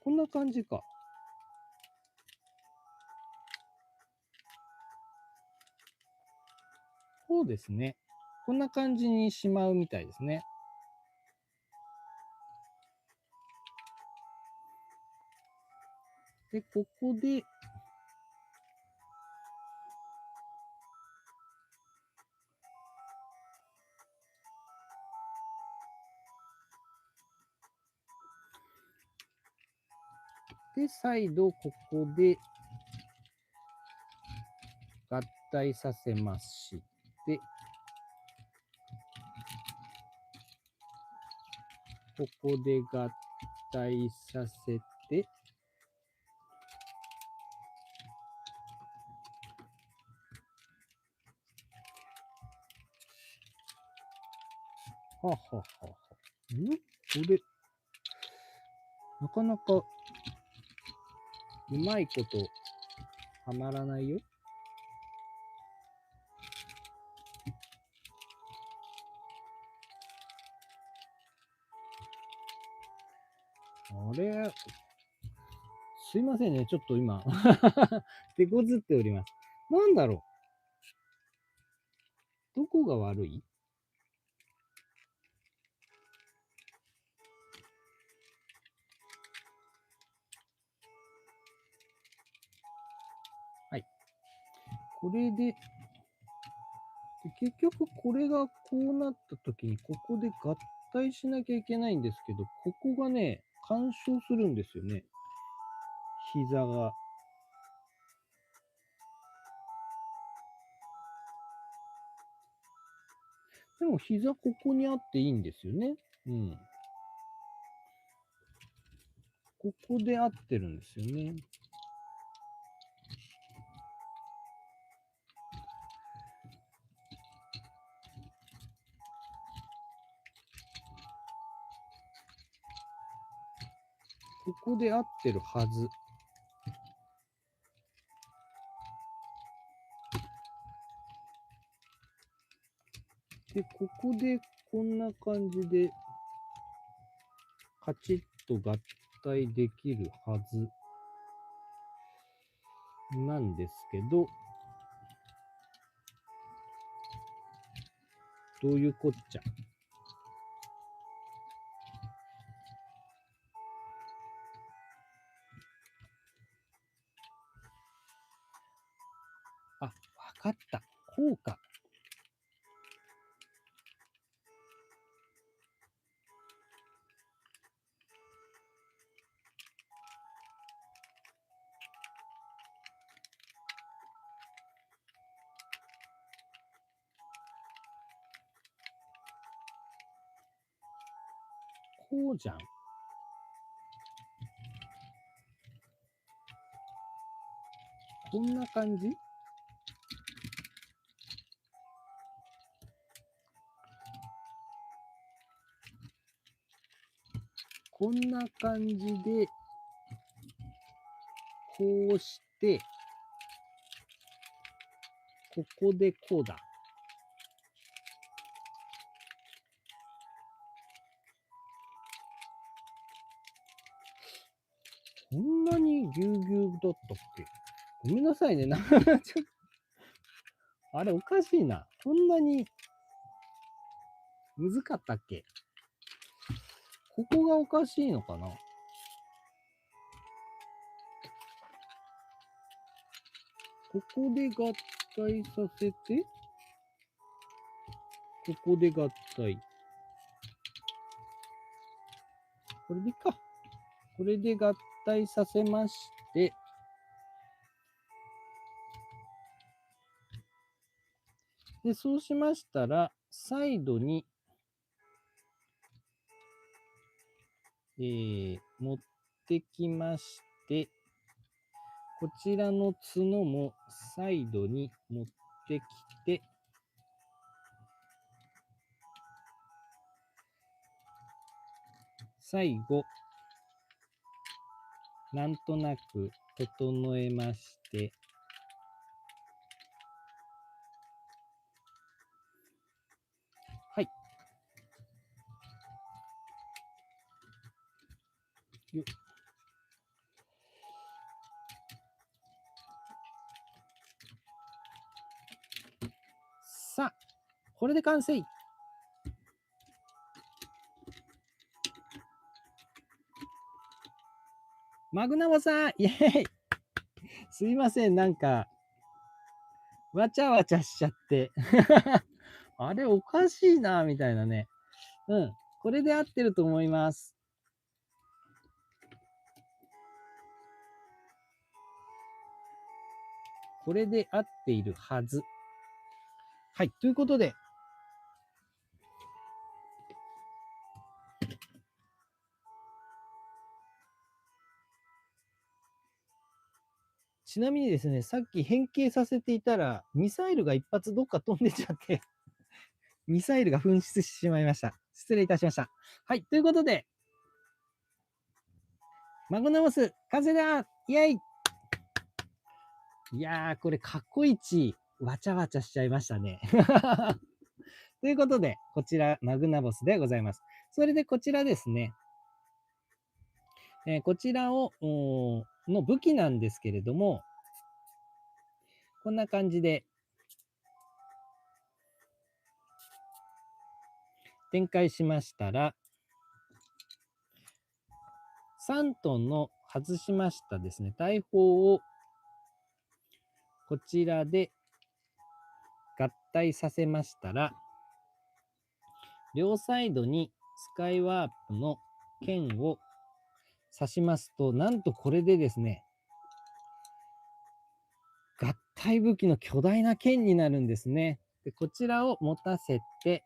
Speaker 1: こんな感じか。そうですね。こんな感じにしまうみたいですね。で、ここで、再度ここで合体させまして、ここで合体させて、はははは。これ、なかなかうまいことはまらないよ。あれ、すいませんね。ちょっと今、手こずっております。なんだろう。どこが悪い？はい。これで、結局これがこうなった時に、ここで合体しなきゃいけないんですけど、ここがね、干渉するんですよね。膝が。でも膝ここにあっていいんですよね。うん。ここで合ってるんですよね。ここで合ってるはず。で、ここでこんな感じで、カチッと合体できるはずなんですけど、どういうこっちゃ。あ、わかった。こうか。こうじゃん。こんな感じ？こんな感じで、こうして、ここでこうだ。こんなにぎゅうぎゅうだったっけ？ごめんなさいね。あれおかしいな。こんなにむずかったっけ？ここがおかしいのかな？ここで合体させて、ここで合体。これでいいか。これで合体させまして、で、そうしましたら、サイドに、持ってきまして、こちらの角もサイドに持ってきて、最後、なんとなく整えまして、はい。よさあ、これで完成。マグナボさん、イェーイ。すいません、なんか、わちゃわちゃしちゃって。あれ、おかしいな、みたいなね。うん。これで合ってると思います。これで合っているはず。はい。ということで、ちなみにですね、さっき変形させていたら、ミサイルが一発どっか飛んでちゃって、ミサイルが噴出してしまいました。失礼いたしました。はい。ということで、マグナモス、完成だイェイ。いやー、これ、過去一、わちゃわちゃしちゃいましたね。ということで、こちら、マグナボスでございます。それで、こちらですね。こちらを、の武器なんですけれども、こんな感じで、展開しましたら、3トンの外しましたですね、大砲を、こちらで合体させましたら、両サイドにスカイワープの剣を刺しますと、なんとこれでですね、合体武器の巨大な剣になるんですね。でこちらを持たせて、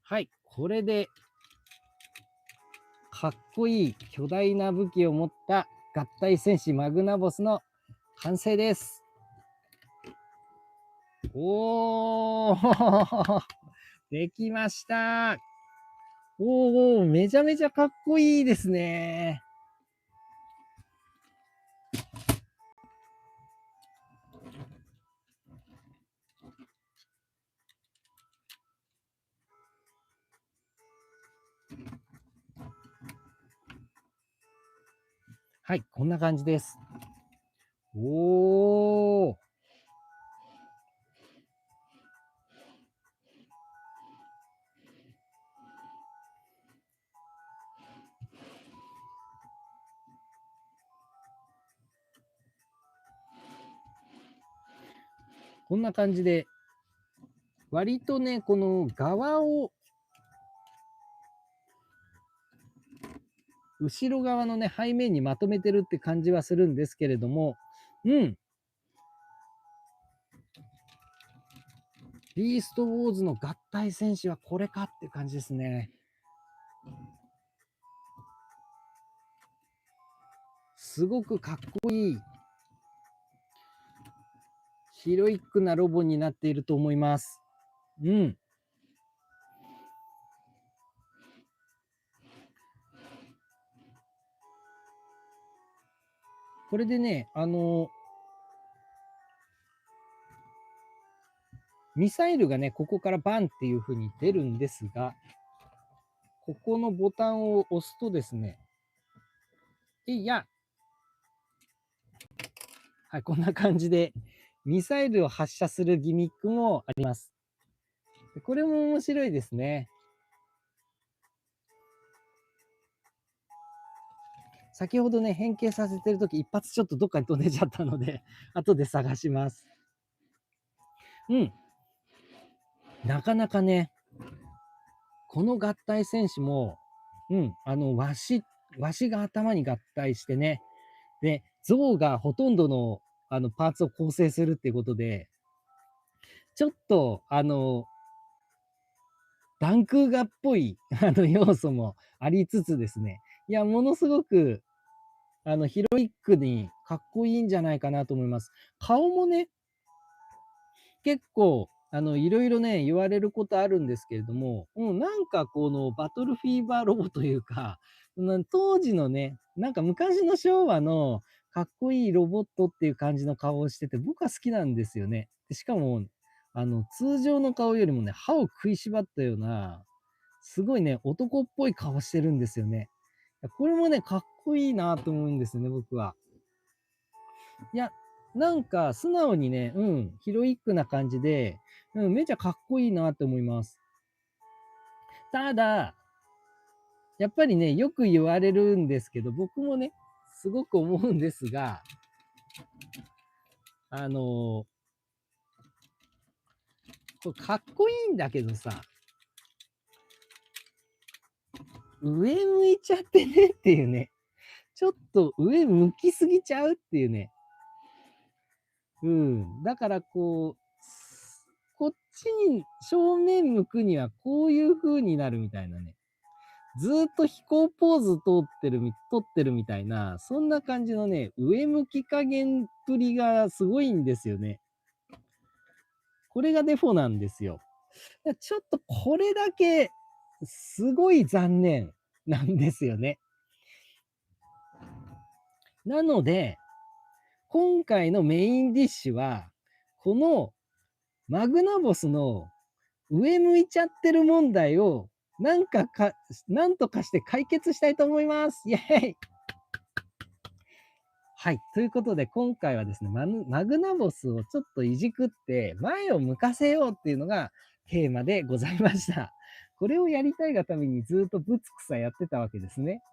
Speaker 1: はい、これでかっこいい巨大な武器を持った合体戦士マグナボスの完成です。おーできました。おー、めちゃめちゃかっこいいですね。はい、こんな感じです。おー。こんな感じで、割とね、この側を、後ろ側のね、背面にまとめてるって感じはするんですけれども、うん。ビーストウォーズの合体戦士はこれかって感じですね。すごくかっこいいヒロイックなロボになっていると思います。うん。これでね、ミサイルがね、ここからバンっていう風に出るんですが、ここのボタンを押すとですね、はい、こんな感じで、ミサイルを発射するギミックもあります。これも面白いですね。先ほどね、変形させてるとき、一発ちょっとどっかに飛んでちゃったので、後で探します。うん。なかなかね、この合体戦士も、ワシが頭に合体してね、で、象がほとんどのパーツを構成するっていうことで、ちょっと、ダンクーガっぽい、要素もありつつですね、いや、ものすごく、ヒロイックにかっこいいんじゃないかなと思います。顔もね、結構、いろいろね、言われることあるんですけれども、なんかこのバトルフィーバーロボというか、当時のね、なんか昔の昭和のかっこいいロボットっていう感じの顔をしてて、僕は好きなんですよね。でしかも、通常の顔よりもね、歯を食いしばったような、すごいね、男っぽい顔してるんですよね。これもね、かっこいいなと思うんですよね、僕は。いや、なんか素直にね、ヒロイックな感じで、めちゃかっこいいなって思います。ただ、やっぱりね、よく言われるんですけど、僕もね、すごく思うんですが、これかっこいいんだけどさ、上向いちゃってねっていうね、ちょっと上向きすぎちゃうっていうね。だからこう、こっちに正面向くにはこういう風になるみたいなね。ずーっと飛行ポーズ取ってるみたいな、そんな感じのね、上向き加減っぷりがすごいんですよね。これがデフォなんですよ。ちょっとこれだけ、すごい残念なんですよね。なので、今回のメインディッシュは、このマグナボスの上向いちゃってる問題を、なんとかして解決したいと思います。イェーイ。はい。ということで、今回はですね、マグナボスをちょっといじくって、前を向かせようっていうのがテーマでございました。これをやりたいがためにずっとぶつくさやってたわけですね。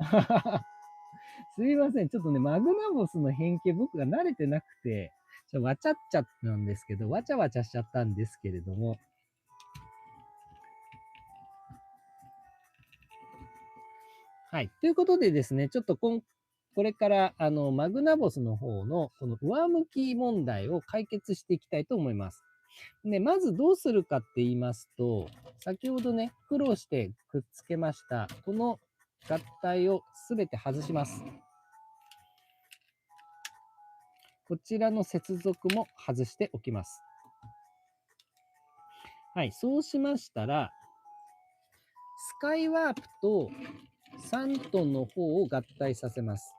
Speaker 1: すいません。ちょっとね、マグナボスの変形僕が慣れてなくて、わちゃっちゃなんですけど、わちゃわちゃしちゃったんですけれども。はい。ということでですね、ちょっとこれから、マグナボスの方の、この上向き問題を解決していきたいと思います。で、まずどうするかって言いますと、先ほどね、苦労してくっつけました、この合体をすべて外します。こちらの接続も外しておきます。はい、そうしましたら、スカイワープとサントンの方を合体させます。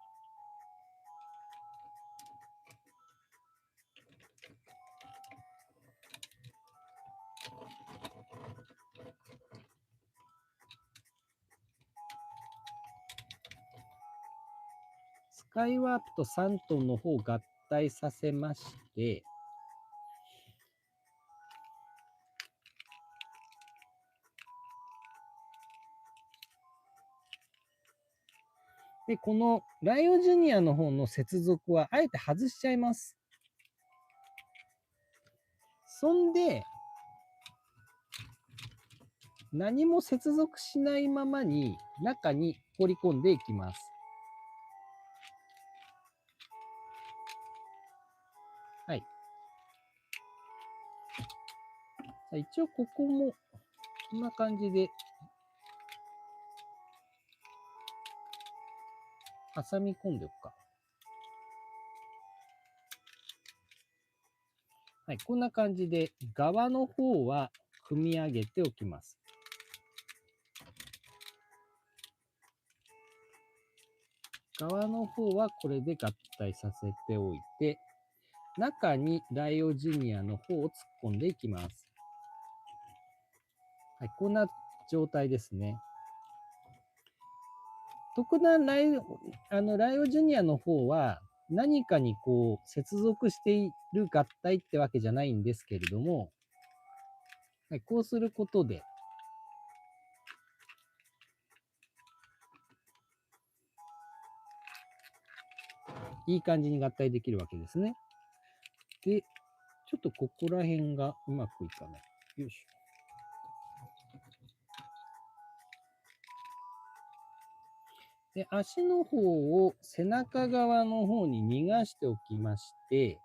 Speaker 1: スカイワープとサントンの方を合体させまして、で、このライオジュニアの方の接続はあえて外しちゃいます。そんで、何も接続しないままに中に放り込んでいきます。はい。一応ここもこんな感じで挟み込んでおくか。はい、こんな感じで側の方は組み上げておきます。側の方はこれで合体させておいて、中にライオジュニアの方を突っ込んでいきます。はい、こんな状態ですね。特段ライオジュニアの方は何かにこう接続している合体ってわけじゃないんですけれども、はい、こうすることで、いい感じに合体できるわけですね。で、ちょっとここら辺がうまくいかない。よいしょ。で、足の方を背中側の方に逃がしておきまして、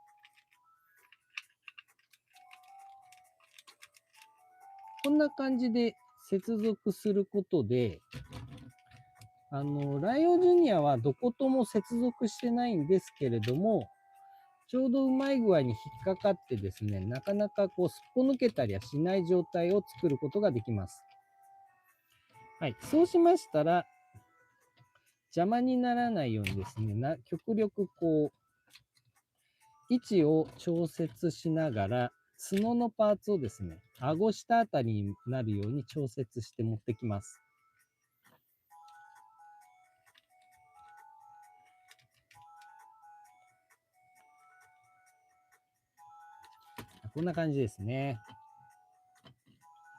Speaker 1: こんな感じで接続することで、ライオジュニアはどことも接続してないんですけれども、ちょうどうまい具合に引っかかってですね、なかなかこうすっぽ抜けたりはしない状態を作ることができます。はい、そうしましたら、邪魔にならないようにですね、極力こう、位置を調節しながら、角のパーツをですね、顎下あたりになるように調節して持ってきます。こんな感じですね。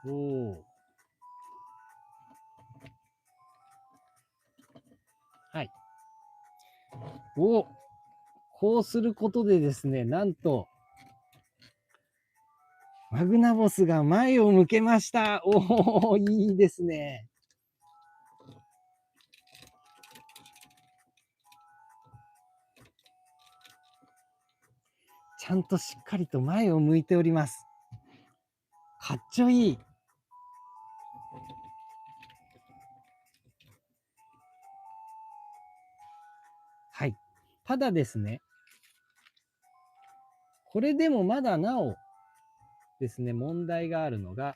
Speaker 1: おお。はい。こうすることでですね、なんと、マグナボスが前を向けました。おお、いいですね。ちゃんとしっかりと前を向いております。かっちょいい。はい。ただですね、これでもまだなおですね、問題があるのが、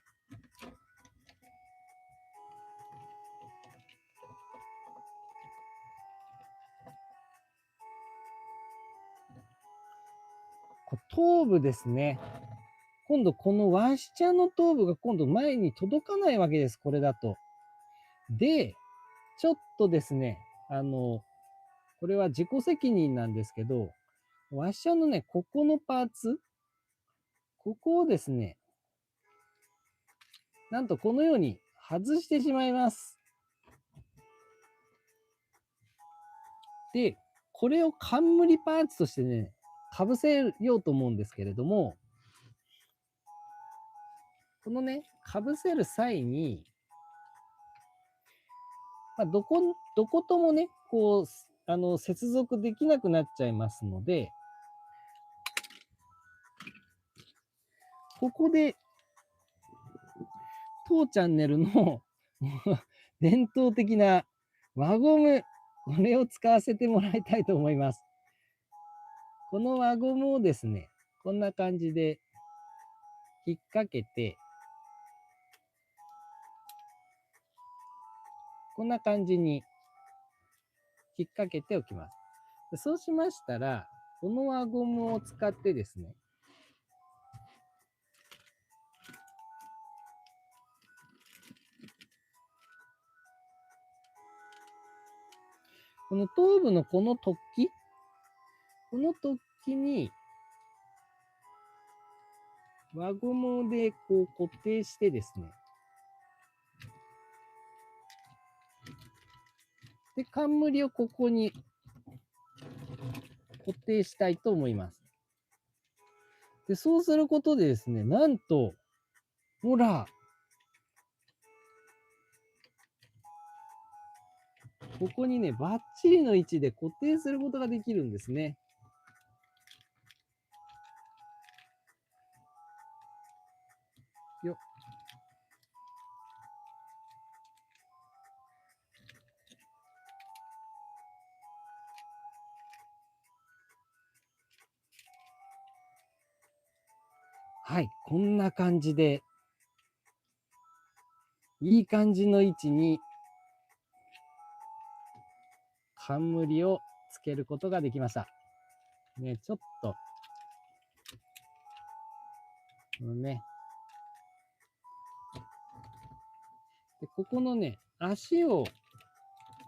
Speaker 1: 頭部ですね。今度このワシちゃんの頭部が今度前に届かないわけです、これだと。で、ちょっとですね、これは自己責任なんですけど、ワシちゃんのね、ここのパーツ、ここをですね、なんとこのように外してしまいます。で、これを冠パーツとしてね、かぶせようと思うんですけれども、このね、かぶせる際に、どこともね、こう、接続できなくなっちゃいますので、ここで、当チャンネルの伝統的な輪ゴム、これを使わせてもらいたいと思います。この輪ゴムをですね、こんな感じで引っ掛けて、こんな感じに引っ掛けておきます。そうしましたら、この輪ゴムを使ってですね、この頭部のこの突起、この突起に輪ゴムでこう固定してですね、で、冠をここに固定したいと思います。で、そうすることでですね、なんと、ほら、ここにね、バッチリの位置で固定することができるんですね。よっ。はい、こんな感じで、いい感じの位置に冠をつけることができました。ね、ちょっと、ね。で、ここのね、足を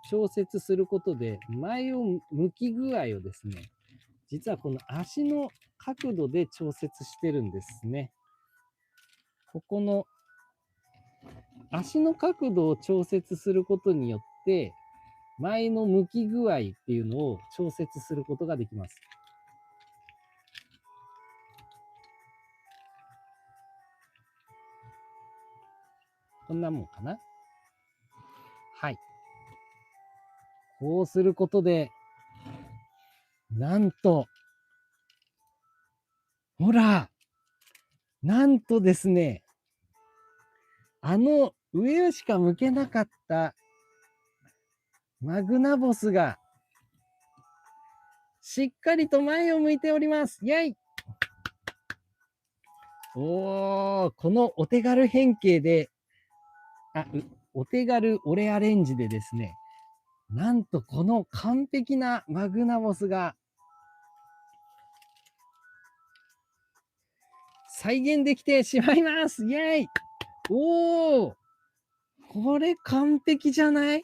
Speaker 1: 調節することで、前を向き具合をですね、実はこの足の角度で調節してるんですね。ここの足の角度を調節することによって、前の向き具合っていうのを調節することができます。こんなもんかな。はい。こうすることで、なんと、ほら、なんとですね、上しか向けなかったマグナボスが、しっかりと前を向いております。イェイ！おー、このお手軽変形で、お手軽オレアレンジでですね、なんとこの完璧なマグナボスが再現できてしまいます。イェイ！おー、これ完璧じゃない？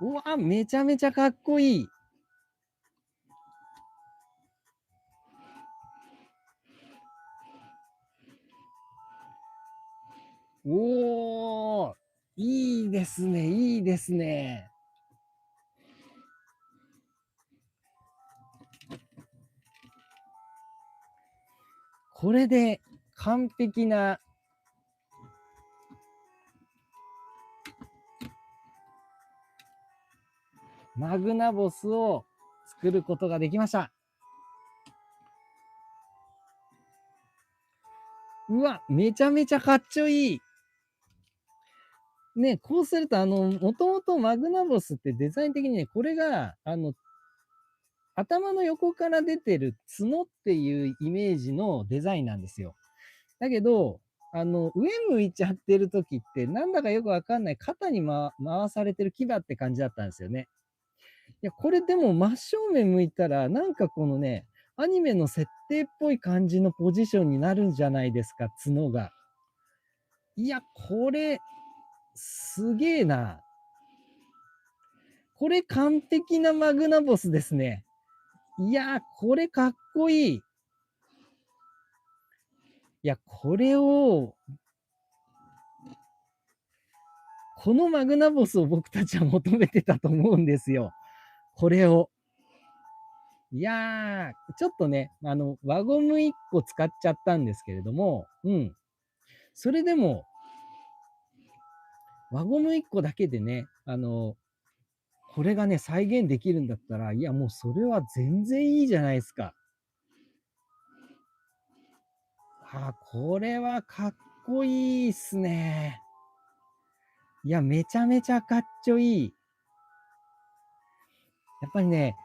Speaker 1: うわ、めちゃめちゃかっこいい。おー、いいですね、いいですね。これで完璧なマグナボスを作ることができました。うわ、めちゃめちゃかっちょいい。ね、こうすると、もともとマグナボスってデザイン的にね、これが、頭の横から出てる角っていうイメージのデザインなんですよ。だけど、上向いちゃってる時って、なんだかよくわかんない肩に、回されてる牙って感じだったんですよね。いや、これでも真正面向いたら、なんかこのね、アニメの設定っぽい感じのポジションになるんじゃないですか、角が。いや、これ、すげえな。これ完璧なマグナボスですね。いや、これかっこいい。いや、これを、このマグナボスを僕たちは求めてたと思うんですよ。これを。いやー、ちょっとね、輪ゴム1個使っちゃったんですけれども、うん。それでも、輪ゴム1個だけでね、これがね、再現できるんだったら、いや、もうそれは全然いいじゃないですか。これはかっこいいっすね。いや、めちゃめちゃかっちょいい。やっぱりね、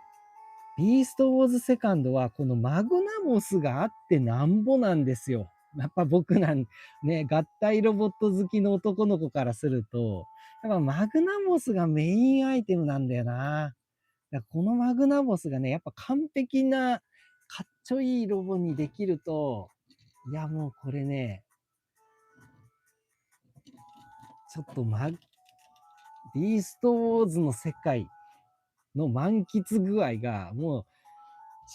Speaker 1: ビーストウォーズセカンドは、このマグナボスがあってなんぼなんですよ。やっぱ僕ね、合体ロボット好きの男の子からすると、やっぱマグナボスがメインアイテムなんだよな。このマグナボスがね、やっぱ完璧なかっちょいいロボにできると、いやもうこれね、ちょっとビーストウォーズの世界の満喫具合が、も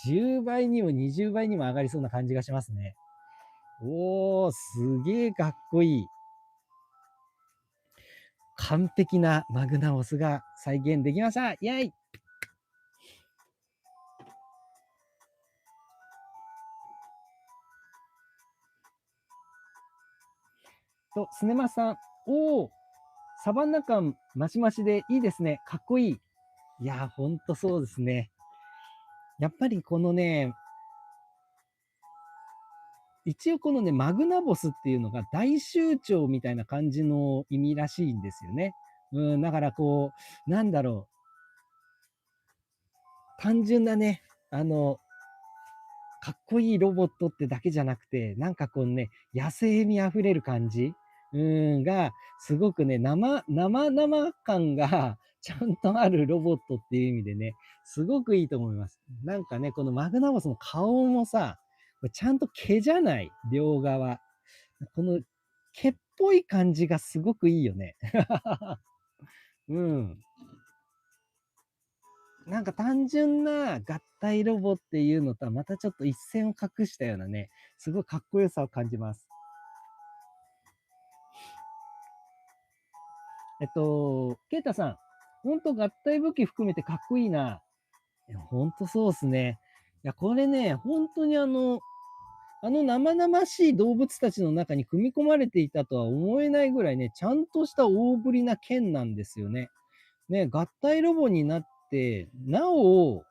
Speaker 1: う10倍にも20倍にも上がりそうな感じがしますね。おー、すげえかっこいい。完璧なマグナボスが再現できました。イェイ！と、スネマさん、おー、サバンナ感マシマシでいいですね。かっこいい。いやー、ほんとそうですね。やっぱりこのね、一応このね、マグナボスっていうのが大酋長みたいな感じの意味らしいんですよね。だからこう、なんだろう。単純なね、かっこいいロボットってだけじゃなくて、なんかこうね、野生味あふれる感じが、すごくね、生感がちゃんとあるロボットっていう意味でね、すごくいいと思います。なんかね、このマグナモスの顔もさ、これちゃんと毛じゃない、両側。この毛っぽい感じがすごくいいよね。うん。なんか単純な合体ロボっていうのとはまたちょっと一線を画したようなね、すごいかっこよさを感じます。ケイタさん、ほんと合体武器含めてかっこいいな。いや、ほんとそうっすね。いや、これね、本当に生々しい動物たちの中に組み込まれていたとは思えないぐらいね、ちゃんとした大ぶりな剣なんですよね。ね、合体ロボになって、なお、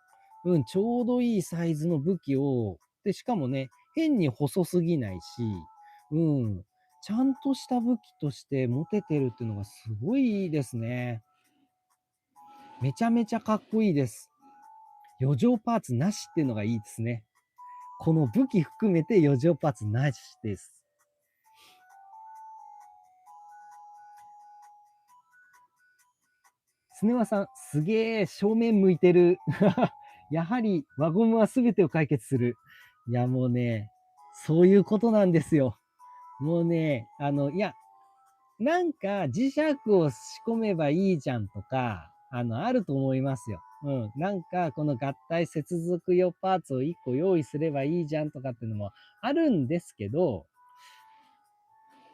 Speaker 1: ちょうどいいサイズの武器を、で、しかもね、変に細すぎないし、うん、ちゃんとした武器として持ててるっていうのがすごいいいですね。めちゃめちゃかっこいいです。余剰パーツなしっていうのがいいですね。この武器含めて余剰パーツなしです。スネワさん、すげえ、正面向いてる。やはり輪ゴムは全てを解決する。いや、もうね、そういうことなんですよ。もうね、いや、なんか磁石を仕込めばいいじゃんとか、あると思いますよ。なんか、この合体接続用パーツを1個用意すればいいじゃんとかっていうのもあるんですけど、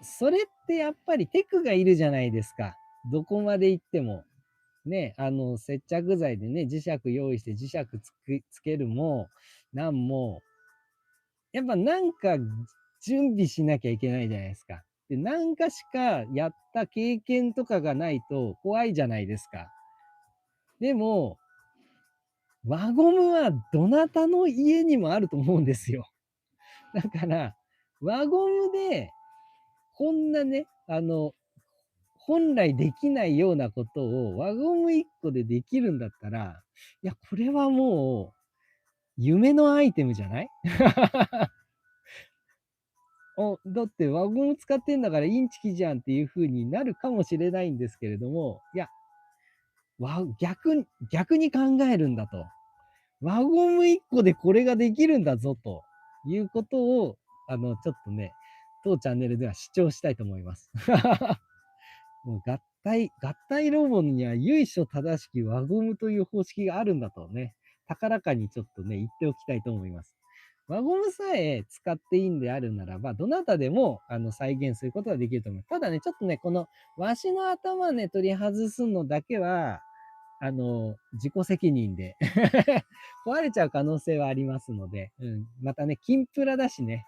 Speaker 1: それってやっぱりテクがいるじゃないですか。どこまで行っても。ね、接着剤でね、磁石用意して磁石つけるも、なんも、やっぱなんか準備しなきゃいけないじゃないですか。で、なんかしかやった経験とかがないと怖いじゃないですか。でも、輪ゴムはどなたの家にもあると思うんですよ。だから、輪ゴムで、こんなね、本来できないようなことを輪ゴム1個でできるんだったら、いや、これはもう、夢のアイテムじゃないだって輪ゴム使ってんだからインチキじゃんっていう風になるかもしれないんですけれども、いや、逆に考えるんだと。輪ゴム1個でこれができるんだぞということを、ちょっとね、当チャンネルでは主張したいと思います。もう合体ロボには由緒正しき輪ゴムという方式があるんだとね、高らかにちょっとね、言っておきたいと思います。輪ゴムさえ使っていいんであるならば、どなたでも再現することができると思います。ただね、ちょっとね、このわしの頭ね、取り外すのだけは、自己責任で壊れちゃう可能性はありますので、またね、金プラだしね、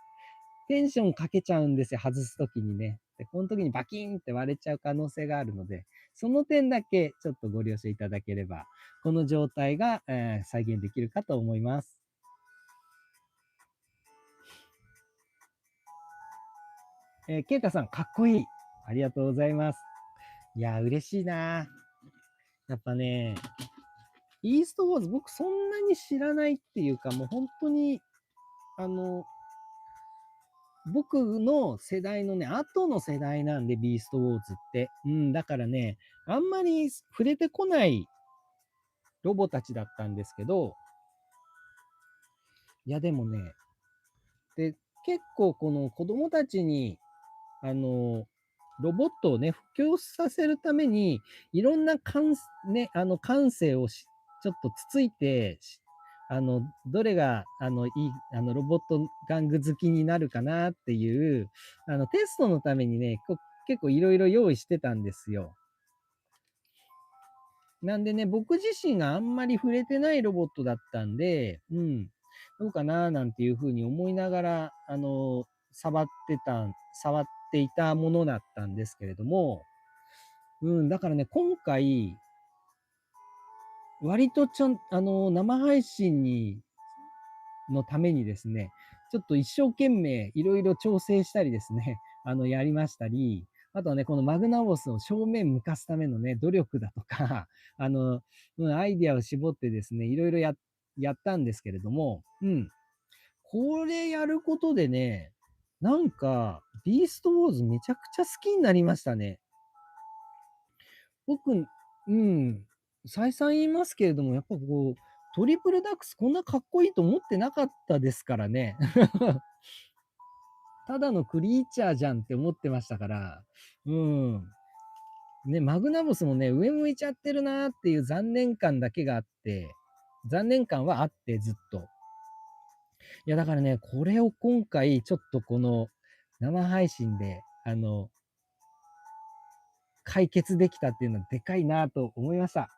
Speaker 1: テンションかけちゃうんですよ、外すときにね。で、この時にバキーンって割れちゃう可能性があるので、その点だけちょっとご了承いただければ、この状態が、再現できるかと思います。ケイタさん、かっこいい。ありがとうございます。いや、嬉しいな。やっぱね、イーストウォーズ、僕そんなに知らないっていうか、もう本当に、あの、僕の世代のね、後の世代なんで、ビーストウォーズって。だからね、あんまり触れてこないロボたちだったんですけど、いやでもね、で、結構この子供たちに、ロボットをね、普及させるために、いろんなね、感性をちょっとつついて、どれが、いい、ロボット玩具好きになるかなっていう、テストのためにね、結構いろいろ用意してたんですよ。なんでね、僕自身があんまり触れてないロボットだったんで、どうかななんていうふうに思いながら、触っていたものだったんですけれども、だからね、今回、割と生配信のためにですね、ちょっと一生懸命いろいろ調整したりですね、やりましたり、あとはね、このマグナボスを正面向かすためのね、努力だとか、アイディアを絞ってですね、いろいろやったんですけれども、これやることでね、なんか、ビーストウォーズめちゃくちゃ好きになりましたね。僕、再三言いますけれども、やっぱこう、トリプルダックスこんなかっこいいと思ってなかったですからね。ただのクリーチャーじゃんって思ってましたから。うん。ね、マグナボスもね、上向いちゃってるなーっていう残念感だけがあって、残念感はあって、ずっと。いや、だからね、これを今回、ちょっとこの生配信で、解決できたっていうのはでかいなと思いました。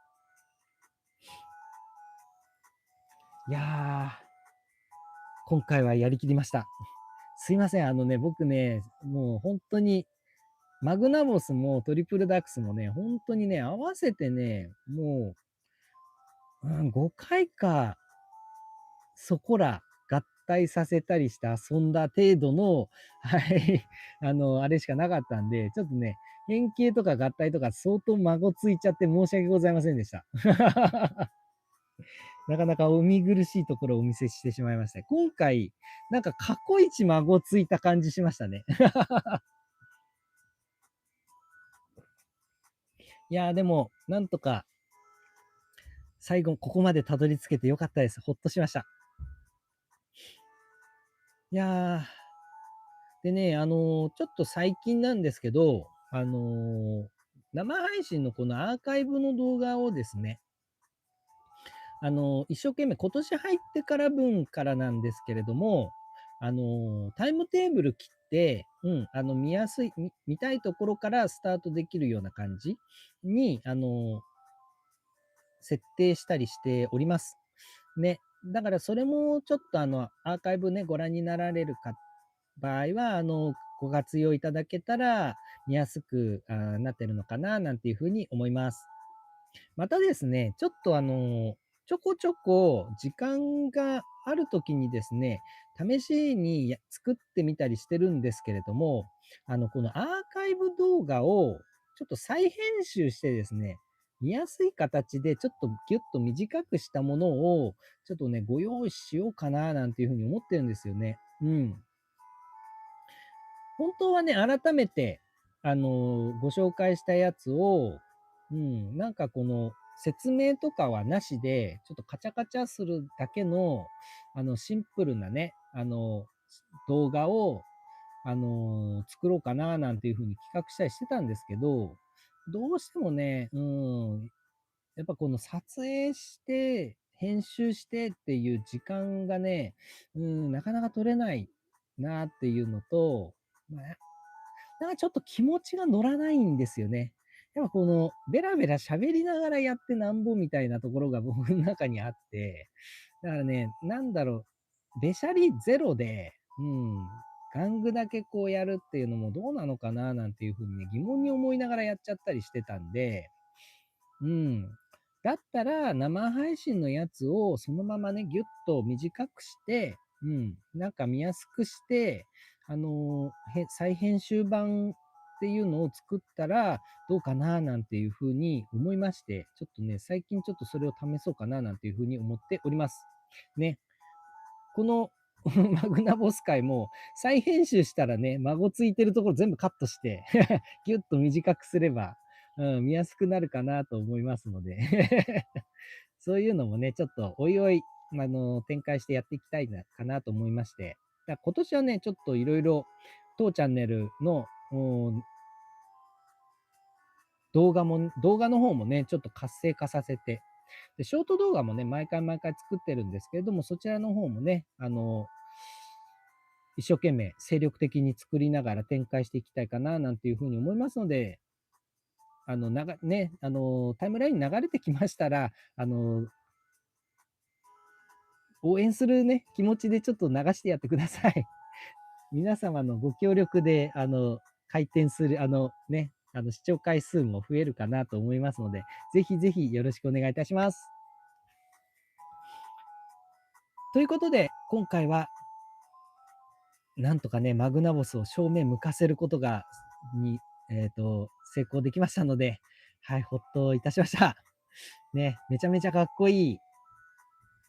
Speaker 1: いやー、今回はやりきりました。すいません、僕ね、もう本当に、マグナボスもトリプルダックスもね、本当にね、合わせてね、もう、5回か、そこら合体させたりして遊んだ程度の、はい、あれしかなかったんで、ちょっとね、変形とか合体とか相当孫ついちゃって申し訳ございませんでした。なかなかお見苦しいところをお見せしてしまいました。今回、なんか過去一孫ついた感じしましたね。いやーでも、なんとか、最後、ここまでたどり着けてよかったです。ほっとしました。いやー、でね、ちょっと最近なんですけど、生配信のこのアーカイブの動画をですね、一生懸命今年入ってから分からなんですけれども、タイムテーブル切って、見やすい、見たいところからスタートできるような感じに、設定したりしております。ね。だからそれもちょっとアーカイブね、ご覧になられる場合は、ご活用いただけたら見やすくなってるのかな、なんていうふうに思います。またですね、ちょっとちょこちょこ時間があるときにですね、試しに作ってみたりしてるんですけれども、このアーカイブ動画をちょっと再編集してですね、見やすい形でちょっとギュッと短くしたものをちょっとね、ご用意しようかななんていうふうに思ってるんですよね。うん。本当はね、改めて、ご紹介したやつを、なんかこの説明とかはなしで、ちょっとカチャカチャするだけの、シンプルなね、動画を、作ろうかななんていうふうに企画したりしてたんですけど、どうしてもね、やっぱこの撮影して、編集してっていう時間がね、なかなか取れないなっていうのと、まあ、なんかちょっと気持ちが乗らないんですよね。やっぱこのベラベラ喋りながらやってなんぼみたいなところが僕の中にあって、だからね、なんだろう、べしゃりゼロで、玩具だけこうやるっていうのもどうなのかななんていうふうにね、疑問に思いながらやっちゃったりしてたんで、うん。だったら、生配信のやつをそのままね、ぎゅっと短くして、なんか見やすくして、再編集版っていうのを作ったらどうかななんていうふうに思いまして、ちょっとね、最近ちょっとそれを試そうかななんていうふうに思っております。ね。このマグナボス会も再編集したらね、孫ついてるところ全部カットしてギュッと短くすれば、見やすくなるかなと思いますのでそういうのもね、ちょっとおいおい、展開してやっていきたいなかなと思いまして、だ今年はね、ちょっといろいろ当チャンネルの動画の方もね、ちょっと活性化させて、で、ショート動画もね、毎回毎回作ってるんですけれども、そちらの方もね、一生懸命精力的に作りながら展開していきたいかな、なんていうふうに思いますので、タイムラインに流れてきましたら、応援するね、気持ちでちょっと流してやってください。皆様のご協力で、回転する、視聴回数も増えるかなと思いますので、ぜひぜひよろしくお願いいたします。ということで、今回は、なんとかね、マグナボスを正面向かせることが、成功できましたので、はい、ほっといたしました。ね、めちゃめちゃかっこいい、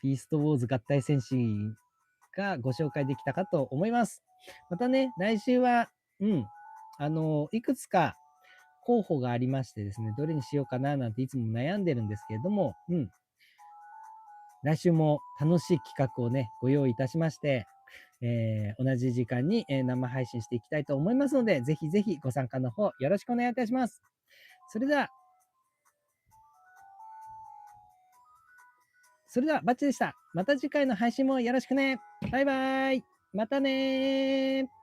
Speaker 1: ビーストウォーズ合体戦士かご紹介できたかと思います。またね、来週は、いくつか候補がありましてですね、どれにしようかななんていつも悩んでるんですけれども、来週も楽しい企画をね、ご用意いたしまして、同じ時間に、生配信していきたいと思いますので、ぜひぜひご参加の方よろしくお願いいたします。それではバッチでした。また次回の配信もよろしくね。バイバーイ。またねー。